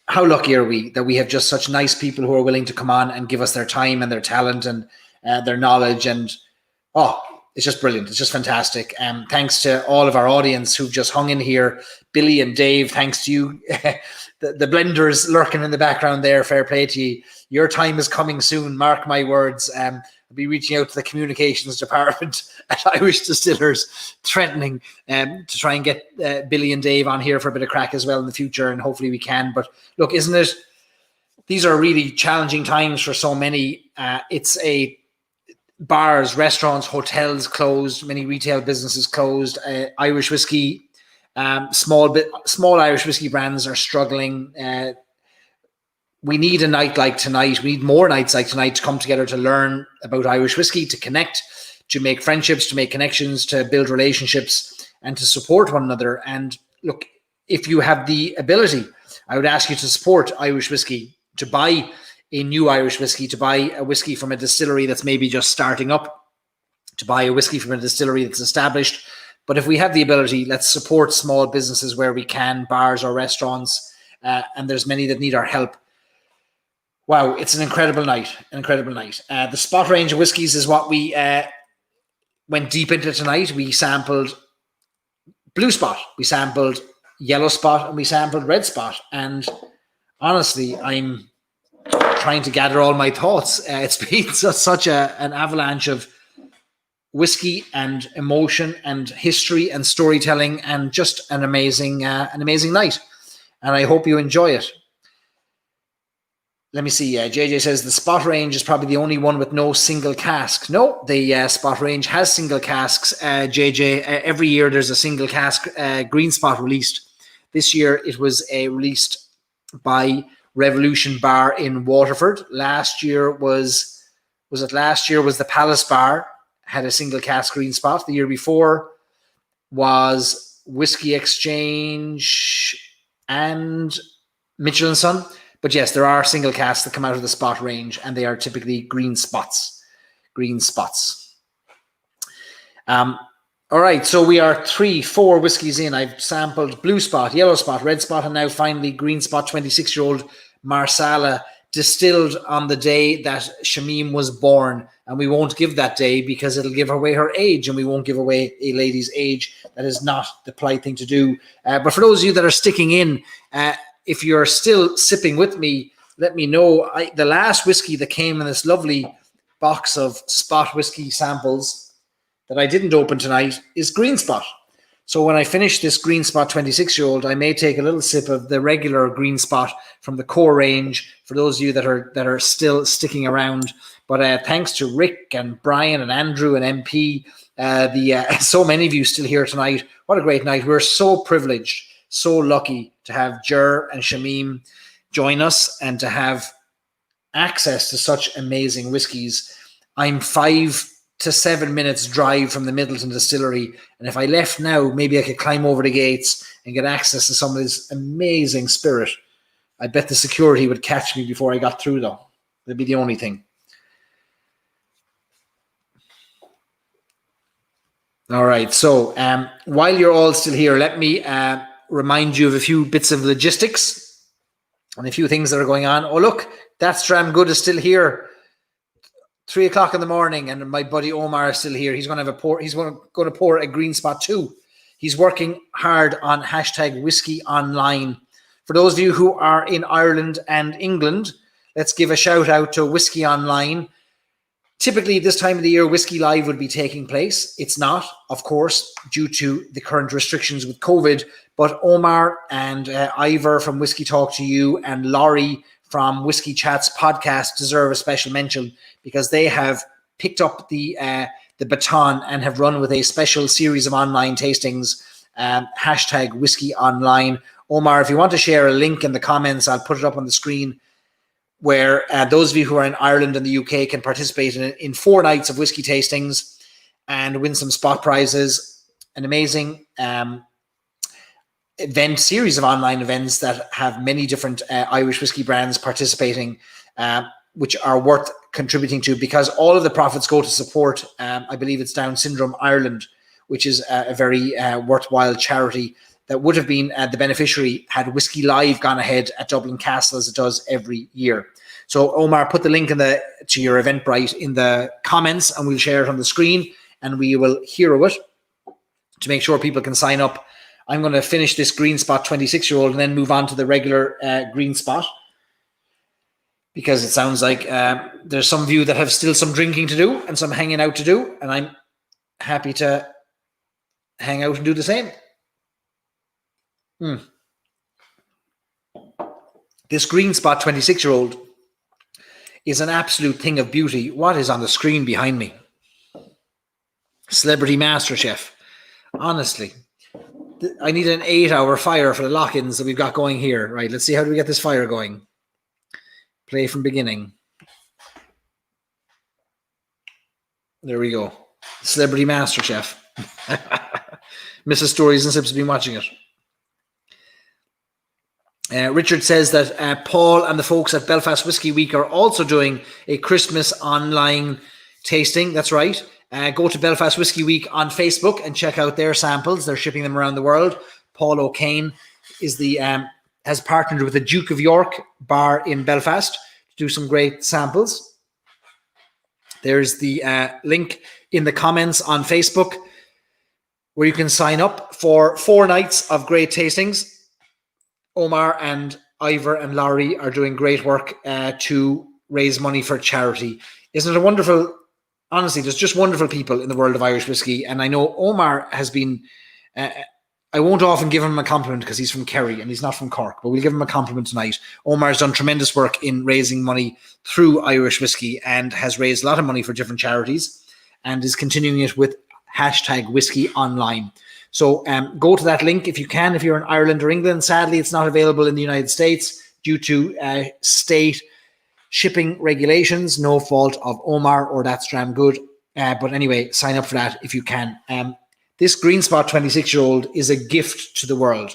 how lucky are we that we have just such nice people who are willing to come on and give us their time and their talent and their knowledge. And it's just brilliant. It's just fantastic. Thanks to all of our audience who've just hung in here. Billy and Dave, thanks to you. The blenders lurking in the background there. Fair play to you. Your time is coming soon. Mark my words. I'll be reaching out to the communications department at Irish Distillers, threatening to try and get Billy and Dave on here for a bit of crack as well in the future, and hopefully we can. But look, these are really challenging times for so many. It's bars, restaurants, hotels closed, many retail businesses closed. Irish whiskey, small Irish whiskey brands are struggling. We need a night like tonight. We need more nights like tonight to come together to learn about Irish whiskey, to connect, to make friendships, to make connections, to build relationships, and to support one another. And look, if you have the ability, I would ask you to support Irish whiskey, to buy a new Irish whiskey, to buy a whiskey from a distillery that's maybe just starting up, to buy a whiskey from a distillery that's established. But if we have the ability, let's support small businesses where we can, bars or restaurants, and there's many that need our help. Wow, it's an incredible night, The spot range of whiskies is what we went deep into tonight. We sampled Blue Spot, we sampled Yellow Spot, and we sampled Red Spot. And honestly, I'm trying to gather all my thoughts. It's been such an avalanche of whiskey and emotion and history and storytelling, and just an amazing night. And I hope you enjoy it. Let me see. JJ says the spot range is probably the only one with no single cask. No, the spot range has single casks. JJ, every year there's a single cask green spot released. This year it was released by Revolution Bar in Waterford. Last year was the Palace Bar, had a single cask green spot. The year before was Whiskey Exchange and Mitchell and Son. But yes, there are single casks that come out of the spot range, and they are typically green spots. All right, so we are 4 whiskies in. I've sampled Blue Spot, Yellow Spot, Red Spot, and now finally Green Spot 26-year-old Marsala, distilled on the day that Shamim was born. And we won't give that day because it'll give away her age, and we won't give away a lady's age. That is not the polite thing to do. But for those of you that are sticking in, if you're still sipping with me, let me know. The last whiskey that came in this lovely box of spot whiskey samples that I didn't open tonight is Green Spot. So when I finish this Green Spot 26-year-old, I may take a little sip of the regular Green Spot from the core range for those of you that are still sticking around. But thanks to Rick and Brian and Andrew and MP, so many of you still here tonight. What a great night. We're so privileged, so lucky to have Ger and Shamim join us and to have access to such amazing whiskies. I'm 5 to 7 minutes drive from the Midleton distillery. And if I left now, maybe I could climb over the gates and get access to some of this amazing spirit. I bet the security would catch me before I got through, though. That'd be the only thing. All right. So while you're all still here, let me remind you of a few bits of logistics and a few things that are going on. Oh, look, that Stramgood is still here. 3 o'clock in the morning, and my buddy Omar is still here. He's going to have a pour. He's going to pour a green spot too. He's working hard on hashtag Whiskey Online. For those of you who are in Ireland and England, let's give a shout out to Whiskey Online. Typically, this time of the year, Whiskey Live would be taking place. It's not, of course, due to the current restrictions with COVID. But Omar and Ivor from Whiskey Talk to You and Laurie from Whiskey Chats podcast deserve a special mention because they have picked up the baton and have run with a special series of online tastings, hashtag Whiskey Online. Omar, if you want to share a link in the comments, I'll put it up on the screen, where those of you who are in Ireland and the UK can participate in 4 nights of whiskey tastings and win some spot prizes. An amazing event, series of online events that have many different Irish whiskey brands participating, which are worth contributing to, because all of the profits go to support, I believe it's Down Syndrome Ireland, which is a very worthwhile charity that would have been the beneficiary had Whiskey Live gone ahead at Dublin Castle, as it does every year. So Omar, put the link to your Eventbrite in the comments, and we'll share it on the screen, and we will hero it to make sure people can sign up. I'm going to finish this Green Spot 26-year-old and then move on to the regular Green Spot, because it sounds like there's some of you that have still some drinking to do and some hanging out to do, and I'm happy to hang out and do the same. This Green Spot 26-year-old is an absolute thing of beauty. What is on the screen behind me? Celebrity MasterChef. Honestly, I need an 8-hour fire for the lock-ins that we've got going here. Right, let's see, how do we get this fire going? Play from beginning. There we go. Celebrity MasterChef. Mrs. Stories and Sips have been watching it. Richard says that Paul and the folks at Belfast Whiskey Week are also doing a Christmas online tasting. That's right. Go to Belfast Whiskey Week on Facebook and check out their samples. They're shipping them around the world. Paul O'Kane is has partnered with the Duke of York bar in Belfast to do some great samples. There's the link in the comments on Facebook where you can sign up for 4 nights of great tastings. Omar and Ivor and Laurie are doing great work to raise money for charity. Isn't it a wonderful? Honestly, there's just wonderful people in the world of Irish whiskey. And I know Omar has been, I won't often give him a compliment because he's from Kerry and he's not from Cork, but we'll give him a compliment tonight. Omar's done tremendous work in raising money through Irish whiskey and has raised a lot of money for different charities and is continuing it with hashtag Whiskey Online. So go to that link if you can, if you're in Ireland or England. Sadly, it's not available in the United States due to state shipping regulations. No fault of Omar or that Stramgood. But anyway, sign up for that if you can. This Green Spot 26-year-old is a gift to the world,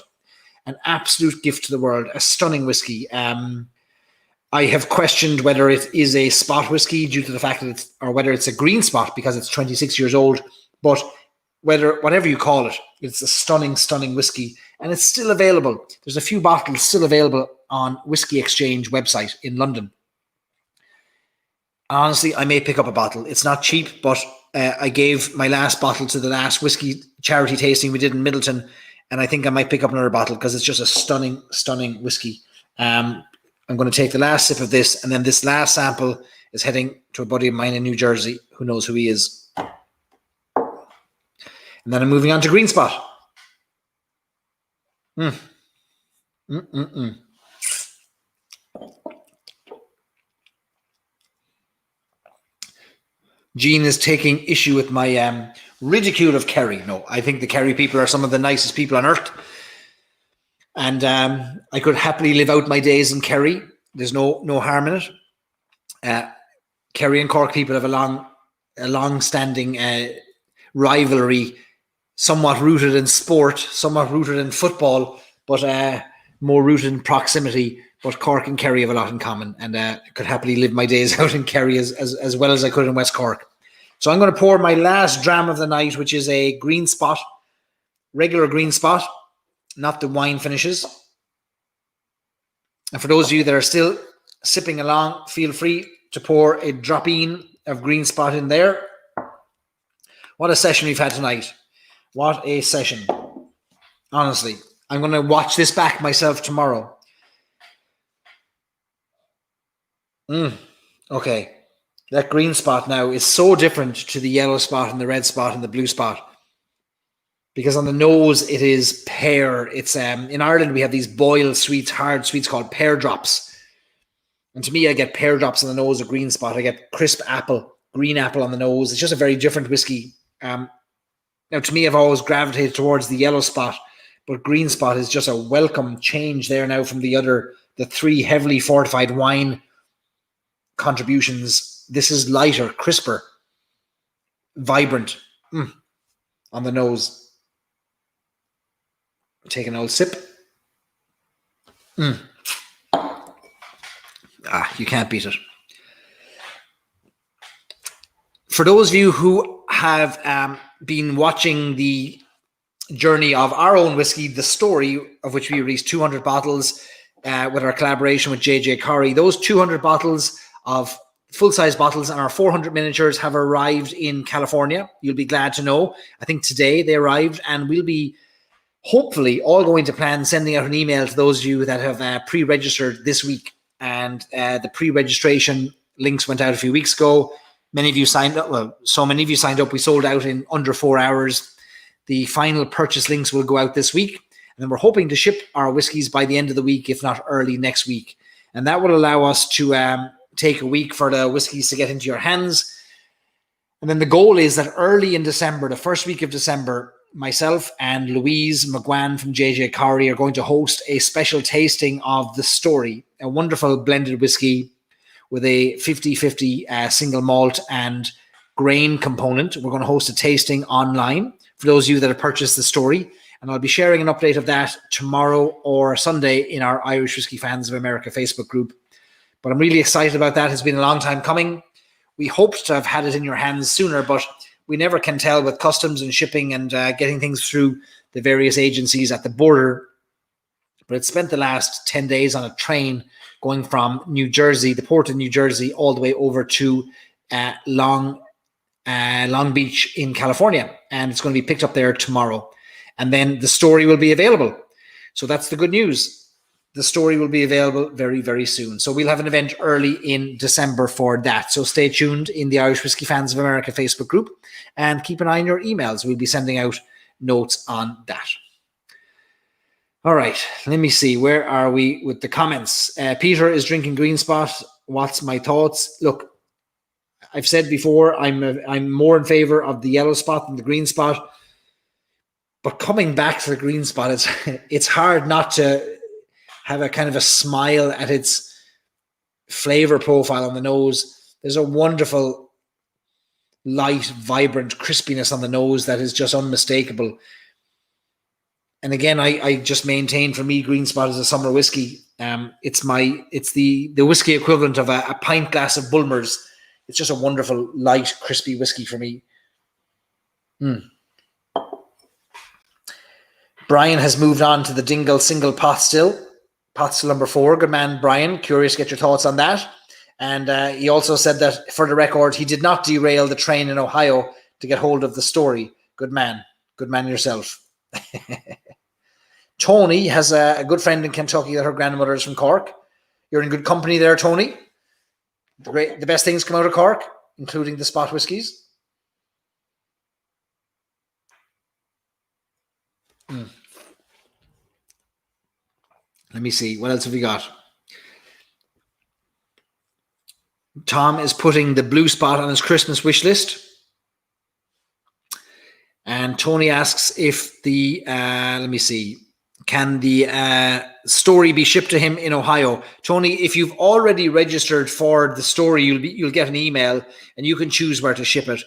an absolute gift to the world, a stunning whiskey. I have questioned whether it is a spot whiskey due to the fact that whether it's a green spot because it's 26 years old, but whatever you call it, it's a stunning, stunning whiskey, and it's still available. There's a few bottles still available on Whiskey Exchange website in London. Honestly, I may pick up a bottle. It's not cheap, but I gave my last bottle to the last whiskey charity tasting we did in Midleton, and I think I might pick up another bottle because it's just a stunning, stunning whiskey. I'm going to take the last sip of this, and then this last sample is heading to a buddy of mine in New Jersey who knows who he is. And then I'm moving on to Green Spot. Jean is taking issue with my ridicule of Kerry. No, I think the Kerry people are some of the nicest people on earth. And I could happily live out my days in Kerry. There's no harm in it. Kerry and Cork people have a long a long-standing rivalry, somewhat rooted in sport, somewhat rooted in football, but more rooted in proximity. But Cork and Kerry have a lot in common, and I could happily live my days out in Kerry as well as I could in West Cork. So I'm going to pour my last dram of the night, which is a green spot, regular green spot, not the wine finishes. And for those of you that are still sipping along, feel free to pour a drop-in of green spot in there. What a session we've had tonight. What a session. Honestly, I'm going to watch this back myself tomorrow. Okay. That green spot now is so different to the yellow spot and the red spot and the blue spot. Because on the nose, it is pear. It's in Ireland, we have these boiled sweets, hard sweets called pear drops. And to me, I get pear drops on the nose, a green spot. I get crisp apple, green apple on the nose. It's just a very different whiskey. Now, to me, I've always gravitated towards the yellow spot, but green spot is just a welcome change there now from the three heavily fortified wine contributions. This is lighter, crisper, vibrant on the nose. Take an old sip. You can't beat it. For those of you who have been watching the journey of our own whiskey, the story of which we released 200 bottles with our collaboration with JJ Corrie, those 200 bottles of full-size bottles and our 400 miniatures have arrived in California. You'll be glad to know. I think today they arrived, and we'll be hopefully all going to plan sending out an email to those of you that have pre-registered this week. And the pre-registration links went out a few weeks ago. Many of you signed up. Well, so many of you signed up. We sold out in under 4 hours. The final purchase links will go out this week. And then we're hoping to ship our whiskies by the end of the week, if not early next week. And that will allow us to take a week for the whiskies to get into your hands. And then the goal is that early in December, the first week of December, myself and Louise McGuan from JJ Corrie are going to host a special tasting of The Story, a wonderful blended whiskey with a 50-50 single malt and grain component. We're going to host a tasting online for those of you that have purchased The Story. And I'll be sharing an update of that tomorrow or Sunday in our Irish Whiskey Fans of America Facebook group. But I'm really excited about that. It's been a long time coming. We hoped to have had it in your hands sooner, but we never can tell with customs and shipping and getting things through the various agencies at the border. But it spent the last 10 days on a train going from New Jersey, the port of New Jersey, all the way over to Long Beach in California. And it's going to be picked up there tomorrow. And then The Story will be available. So that's the good news. The Story will be available very, very soon. So we'll have an event early in December for that. So stay tuned in the Irish Whiskey Fans of America Facebook group and keep an eye on your emails. We'll be sending out notes on that. All right, let me see. Where are we with the comments? Peter is drinking Green Spot. What's my thoughts? Look, I've said before, I'm more in favor of the yellow spot than the green spot. But coming back to the green spot, it's hard not to have a kind of a smile at its flavor profile on the nose. There's a wonderful, light, vibrant crispiness on the nose that is just unmistakable. And again, I just maintain, for me, Green Spot is a summer whiskey. It's the whiskey equivalent of a pint glass of Bulmers. It's just a wonderful, light, crispy whiskey for me. Brian has moved on to the Dingle single pot still. Pot still number 4. Good man, Brian. Curious to get your thoughts on that. And he also said that, for the record, he did not derail the train in Ohio to get hold of The Story. Good man. Good man yourself. Tony has a good friend in Kentucky that her grandmother is from Cork. You're in good company there, Tony. The best things come out of Cork, including the spot whiskies. Let me see. What else have we got? Tom is putting the Blue Spot on his Christmas wish list. And Tony asks if the, let me see, can the story be shipped to him in Ohio. Tony, if you've already registered for the story, you'll get an email and you can choose where to ship it.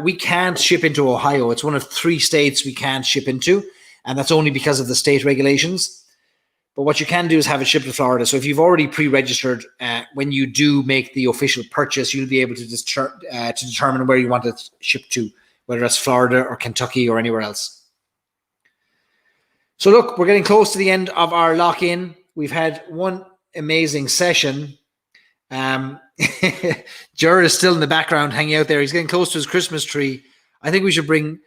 We can't ship into Ohio. It's one of 3 states we can't ship into, and that's only because of the state regulations. But what you can do is have it shipped to Florida. So if you've already pre-registered, when you do make the official purchase, you'll be able to determine where you want it shipped to, whether it's Florida or Kentucky or anywhere else. So look, we're getting close to the end of our lock-in. We've had one amazing session. Ger is still in the background hanging out there. He's getting close to his Christmas tree. I think we should bring,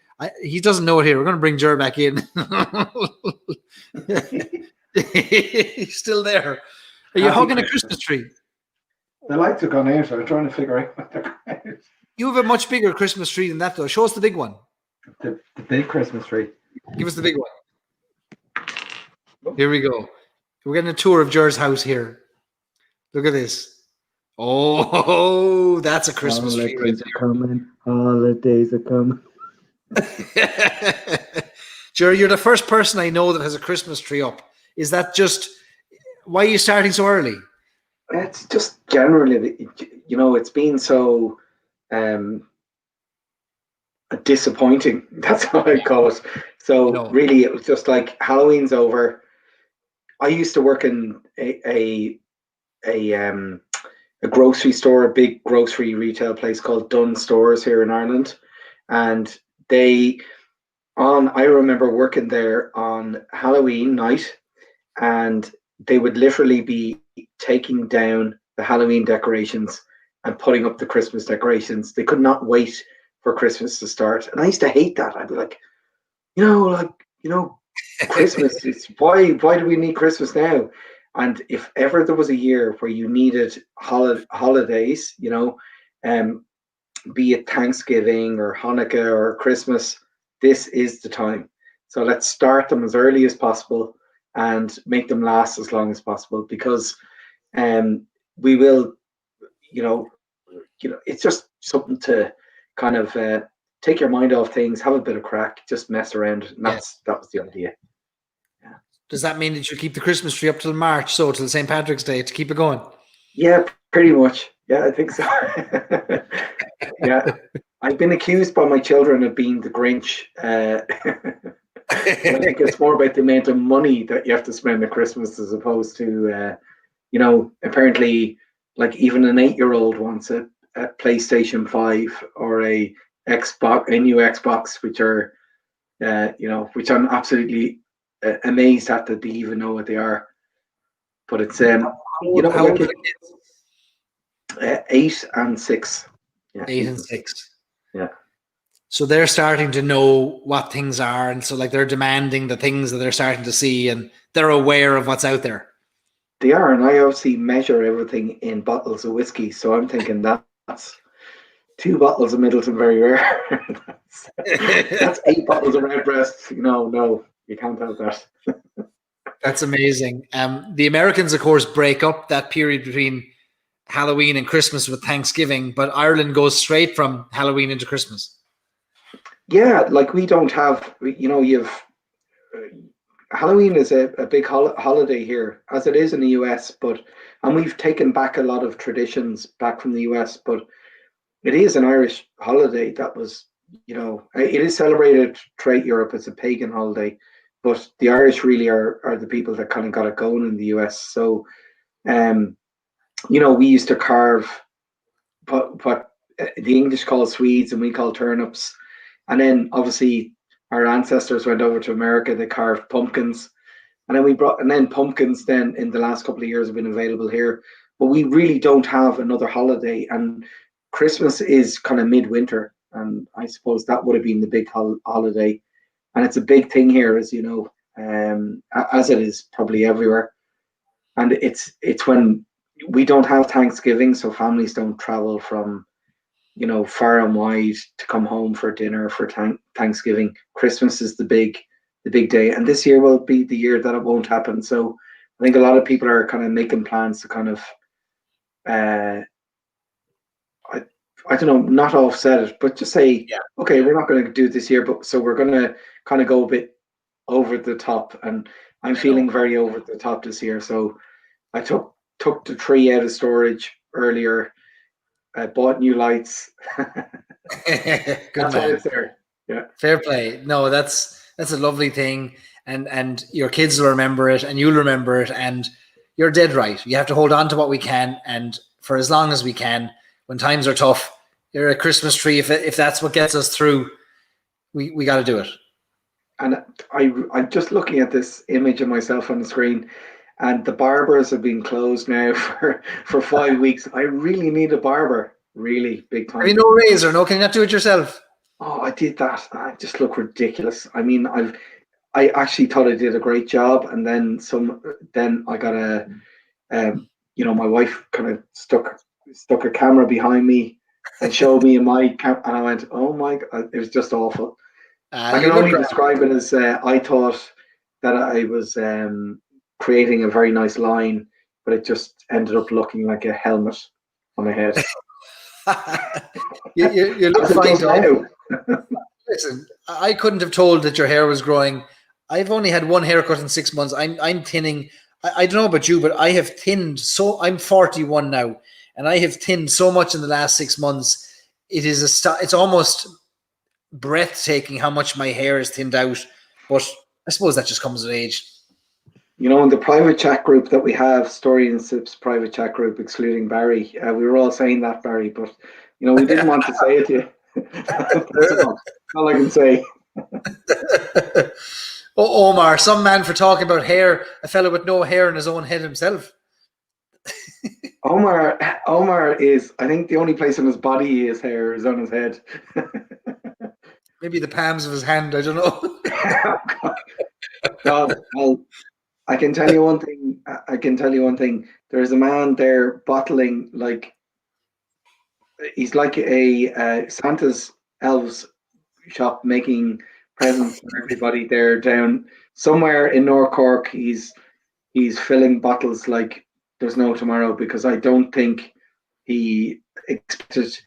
he doesn't know it here. We're going to bring Ger back in. He's still there. Are you hugging a Christmas tree? The lights have gone out. I'm trying to figure out what they're going out. You have a much bigger Christmas tree than that, though. Show us the big one. The big Christmas tree. Give us the big one. Here we go. We're getting a tour of Ger's house here. Look at this. Oh, that's a Christmas tree right there. Coming. Holidays are coming. Ger, you're the first person I know that has a Christmas tree up. Is that just, why are you starting so early? It's just generally, it's been so disappointing. That's how I call it. So really, it was just like Halloween's over. I used to work in a grocery store, a big grocery retail place called Dunn Stores here in Ireland, and I remember working there on Halloween night, and they would literally be taking down the Halloween decorations and putting up the Christmas decorations. They could not wait for Christmas to start, and I used to hate that. I'd be like, Christmas, it's why do we need Christmas now? And if ever there was a year where you needed holidays, be it Thanksgiving or Hanukkah or Christmas, this is the time. So let's start them as early as possible and make them last as long as possible, because we will, it's just something to kind of take your mind off things, have a bit of crack, just mess around. And that was the idea. Yeah. Does that mean that you keep the Christmas tree up till March, so till St. Patrick's Day, to keep it going? Yeah, pretty much. Yeah, I think so. Yeah, I've been accused by my children of being the Grinch. I think it's more about the amount of money that you have to spend at Christmas as opposed to, apparently, like even an 8-year-old wants a PlayStation 5 or a new Xbox, which are, which I'm absolutely amazed at that they even know what they are. But it's, how old are the kids? 8 and 6. Yeah, 8 and 6. Yeah. So they're starting to know what things are, and so like they're demanding the things that they're starting to see, and they're aware of what's out there. They are, and I obviously measure everything in bottles of whiskey, so I'm thinking that's 2 bottles of Midleton very rare. that's 8 bottles of Redbreast. No, you can't have that. That's amazing. The Americans, of course, break up that period between Halloween and Christmas with Thanksgiving, but Ireland goes straight from Halloween into Christmas. Yeah, like we don't have, Halloween is a big holiday here, as it is in the US, and we've taken back a lot of traditions back from the US, but it is an Irish holiday that was, it is celebrated throughout Europe as a pagan holiday, but the Irish really are the people that kind of got it going in the US. So, we used to carve what the English call Swedes and we call turnips. And then obviously our ancestors went over to America, they carved pumpkins. And then pumpkins then in the last couple of years have been available here. But we really don't have another holiday. And Christmas is kind of midwinter. And I suppose that would have been the big holiday. And it's a big thing here, as you know, as it is probably everywhere. And it's when we don't have Thanksgiving, so families don't travel from, far and wide to come home for dinner for Thanksgiving. Christmas is the big day, and this year will be the year that it won't happen. So I think a lot of people are kind of making plans to kind of, I don't know, not offset it, but just say, okay, we're not going to do it this year, but so we're going to kind of go a bit over the top, and I'm feeling very over the top this year. So I took the tree out of storage earlier. I bought new lights. Good That's why man. it's there. Yeah. Fair play. No, that's a lovely thing, and your kids will remember it, and you'll remember it, and you're dead right. You have to hold on to what we can, and for as long as we can. When times are tough, you're a Christmas tree. If that's what gets us through, we got to do it. And I'm just looking at this image of myself on the screen, and the barbers have been closed now for 5 weeks. I really need a barber, really big time. Have you no razor? No, can you not do it yourself? Oh, I did that. I just look ridiculous. I mean, I actually thought I did a great job, and then Then I got my wife kind of stuck a camera behind me and showed me and I went, oh my God, it was just awful. I can only describe it as I thought that I was creating a very nice line, but it just ended up looking like a helmet on my head. you look fine now. Listen, I couldn't have told that your hair was growing. I've only had one haircut in 6 months. I'm thinning. I don't know about you, but I have thinned. So I'm 41 now, and I have thinned so much in the last 6 months. It's almost breathtaking how much my hair is thinned out. But I suppose that just comes with age. You know, in the private chat group that we have, Story and Sips private chat group, excluding Barry, we were all saying that, Barry, but we didn't want to say it to you. That's all I can say. Oh, Omar, some man for talking about hair, a fellow with no hair in his own head himself. Omar is, I think, the only place on his body he has hair is on his head. Maybe the palms of his hand, I don't know. Well, I can tell you one thing. There's a man there bottling, like, he's like a Santa's elves shop making presents for everybody there down somewhere in North Cork. He's filling bottles like there's no tomorrow, because I don't think he expected,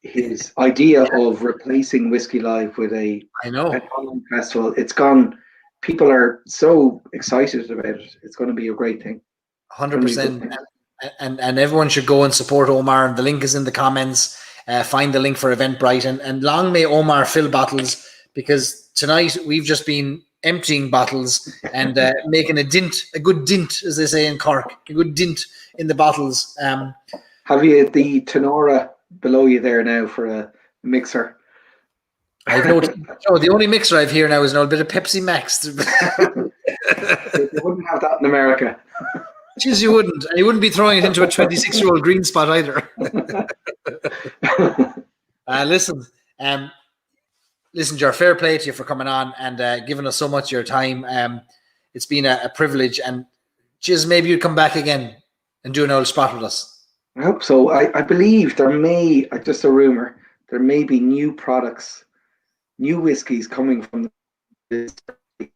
his idea of replacing Whiskey Live with a online festival. It's gone. People are so excited about it. It's going to be a great thing. 100%. And everyone should go and support Omar. The link is in the comments. Find the link for Eventbrite, and long may Omar fill bottles, because tonight we've just been emptying bottles and making a good dint, as they say in Cork, a good dint in the bottles. Have you the Tenora below you there now for a mixer? I've the only mixer I've here now is an old bit of Pepsi Max. You wouldn't have that in America. Jeez, you wouldn't. And you wouldn't be throwing it into a 26-year-old green spot either. Listen, Ger, fair play to you for coming on and giving us so much of your time. It's been a privilege, and jeez, maybe you'd come back again and do an old spot with us. I hope so. I believe there may, just a rumor, there may be new products, new whiskies coming from this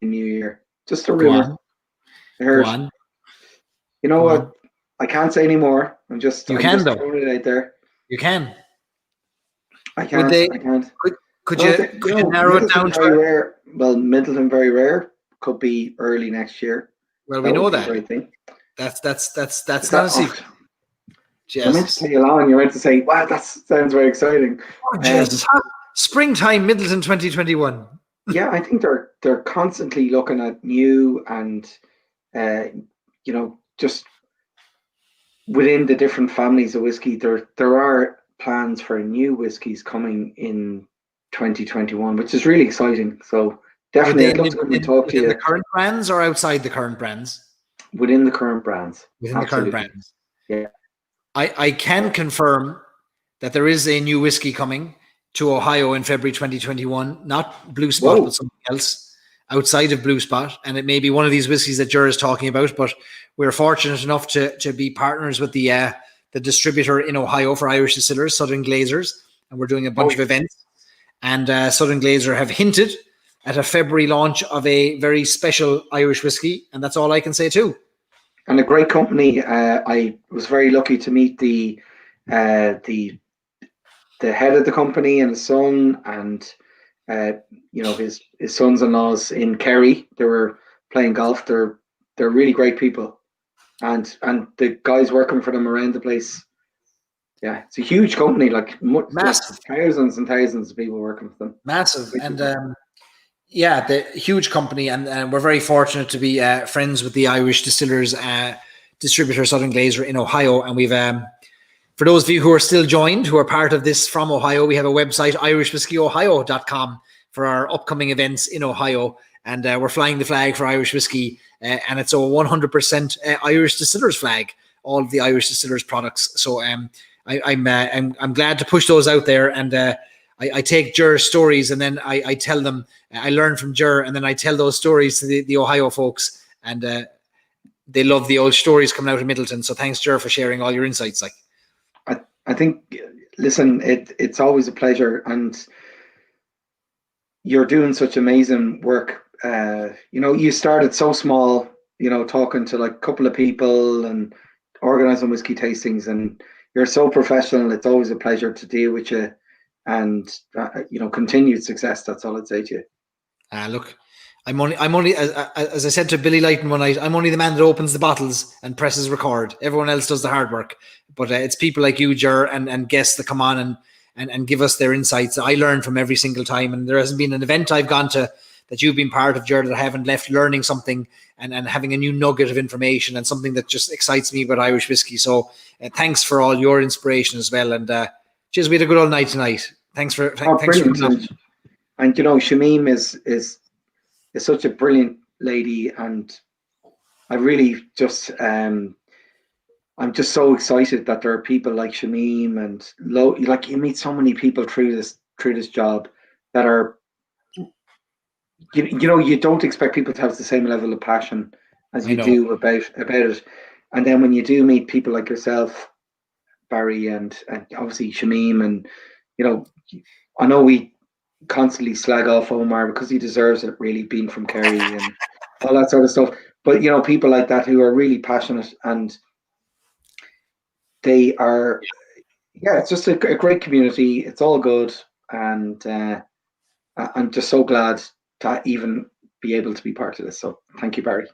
new year. Just a rumor. Go on. You know what? I can't say any more. I'm just throwing it out there. You can. I can't. I can't. Could you narrow it down? Very rare. Well, Midleton very rare. Could be early next year. Well, we know that. Great thing. That's not a secret. I meant to say along. You meant to say, "Wow, that sounds very exciting." Springtime Midleton 2021. Yeah, I think they're constantly looking at new and just within the different families of whiskey, there are plans for new whiskies coming in 2021, which is really exciting. So definitely, I'd love to come and talk to you. The current brands or outside the current brands? Within the current brands. Within the current brands. Yeah. I can confirm that there is a new whiskey coming to Ohio in February 2021, not Blue Spot, but something else outside of Blue Spot. And it may be one of these whiskeys that Ger is talking about, but we're fortunate enough to be partners with the distributor in Ohio for Irish distillers, Southern Glazers, and we're doing a bunch of events. And Southern Glazer have hinted at a February launch of a very special Irish whiskey, and that's all I can say too. And a great company. I was very lucky to meet the head of the company and the son, and his sons-in-laws in Kerry. They were playing golf. They're really great people, and the guys working for them around the place. Yeah, it's a huge company, like Massive. thousands and thousands of people working for them. Massive. And the huge company, and we're very fortunate to be friends with the Irish Distillers distributor, Southern Glazer in Ohio. And we've, for those of you who are still joined, who are part of this from Ohio, we have a website, irishwhiskeyohio.com, for our upcoming events in Ohio. And we're flying the flag for Irish whiskey, and it's a 100% Irish Distillers flag, all of the Irish Distillers products. So I'm glad to push those out there, and I take Ger's stories, and then I tell them. I learn from Ger, and then I tell those stories to the Ohio folks, and they love the old stories coming out of Midleton. So thanks, Ger, for sharing all your insights. Like, I think, listen, it's always a pleasure, and you're doing such amazing work. You started so small, talking to like a couple of people and organizing whiskey tastings, and you're so professional. It's always a pleasure to deal with you, and continued success. That's all I'd say to you. Look, I'm only as I said to Billy Lighton one night, I'm only the man that opens the bottles and presses record. Everyone else does the hard work. But it's people like you, Ger, and guests that come on and give us their insights. I learn from every single time, and there hasn't been an event I've gone to that you've been part of, Ger, that I haven't left learning something and having a new nugget of information and something that just excites me about Irish whiskey. So thanks for all your inspiration as well. And cheers, we had a good old night tonight. Thanks for coming on. And Shamim is such a brilliant lady, and I really just I'm just so excited that there are people like Shamim, and like you meet so many people through this job that are you don't expect people to have the same level of passion as you do about it. And then when you do meet people like yourself, Barry, and obviously Shamim, and I know we constantly slag off Omar because he deserves it, really, being from Kerry and all that sort of stuff. But people like that who are really passionate, and they are, it's just a great community. It's all good, and I'm just so glad to even be able to be part of this. So thank you, Barry.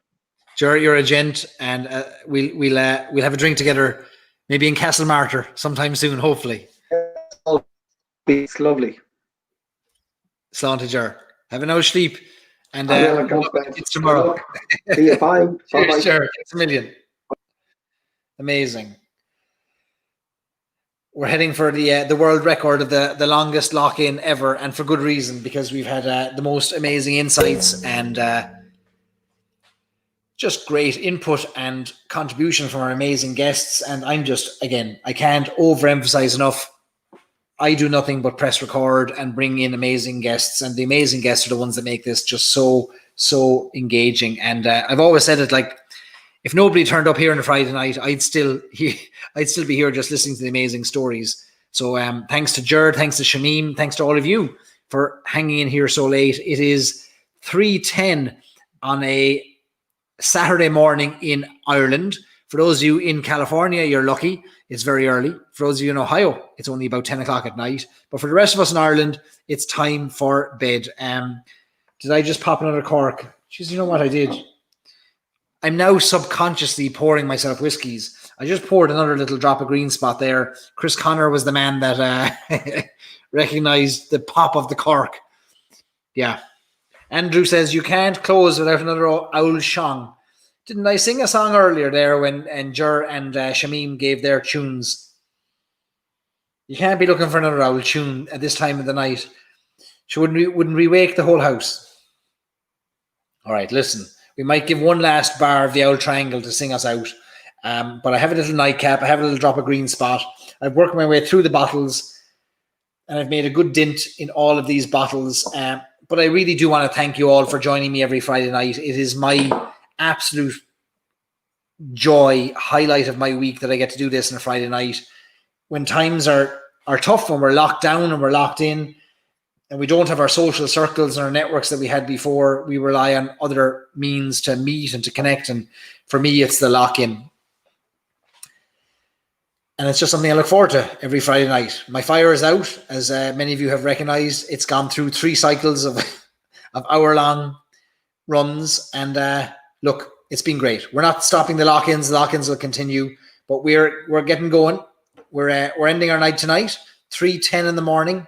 Ger, you're a gent, and we'll have a drink together, maybe in Castlemartyr sometime soon, hopefully. It's lovely. Slán to Ger. Have a nice sleep, and it's tomorrow. See you. Bye. Cheers, Ger. It's a million. Amazing. We're heading for the world record of the longest lock-in ever, and for good reason, because we've had the most amazing insights and just great input and contribution from our amazing guests. And I'm just, again, I can't overemphasize enough, I do nothing but press record and bring in amazing guests, and the amazing guests are the ones that make this just so engaging. And I've always said it, like, if nobody turned up here on a Friday night, I'd still be here just listening to the amazing stories. So thanks to Ger, thanks to Shamim, thanks to all of you for hanging in here so late. It is 3:10 on a Saturday morning in Ireland. For those of you in California, you're lucky. It's very early. For those of you in Ohio, it's only about 10 o'clock at night. But for the rest of us in Ireland, it's time for bed. Did I just pop another cork? Jeez, you know what I did? I'm now subconsciously pouring myself whiskies. I just poured another little drop of green spot there. Chris Connor was the man that recognized the pop of the cork. Yeah. Andrew says, you can't close without another owl song. Didn't I sing a song earlier there when Ger and Shamim gave their tunes? You can't be looking for another owl tune at this time of the night. Wouldn't we wake the whole house? All right, listen. We might give one last bar of the owl triangle to sing us out. But I have a little nightcap. I have a little drop of green spot. I've worked my way through the bottles, and I've made a good dint in all of these bottles. But I really do want to thank you all for joining me every Friday night. It is my absolute joy, highlight of my week that I get to do this on a Friday night. When times are tough, when we're locked down and we're locked in, and we don't have our social circles and our networks that we had before, we rely on other means to meet and to connect. And for me, it's the lock-in. And it's just something I look forward to every Friday night. My fire is out, as many of you have recognized. It's gone through 3 cycles of hour-long runs. And look, it's been great. We're not stopping the lock-ins. The lock-ins will continue, but we're getting going. We're ending our night tonight, 3:10 in the morning.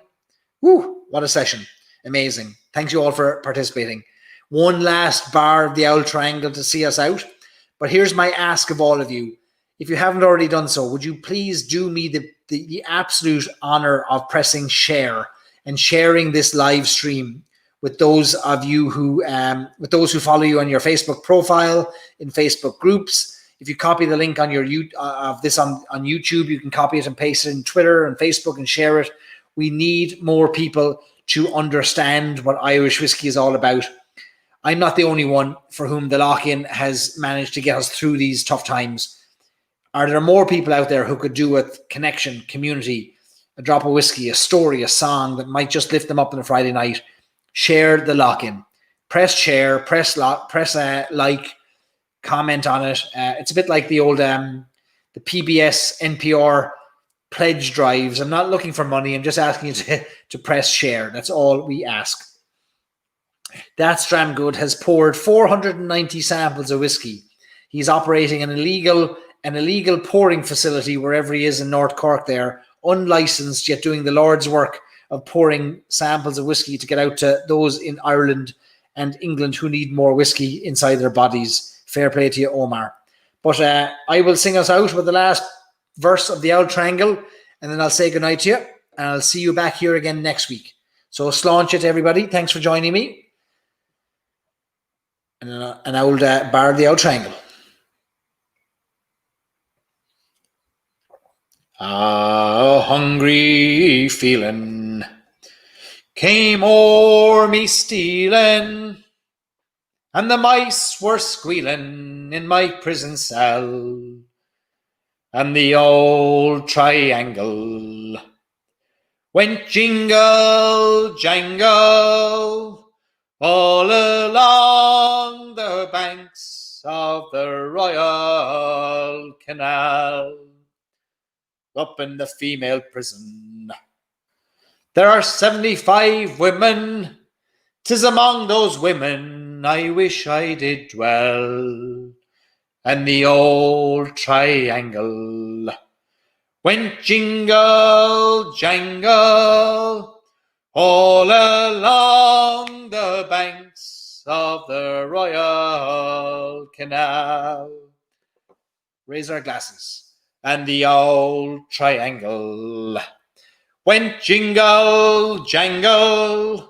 Woo, what a session. Amazing. Thanks you all for participating. One last bar of the Owl Triangle to see us out. But here's my ask of all of you. If you haven't already done so, would you please do me the absolute honor of pressing share and sharing this live stream with those of you who follow you on your Facebook profile, in Facebook groups. If you copy the link on your of this on YouTube, you can copy it and paste it in Twitter and Facebook and share it. We need more people to understand what Irish whiskey is all about. I'm not the only one for whom the lock-in has managed to get us through these tough times. Are there more people out there who could do with connection, community, a drop of whiskey, a story, a song that might just lift them up on a Friday night? Share the lock-in. Press share, press like, comment on it. It's a bit like the old the PBS, NPR pledge drives. I'm not looking for money. I'm just asking you to press share. That's all we ask. That Stramgood has poured 490 samples of whiskey. He's operating an illegal pouring facility wherever he is in North Cork there, unlicensed, yet doing the Lord's work of pouring samples of whiskey to get out to those in Ireland and England who need more whiskey inside their bodies. Fair play to you, Omar. But I will sing us out with the last verse of the Owl Triangle, and then I'll say goodnight to you, and I'll see you back here again next week. So sláinte to everybody. Thanks for joining me. And an old bar of the Owl Triangle. A hungry feeling came o'er me stealing, and the mice were squealing in my prison cell, and the old triangle went jingle jangle all along the banks of the Royal Canal. Up in the female prison there are 75 women. 'Tis among those women I wish I did dwell. And the old triangle went jingle jangle all along the banks of the Royal Canal. Raise our glasses. And the old triangle went jingle jangle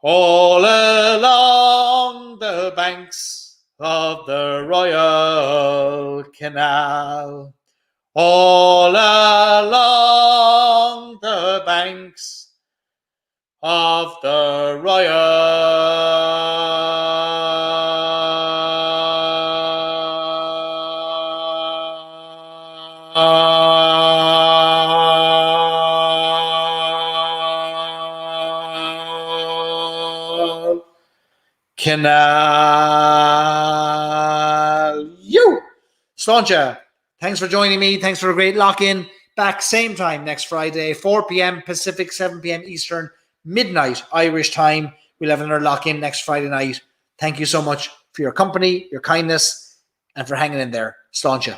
all along the banks of the Royal Canal. All along the banks of the Royal Canal. You! Sláinte. Thanks for joining me. Thanks for a great lock-in. Back same time next Friday, 4 p.m. Pacific, 7 p.m. Eastern, midnight Irish time. We'll have another lock-in next Friday night. Thank you so much for your company, your kindness, and for hanging in there. Sláinte.